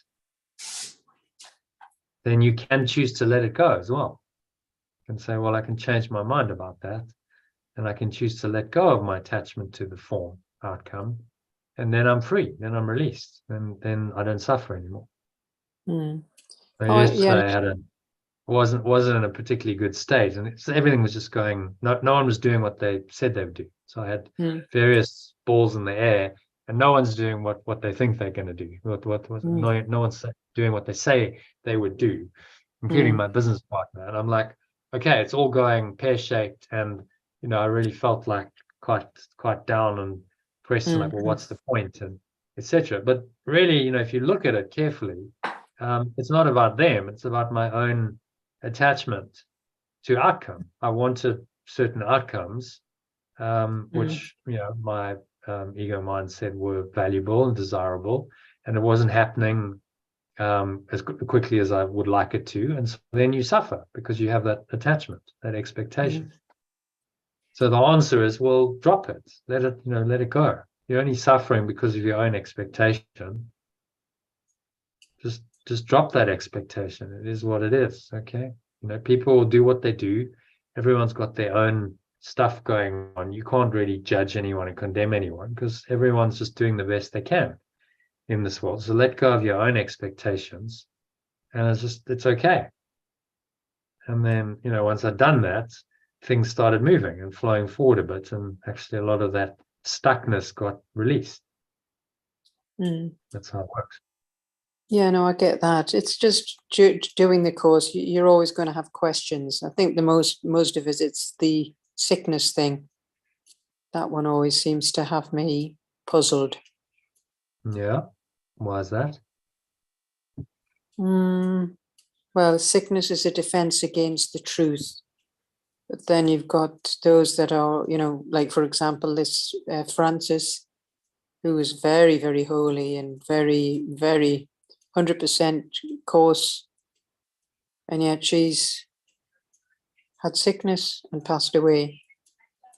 then you can choose to let it go as well. You can say, well, I can change my mind about that, and I can choose to let go of my attachment to the form outcome, and then I'm free, then I'm released, and then I don't suffer anymore. Yesterday I wasn't in a particularly good state, and everything was just going. No one was doing what they said they would do. So I had various balls in the air, and no one's doing what they think they're going to do. No one's doing what they say they would do, including my business partner. And I'm like, okay, it's all going pear-shaped, and I really felt like quite down and pressed, and like, well, what's the point, and etc. But really, if you look at it carefully, it's not about them. It's about my own attachment to outcome. I wanted certain outcomes, which my ego mind said were valuable and desirable, and it wasn't happening as quickly as I would like it to, and so then you suffer because you have that attachment, that expectation. So the answer is, well, drop it, let it go. You're only suffering because of your own expectation. Just drop that expectation. It is what it is. Okay, people do what they do. Everyone's got their own stuff going on. You can't really judge anyone and condemn anyone because everyone's just doing the best they can in this world. So let go of your own expectations, and it's okay. And then, once I'd done that, things started moving and flowing forward a bit, and actually a lot of that stuckness got released. That's how it works. Yeah, no, I get that. It's just doing the course, you're always going to have questions. I think the most of it, it's the sickness thing. That one always seems to have me puzzled. Yeah. Why is that? Well, sickness is a defense against the truth. But then you've got those that are, like, for example, this Francis, who is very, very holy and very, very 100% course. And yet she's had sickness and passed away.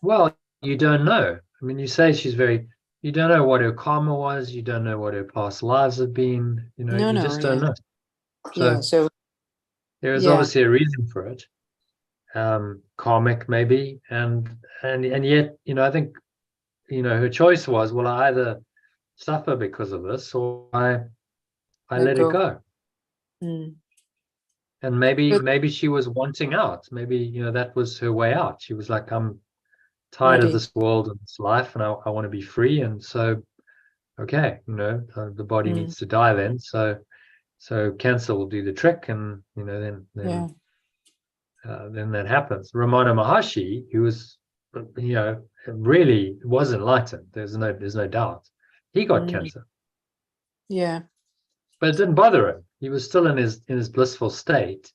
Well, you don't know. I mean, you say you don't know what her karma was. You don't know what her past lives have been. You just don't know. So there is obviously a reason for it. Karmic maybe. And yet, I think, her choice was, well, I either suffer because of this or I let it go. And maybe she was wanting out. Maybe, that was her way out. She was like, I'm tired of this world and this life, and I want to be free. And so, okay, the body needs to die then. So cancer will do the trick, and then that happens. Ramana Maharshi, who was, really was enlightened. There's no doubt. He got cancer. Yeah. But it didn't bother him. He was still in his blissful state,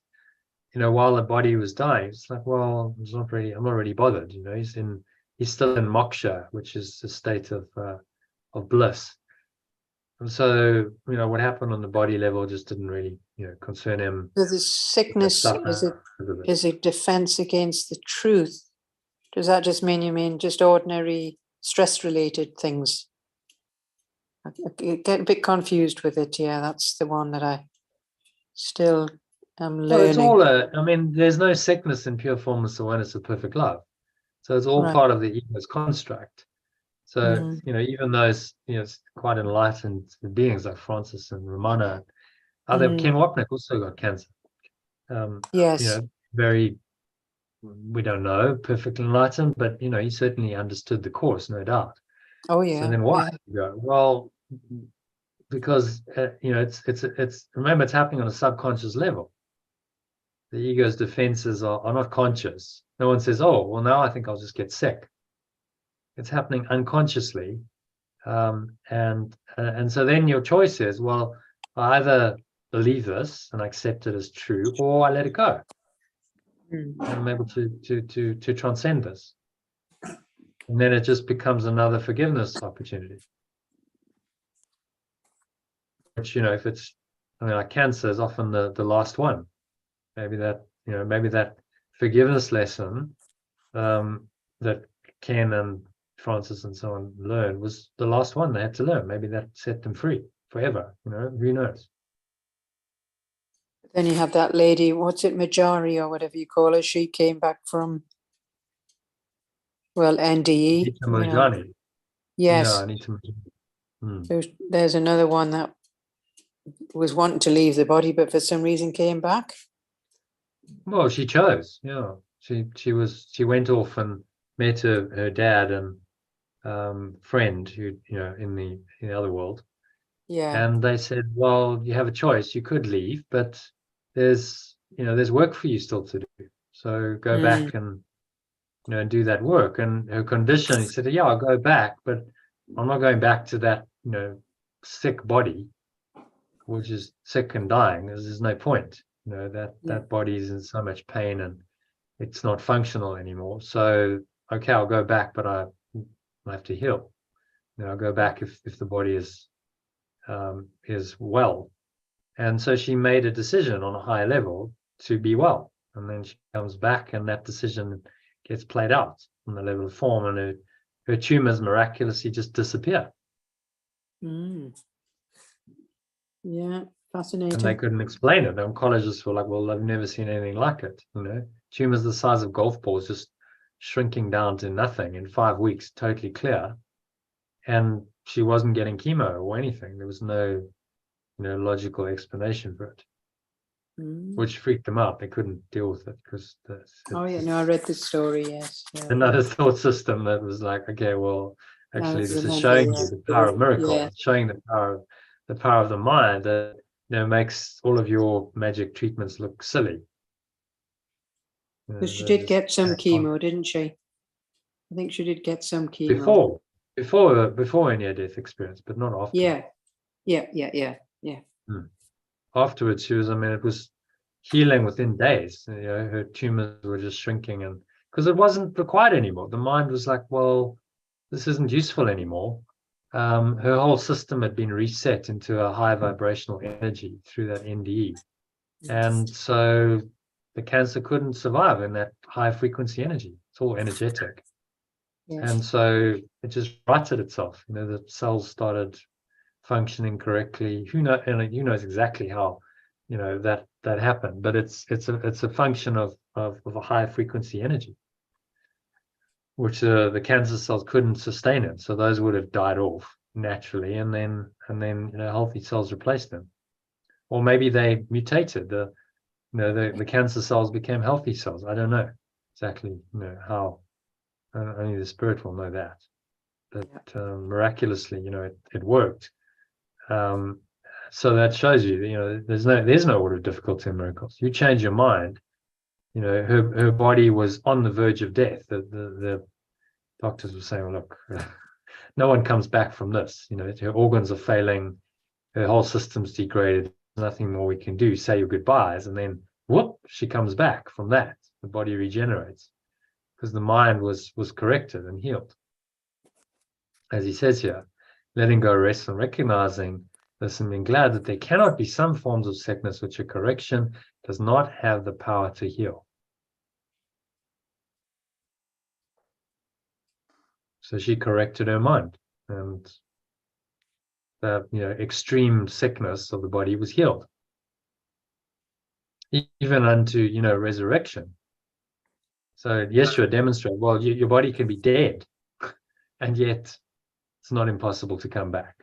while the body was dying. It's like, well, I'm not really bothered. He's still in moksha, which is a state of bliss. And so, what happened on the body level just didn't really, concern him. So the sickness is a defense against the truth. Does that just mean you mean just ordinary stress-related things? I get a bit confused with it. Yeah, that's the one that I still am learning. Well, it's all there's no sickness in pure formless awareness of perfect love. So it's all part of the ego's construct. So, even those, quite enlightened beings like Francis and Ramana, Ken Wapnick also got cancer. Yes. Very, we don't know, perfectly enlightened, but, he certainly understood the course, no doubt. Oh, yeah. So then why? Yeah. Well, because, it's remember, it's happening on a subconscious level. The ego's defenses are not conscious. No one says, oh, well, now I think I'll just get sick. It's happening unconsciously. And so then your choice is, well, I either believe this and accept it as true, or I let it go. And I'm able to transcend this. And then it just becomes another forgiveness opportunity. Which, if it's, like cancer is often the last one. Maybe that forgiveness lesson that Ken and Francis and so on learned was the last one they had to learn. Maybe that set them free forever. Who knows? Then you have that lady, what's it, Majari or whatever you call her. She came back from, NDE. Yes. Yeah, there's another one that was wanting to leave the body, but for some reason came back. Well, she chose. Yeah, she went off and met her dad and friend who in the other world. Yeah. And they said, well, you have a choice. You could leave, but there's work for you still to do. So go back and do that work. And her condition, he said, yeah, I'll go back, but I'm not going back to that sick body, which is sick and dying. There's no point. That body is in so much pain and it's not functional anymore. So okay, I'll go back, but I have to heal. I'll go back if the body is well, And so she made a decision on a higher level to be well. And then she comes back and that decision gets played out on the level of form, and her tumors miraculously just disappear. Mm. Yeah, And fascinating. they couldn't explain it. The oncologists were like, well, they've never seen anything like it. Tumors the size of golf balls just shrinking down to nothing in 5 weeks, totally clear. And she wasn't getting chemo or anything. There was no logical explanation for it, which freaked them out. They couldn't deal with it because Oh yeah, no, I read the story. Yes, yeah. Another thought system that was like, okay, well, actually, this is remember, showing yeah. you the power of miracles. Yeah. It's showing the power of the mind that makes all of your magic treatments look silly. But she did get some chemo, didn't she? I think she did get some chemo before a near-death experience, but not after. Yeah. Afterwards, it was healing within days. Her tumors were just shrinking, and because it wasn't required anymore. The mind was like, well, this isn't useful anymore. Her whole system had been reset into a high vibrational energy through that NDE. And so the cancer couldn't survive in that high frequency energy. It's all energetic. Yes. And so it just righted itself. The cells started functioning correctly. Who knows exactly how that happened, but it's a function of a high frequency energy, which the cancer cells couldn't sustain it. So those would have died off naturally, and then healthy cells replaced them. Or maybe they mutated. The cancer cells became healthy cells. I don't know exactly how. Only the spirit will know that. But miraculously, it worked. So that shows you, there's no order of difficulty in miracles. You change your mind. Her body was on the verge of death. The doctors were saying, well, look, no one comes back from this. Her organs are failing, her whole system's degraded. Nothing more we can do. Say your goodbyes, and then whoop, she comes back from that. The body regenerates because the mind was corrected and healed. As he says here, letting go rests on recognizing this and being glad that there cannot be some forms of sickness which a correction does not have the power to heal. So she corrected her mind, and the extreme sickness of the body was healed, even unto resurrection. So Yeshua demonstrated, well, your body can be dead, and yet it's not impossible to come back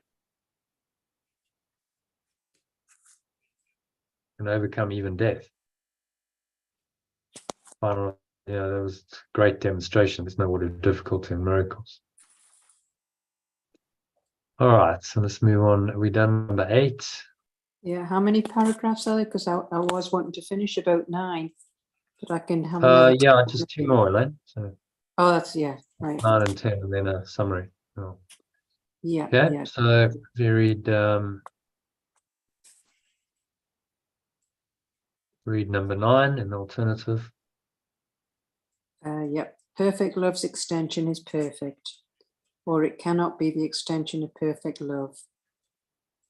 and overcome even death. Finally, there was great demonstration. There's no order of difficulty in miracles. All right, so let's move on. Are we done number 8? Yeah, how many paragraphs are there? Because I was wanting to finish about 9, but I can have another. Yeah, just 2 more, Elaine. So oh, that's right. 9 and 10, and then a summary. Oh. Yeah. Okay, Yeah. so we read number 9 in the alternative. Yep. Perfect love's extension is perfect, or it cannot be the extension of perfect love.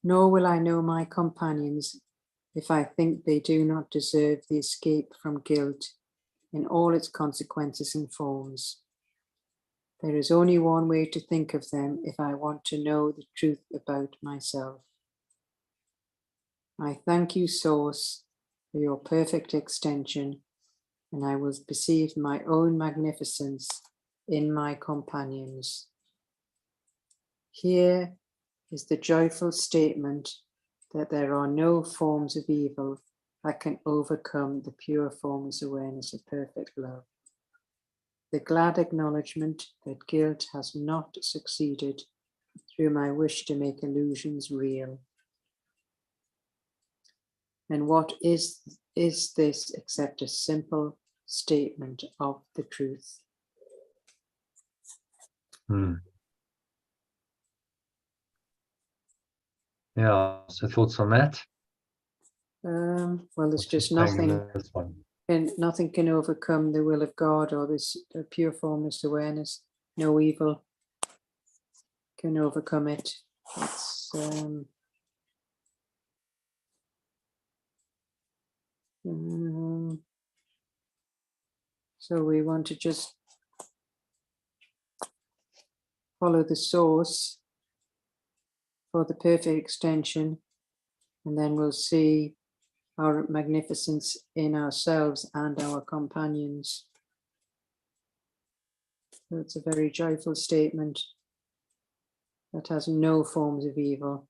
Nor will I know my companions if I think they do not deserve the escape from guilt in all its consequences and forms. There is only one way to think of them if I want to know the truth about myself. I thank you, Source, for your perfect extension, and I will perceive my own magnificence in my companions. Here is the joyful statement that there are no forms of evil that can overcome the pure formless awareness of perfect love. The glad acknowledgement that guilt has not succeeded through my wish to make illusions real. And what is this except a simple statement of the truth? Yeah, so thoughts on that? Well, there's just nothing. And nothing can overcome the will of God or this pure formless awareness. No evil can overcome it. It's So we want to just follow the source for the perfect extension, and then we'll see our magnificence in ourselves and our companions. So it's a very joyful statement that has no forms of evil,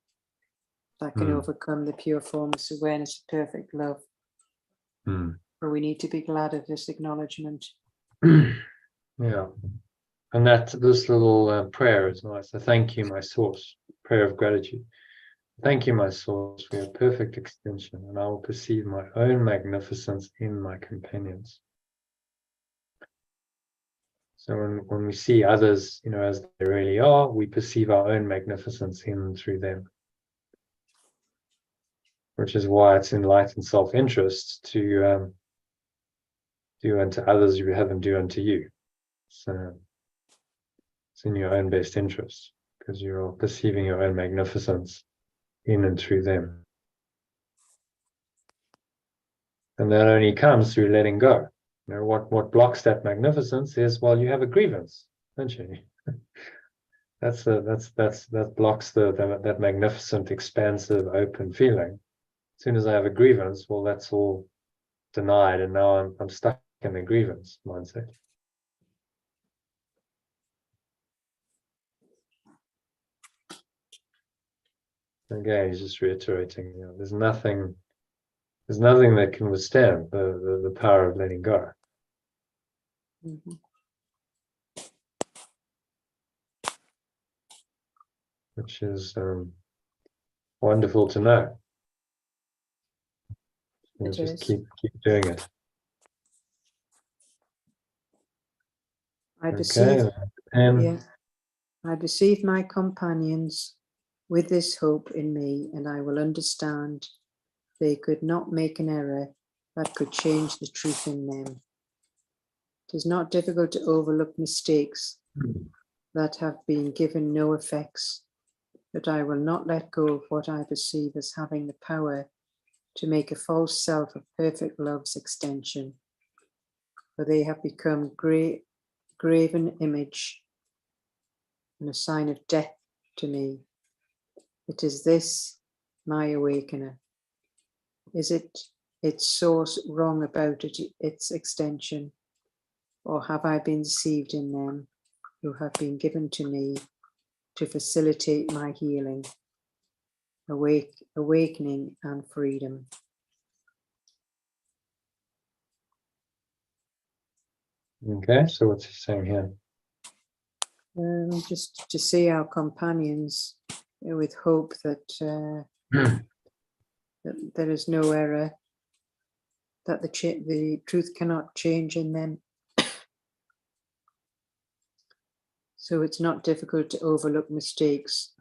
that can overcome the pure formless awareness of perfect love. But we need to be glad of this acknowledgement. Yeah. And that this little prayer is nice. So thank you, my source. Prayer of gratitude. Thank you, my source, for your perfect extension, and I will perceive my own magnificence in my companions. So when we see others, as they really are, we perceive our own magnificence in and through them. Which is why it's enlightened self-interest to do unto others as you have them do unto you. So it's in your own best interest, because you're perceiving your own magnificence in and through them. And that only comes through letting go. What blocks that magnificence is, well, you have a grievance, don't you? that blocks that magnificent, expansive, open feeling. As soon as I have a grievance, well, that's all denied, and now I'm stuck in the grievance mindset. Again, he's just reiterating, there's nothing that can withstand the power of letting go. Which is wonderful to know. Just keep doing it. I perceive my companions with this hope in me, and I will understand they could not make an error that could change the truth in them. It is not difficult to overlook mistakes that have been given no effects, but I will not let go of what I perceive as having the power to make a false self of perfect love's extension, for they have become graven image and a sign of death to me. It is this, my awakener. Is it its source wrong about its extension, or have I been deceived in them who have been given to me to facilitate my healing, awakening and freedom? Okay, so what's he saying here? Just to see our companions with hope that that there is no error, that the truth cannot change in them. So it's not difficult to overlook mistakes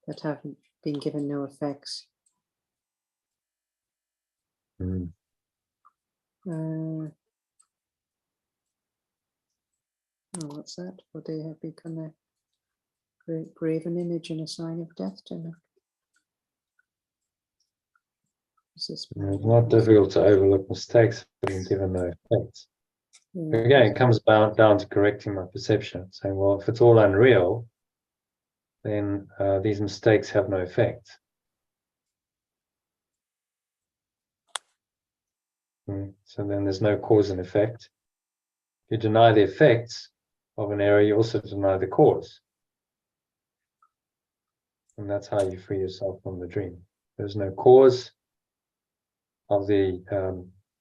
that have been given no effects. What's that? For they have become a graven image and a sign of death to me. It's not difficult to overlook mistakes being given no effects. Again, it comes down to correcting my perception, saying, well, if it's all unreal, then these mistakes have no effect. So then there's no cause and effect. If you deny the effects of an error, you also deny the cause. And that's how you free yourself from the dream. There's no cause of the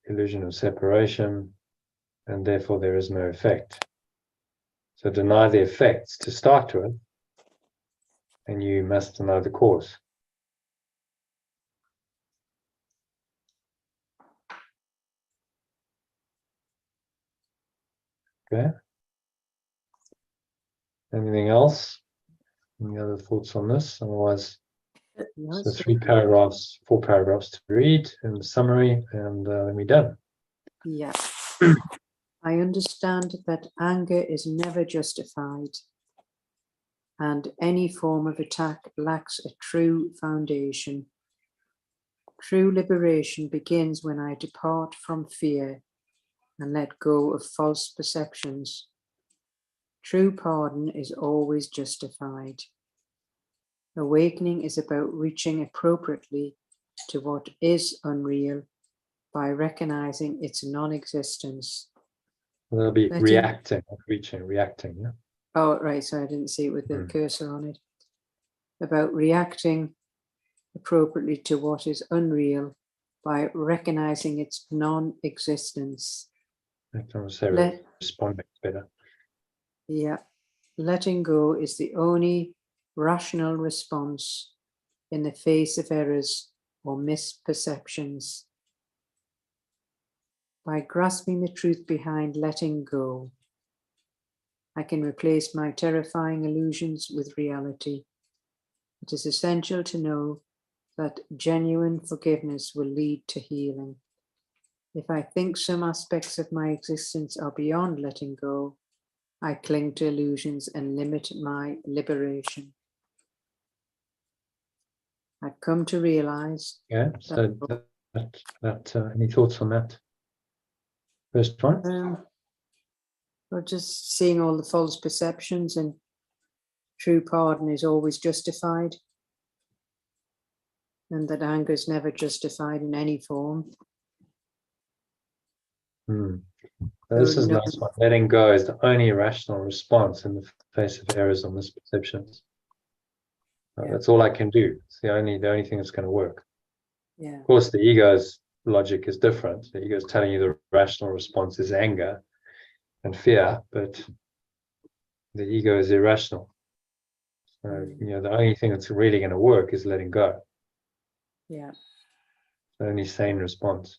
illusion of separation, and therefore there is no effect. So deny the effects to start with, and you must deny the cause. Okay. Anything else? Any other thoughts on this? Otherwise, so 4 paragraphs to read in the summary, and then we're done. Yeah. I understand that anger is never justified, and any form of attack lacks a true foundation. True liberation begins when I depart from fear and let go of false perceptions. True pardon is always justified. Awakening is about reaching appropriately to what is unreal by recognizing its non-existence. There'll be reacting, not reaching, reacting. Yeah? Oh, right. So I didn't see it with the cursor on it. About reacting appropriately to what is unreal by recognizing its non-existence. I can say responding better. Yeah. Letting go is the only rational response in the face of errors or misperceptions. By grasping the truth behind letting go, I can replace my terrifying illusions with reality. It is essential to know that genuine forgiveness will lead to healing. If I think some aspects of my existence are beyond letting go, I cling to illusions and limit my liberation. I've come to realize. Yeah, so any thoughts on that first one? Well, just seeing all the false perceptions, and true pardon is always justified, and that anger is never justified in any form. This is a nice one. Letting go is the only rational response in the face of errors or misperceptions. That's all I can do. It's the only thing that's going to work. Yeah. Of course, the ego's logic is different. The ego is telling you the rational response is anger and fear, but the ego is irrational. So, the only thing that's really going to work is letting go. Yeah. The only sane response.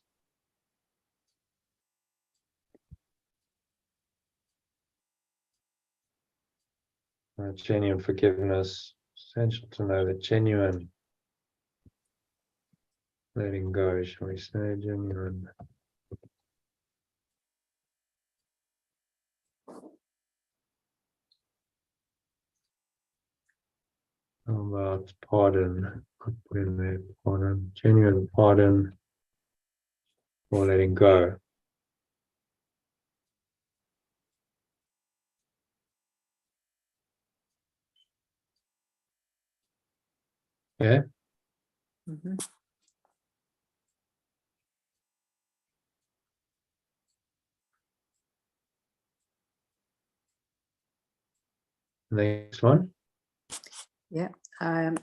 Genuine forgiveness. Essential to know that genuine letting go, shall we say, genuine. How about pardon? Put in there, pardon. Genuine pardon or letting go. Yeah. Mm-hmm. Next one. Yeah. I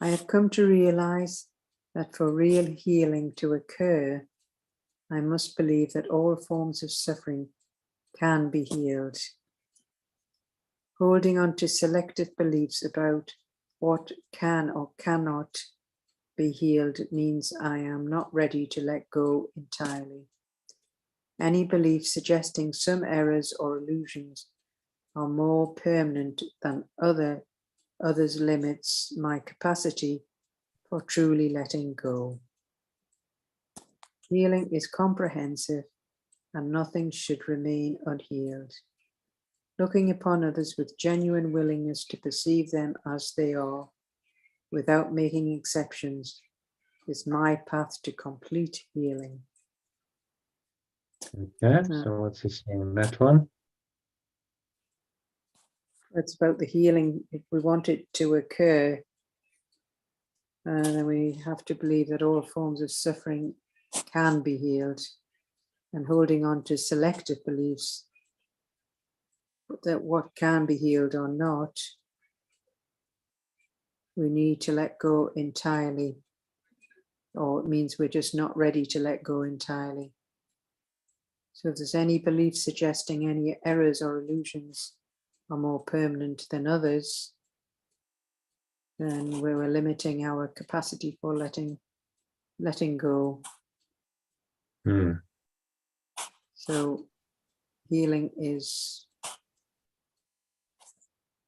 have come to realize that for real healing to occur, I must believe that all forms of suffering can be healed. Holding on to selective beliefs about what can or cannot be healed means I am not ready to let go entirely. Any belief suggesting some errors or illusions are more permanent than others limits my capacity for truly letting go. Healing is comprehensive and nothing should remain unhealed. Looking upon others with genuine willingness to perceive them as they are, without making exceptions, is my path to complete healing. Okay, so what's he saying in that one? It's about the healing. If we want it to occur, then we have to believe that all forms of suffering can be healed, and holding on to selective beliefs that what can be healed or not, we need to let go entirely, or it means we're just not ready to let go entirely. So if there's any belief suggesting any errors or illusions are more permanent than others, then we're limiting our capacity for letting go. So healing is,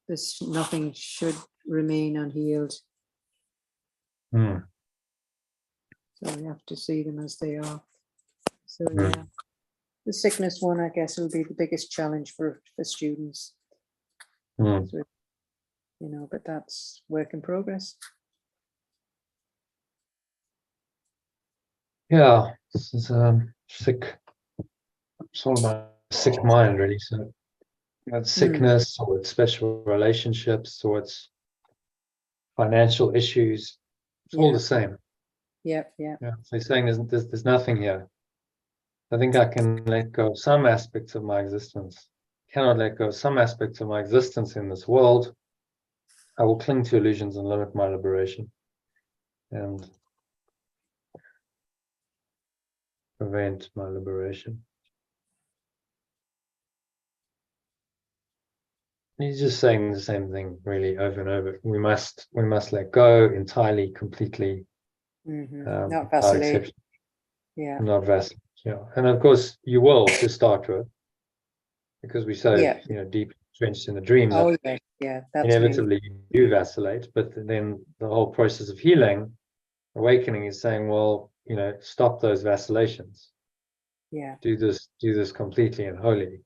there's nothing should remain unhealed. So we have to see them as they are. So yeah, the sickness one, I guess, will be the biggest challenge for students. So, but that's work in progress. Yeah, this is sick. It's all about sick mind, really. So it's sickness, or it's special relationships, or it's financial issues. It's all the same. Yeah. Yeah. So he's saying there's nothing here. I think I can let go of some aspects of my existence. Cannot let go of some aspects of my existence in this world. I will cling to illusions and limit my liberation and prevent my liberation. He's just saying the same thing really over and over. We must let go entirely, completely, Not without vacillate. exception. Yeah. Not vacillate. Yeah. And of course you will to start with, because we're so deep entrenched in the dream that that's inevitably you do vacillate. But then the whole process of healing, awakening, is saying, well, stop those vacillations. Yeah. Do this completely and wholly.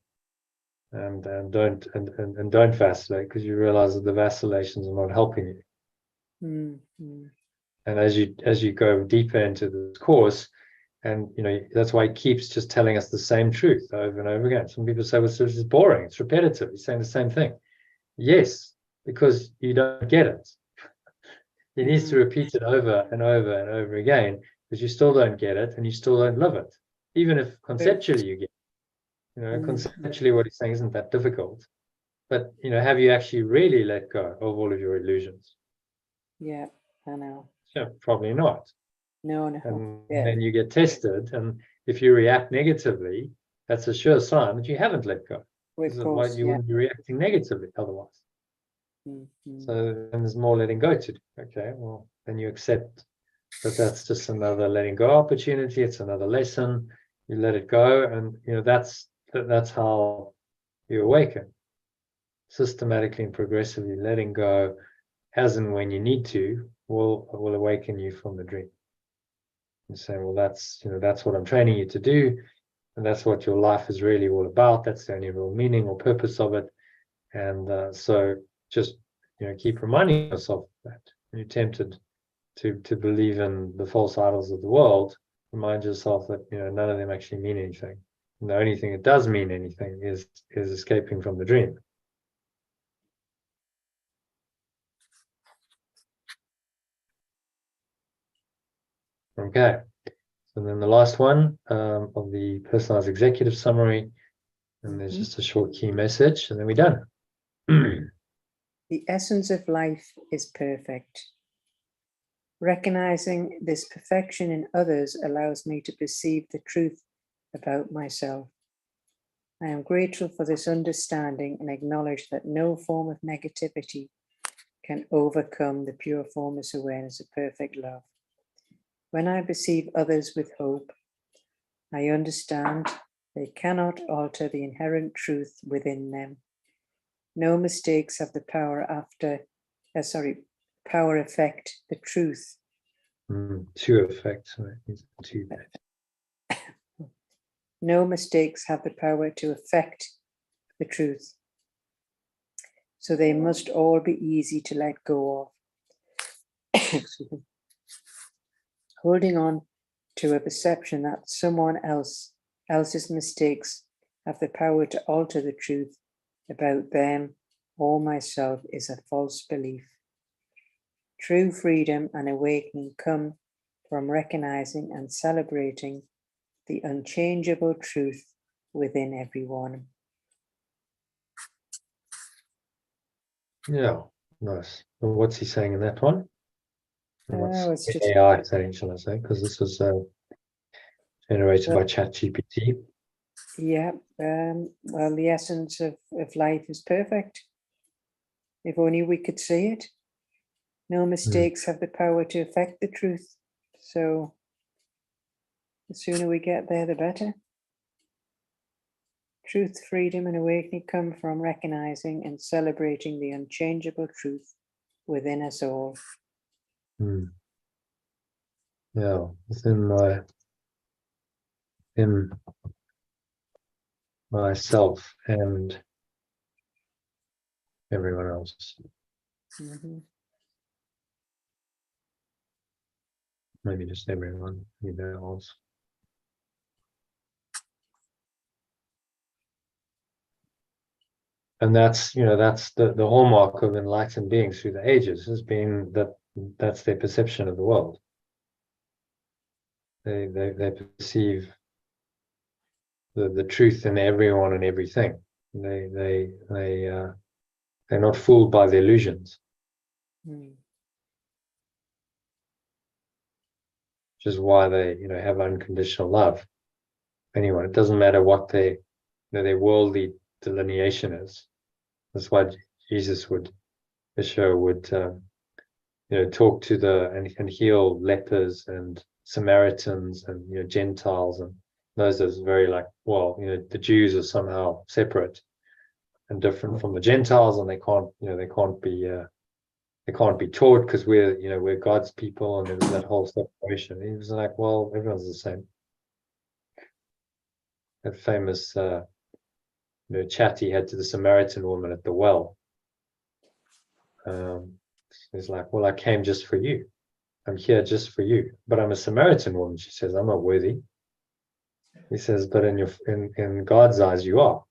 And don't vacillate, because you realize that the vacillations are not helping you. And as you go deeper into this course, and that's why he keeps just telling us the same truth over and over again. Some people say, well, this is boring, it's repetitive, he's saying the same thing. Yes, because you don't get it. He needs to repeat it over and over and over again, because you still don't get it and you still don't live it, even if conceptually you get it. Conceptually what he's saying isn't that difficult, but have you actually really let go of all of your illusions? Yeah, I know. Yeah, probably not. No. And then you get tested, and if you react negatively, that's a sure sign that you haven't let go. Because otherwise you wouldn't be reacting negatively otherwise. So then there's more letting go to do. Okay, well, then you accept that that's just another letting go opportunity. It's another lesson. You let it go, and that's how you awaken, systematically and progressively letting go, as and when you need to, will awaken you from the dream. And say, well, that's what I'm training you to do, and that's what your life is really all about. That's the only real meaning or purpose of it. And so just keep reminding yourself that when you're tempted to believe in the false idols of the world, remind yourself that none of them actually mean anything. And the only thing that does mean anything is escaping from the dream. Okay, and then the last one of the personalized executive summary, and there's just a short key message, and then we're done. The essence of life is perfect. Recognizing this perfection in others allows me to perceive the truth about myself. I am grateful for this understanding and acknowledge that no form of negativity can overcome the pure formless awareness of perfect love. When I perceive others with hope, I understand they cannot alter the inherent truth within them. No mistakes have the power affect the truth. To affect, to. No mistakes have the power to affect the truth. So they must all be easy to let go of. Holding on to a perception that someone else's mistakes have the power to alter the truth about them or myself is a false belief. True freedom and awakening come from recognizing and celebrating the unchangeable truth within everyone. Yeah, nice. Well, what's he saying in that one? What's It's just AI saying, shall I say? Because this was generated by ChatGPT. Yeah, well, the essence of life is perfect. If only we could see it. No mistakes have the power to affect the truth. So the sooner we get there, the better. Truth, freedom, and awakening come from recognizing and celebrating the unchangeable truth within us all. Yeah, within myself and everyone else. maybe just everyone, else. And that's the hallmark of enlightened beings through the ages, has been that's their perception of the world. They perceive the truth in everyone and everything. They're not fooled by the illusions. Mm. Which is why they have unconditional love. Anyone, it doesn't matter what their worldly delineation is. That's why Jesus would talk to and heal lepers and Samaritans and Gentiles, and those are very the Jews are somehow separate and different from the Gentiles, and they can't be taught because we're God's people, and there's that whole separation. He was like, well, everyone's the same. That famous chat he had to the Samaritan woman at the well. He's like, well, I came just for you. I'm here just for you. But I'm a Samaritan woman. She says, I'm not worthy. He says, but in God's eyes, you are.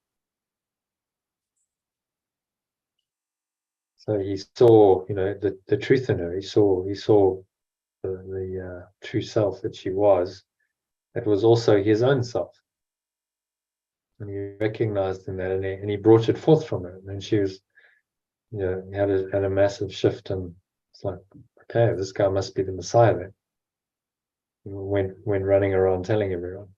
So he saw, the truth in her. He saw the true self that she was. It was also his own self. And he recognized in that, and he brought it forth from her. And then she was, had a massive shift, and it's like, okay, this guy must be the Messiah then. Went running around telling everyone.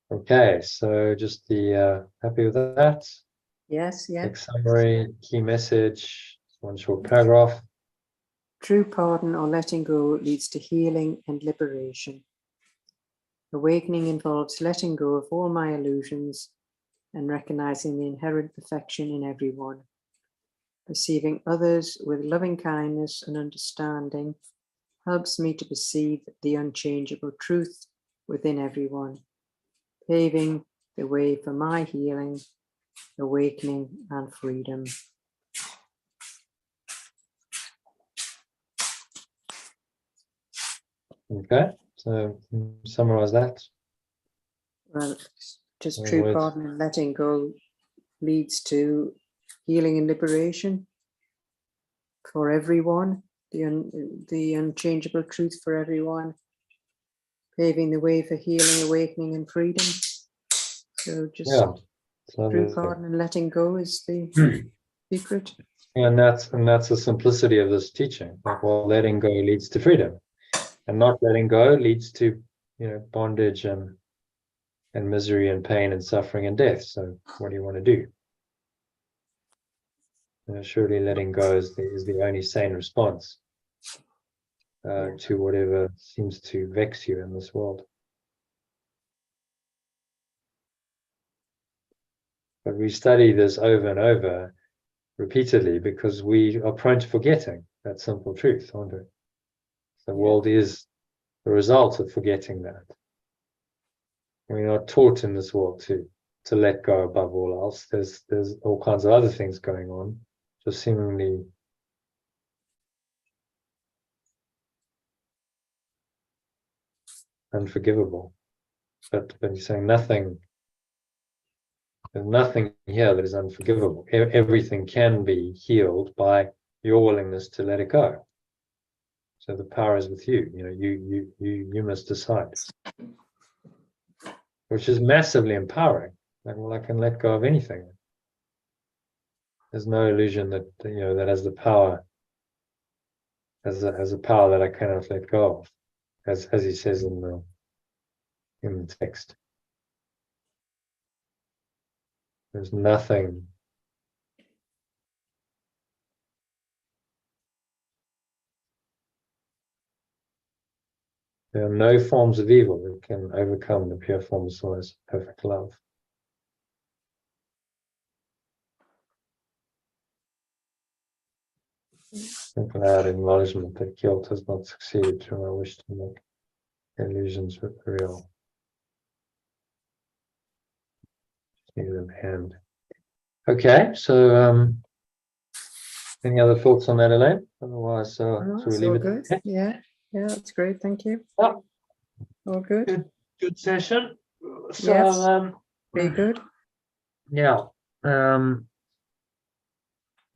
Okay, so just happy with that? Yes, yeah. Quick summary, key message, one short paragraph. True pardon or letting go leads to healing and liberation. Awakening involves letting go of all my illusions and recognizing the inherent perfection in everyone. Perceiving others with loving kindness and understanding helps me to perceive the unchangeable truth within everyone, paving the way for my healing, awakening, and freedom. Okay, so summarize that. Well, just true pardon and letting go leads to healing and liberation for everyone, the unchangeable truth for everyone, paving the way for healing, awakening, and freedom. So just true pardon and letting go is the secret. And that's the simplicity of this teaching. Like, well, letting go leads to freedom, and not letting go leads to bondage and misery and pain and suffering and death. So what do you want to do? Surely letting go is the only sane response to whatever seems to vex you in this world. But we study this over and over repeatedly because we are prone to forgetting that simple truth, aren't we? The world is the result of forgetting that. We're not taught in this world to let go above all else. There's all kinds of other things going on, just seemingly unforgivable. But you're saying nothing. There's nothing here that is unforgivable. Everything can be healed by your willingness to let it go. So the power is with you. You must decide, which is massively empowering. Like, well, I can let go of anything. There's no illusion that that has the power, as a power that I cannot let go of, as he says in the text. There's nothing. There are no forms of evil that can overcome the pure form of source, perfect love. Simple out acknowledgement that guilt has not succeeded through my wish to make illusions real. Just need an hand. Okay, so any other thoughts on that, Elaine? Otherwise, Oh, shall we it's leave all it good. there? Yeah, that's great. Thank you. Yeah. All good. Good session. So Yes. Very good. yeah.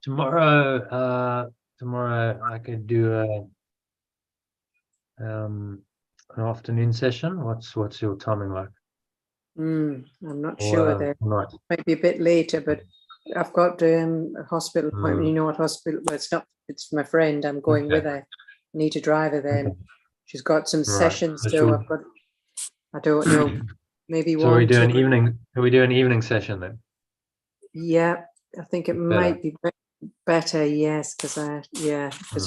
Tomorrow I could do an afternoon session. What's your timing like? I'm not Or sure there. night? Might be a bit later, but I've got a hospital appointment. You know what hospital? Well, it's not. It's my friend. I'm going with her. I need to drive her then. Okay. She's got some Right. sessions, So so I've got. I don't know. Maybe So we one, do two. an evening. Can we do an evening session then? Yeah, I think it Better. might be better. Yes, because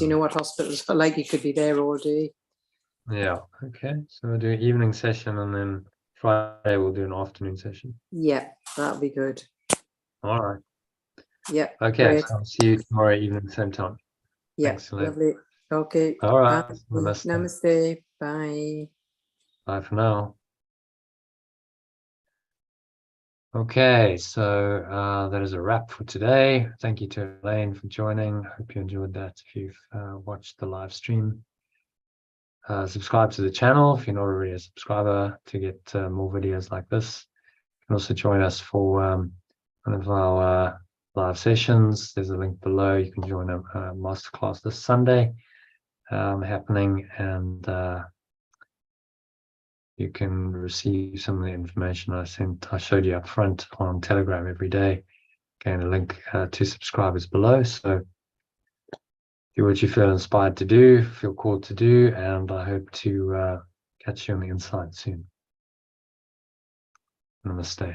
you know what hospitals are like. You could be there all day. Yeah. Okay. So we'll do an evening session, and then Friday we'll do an afternoon session. Yeah, that'll be good. All right. Yeah. Okay. Great. So I'll see you tomorrow evening, same time. Yeah. Thanks, Elaine. Lovely. Okay. All right. Bye. Namaste. Namaste. Bye. Bye for now. Okay, so that is a wrap for today. Thank you to Elaine for joining. Hope you enjoyed that. If you've watched the live stream, subscribe to the channel if you're not already a subscriber to get more videos like this. You can also join us for one of our live sessions. There's a link below. You can join a masterclass this Sunday happening, and you can receive some of the information I showed you up front on Telegram every day. Again, a link to subscribers below. So do what you feel inspired to do, feel called to do, and I hope to catch you on the inside soon. Namaste.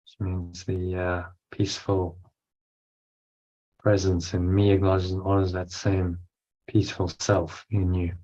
Which means the peaceful presence in me acknowledges and honors that same peaceful self in you.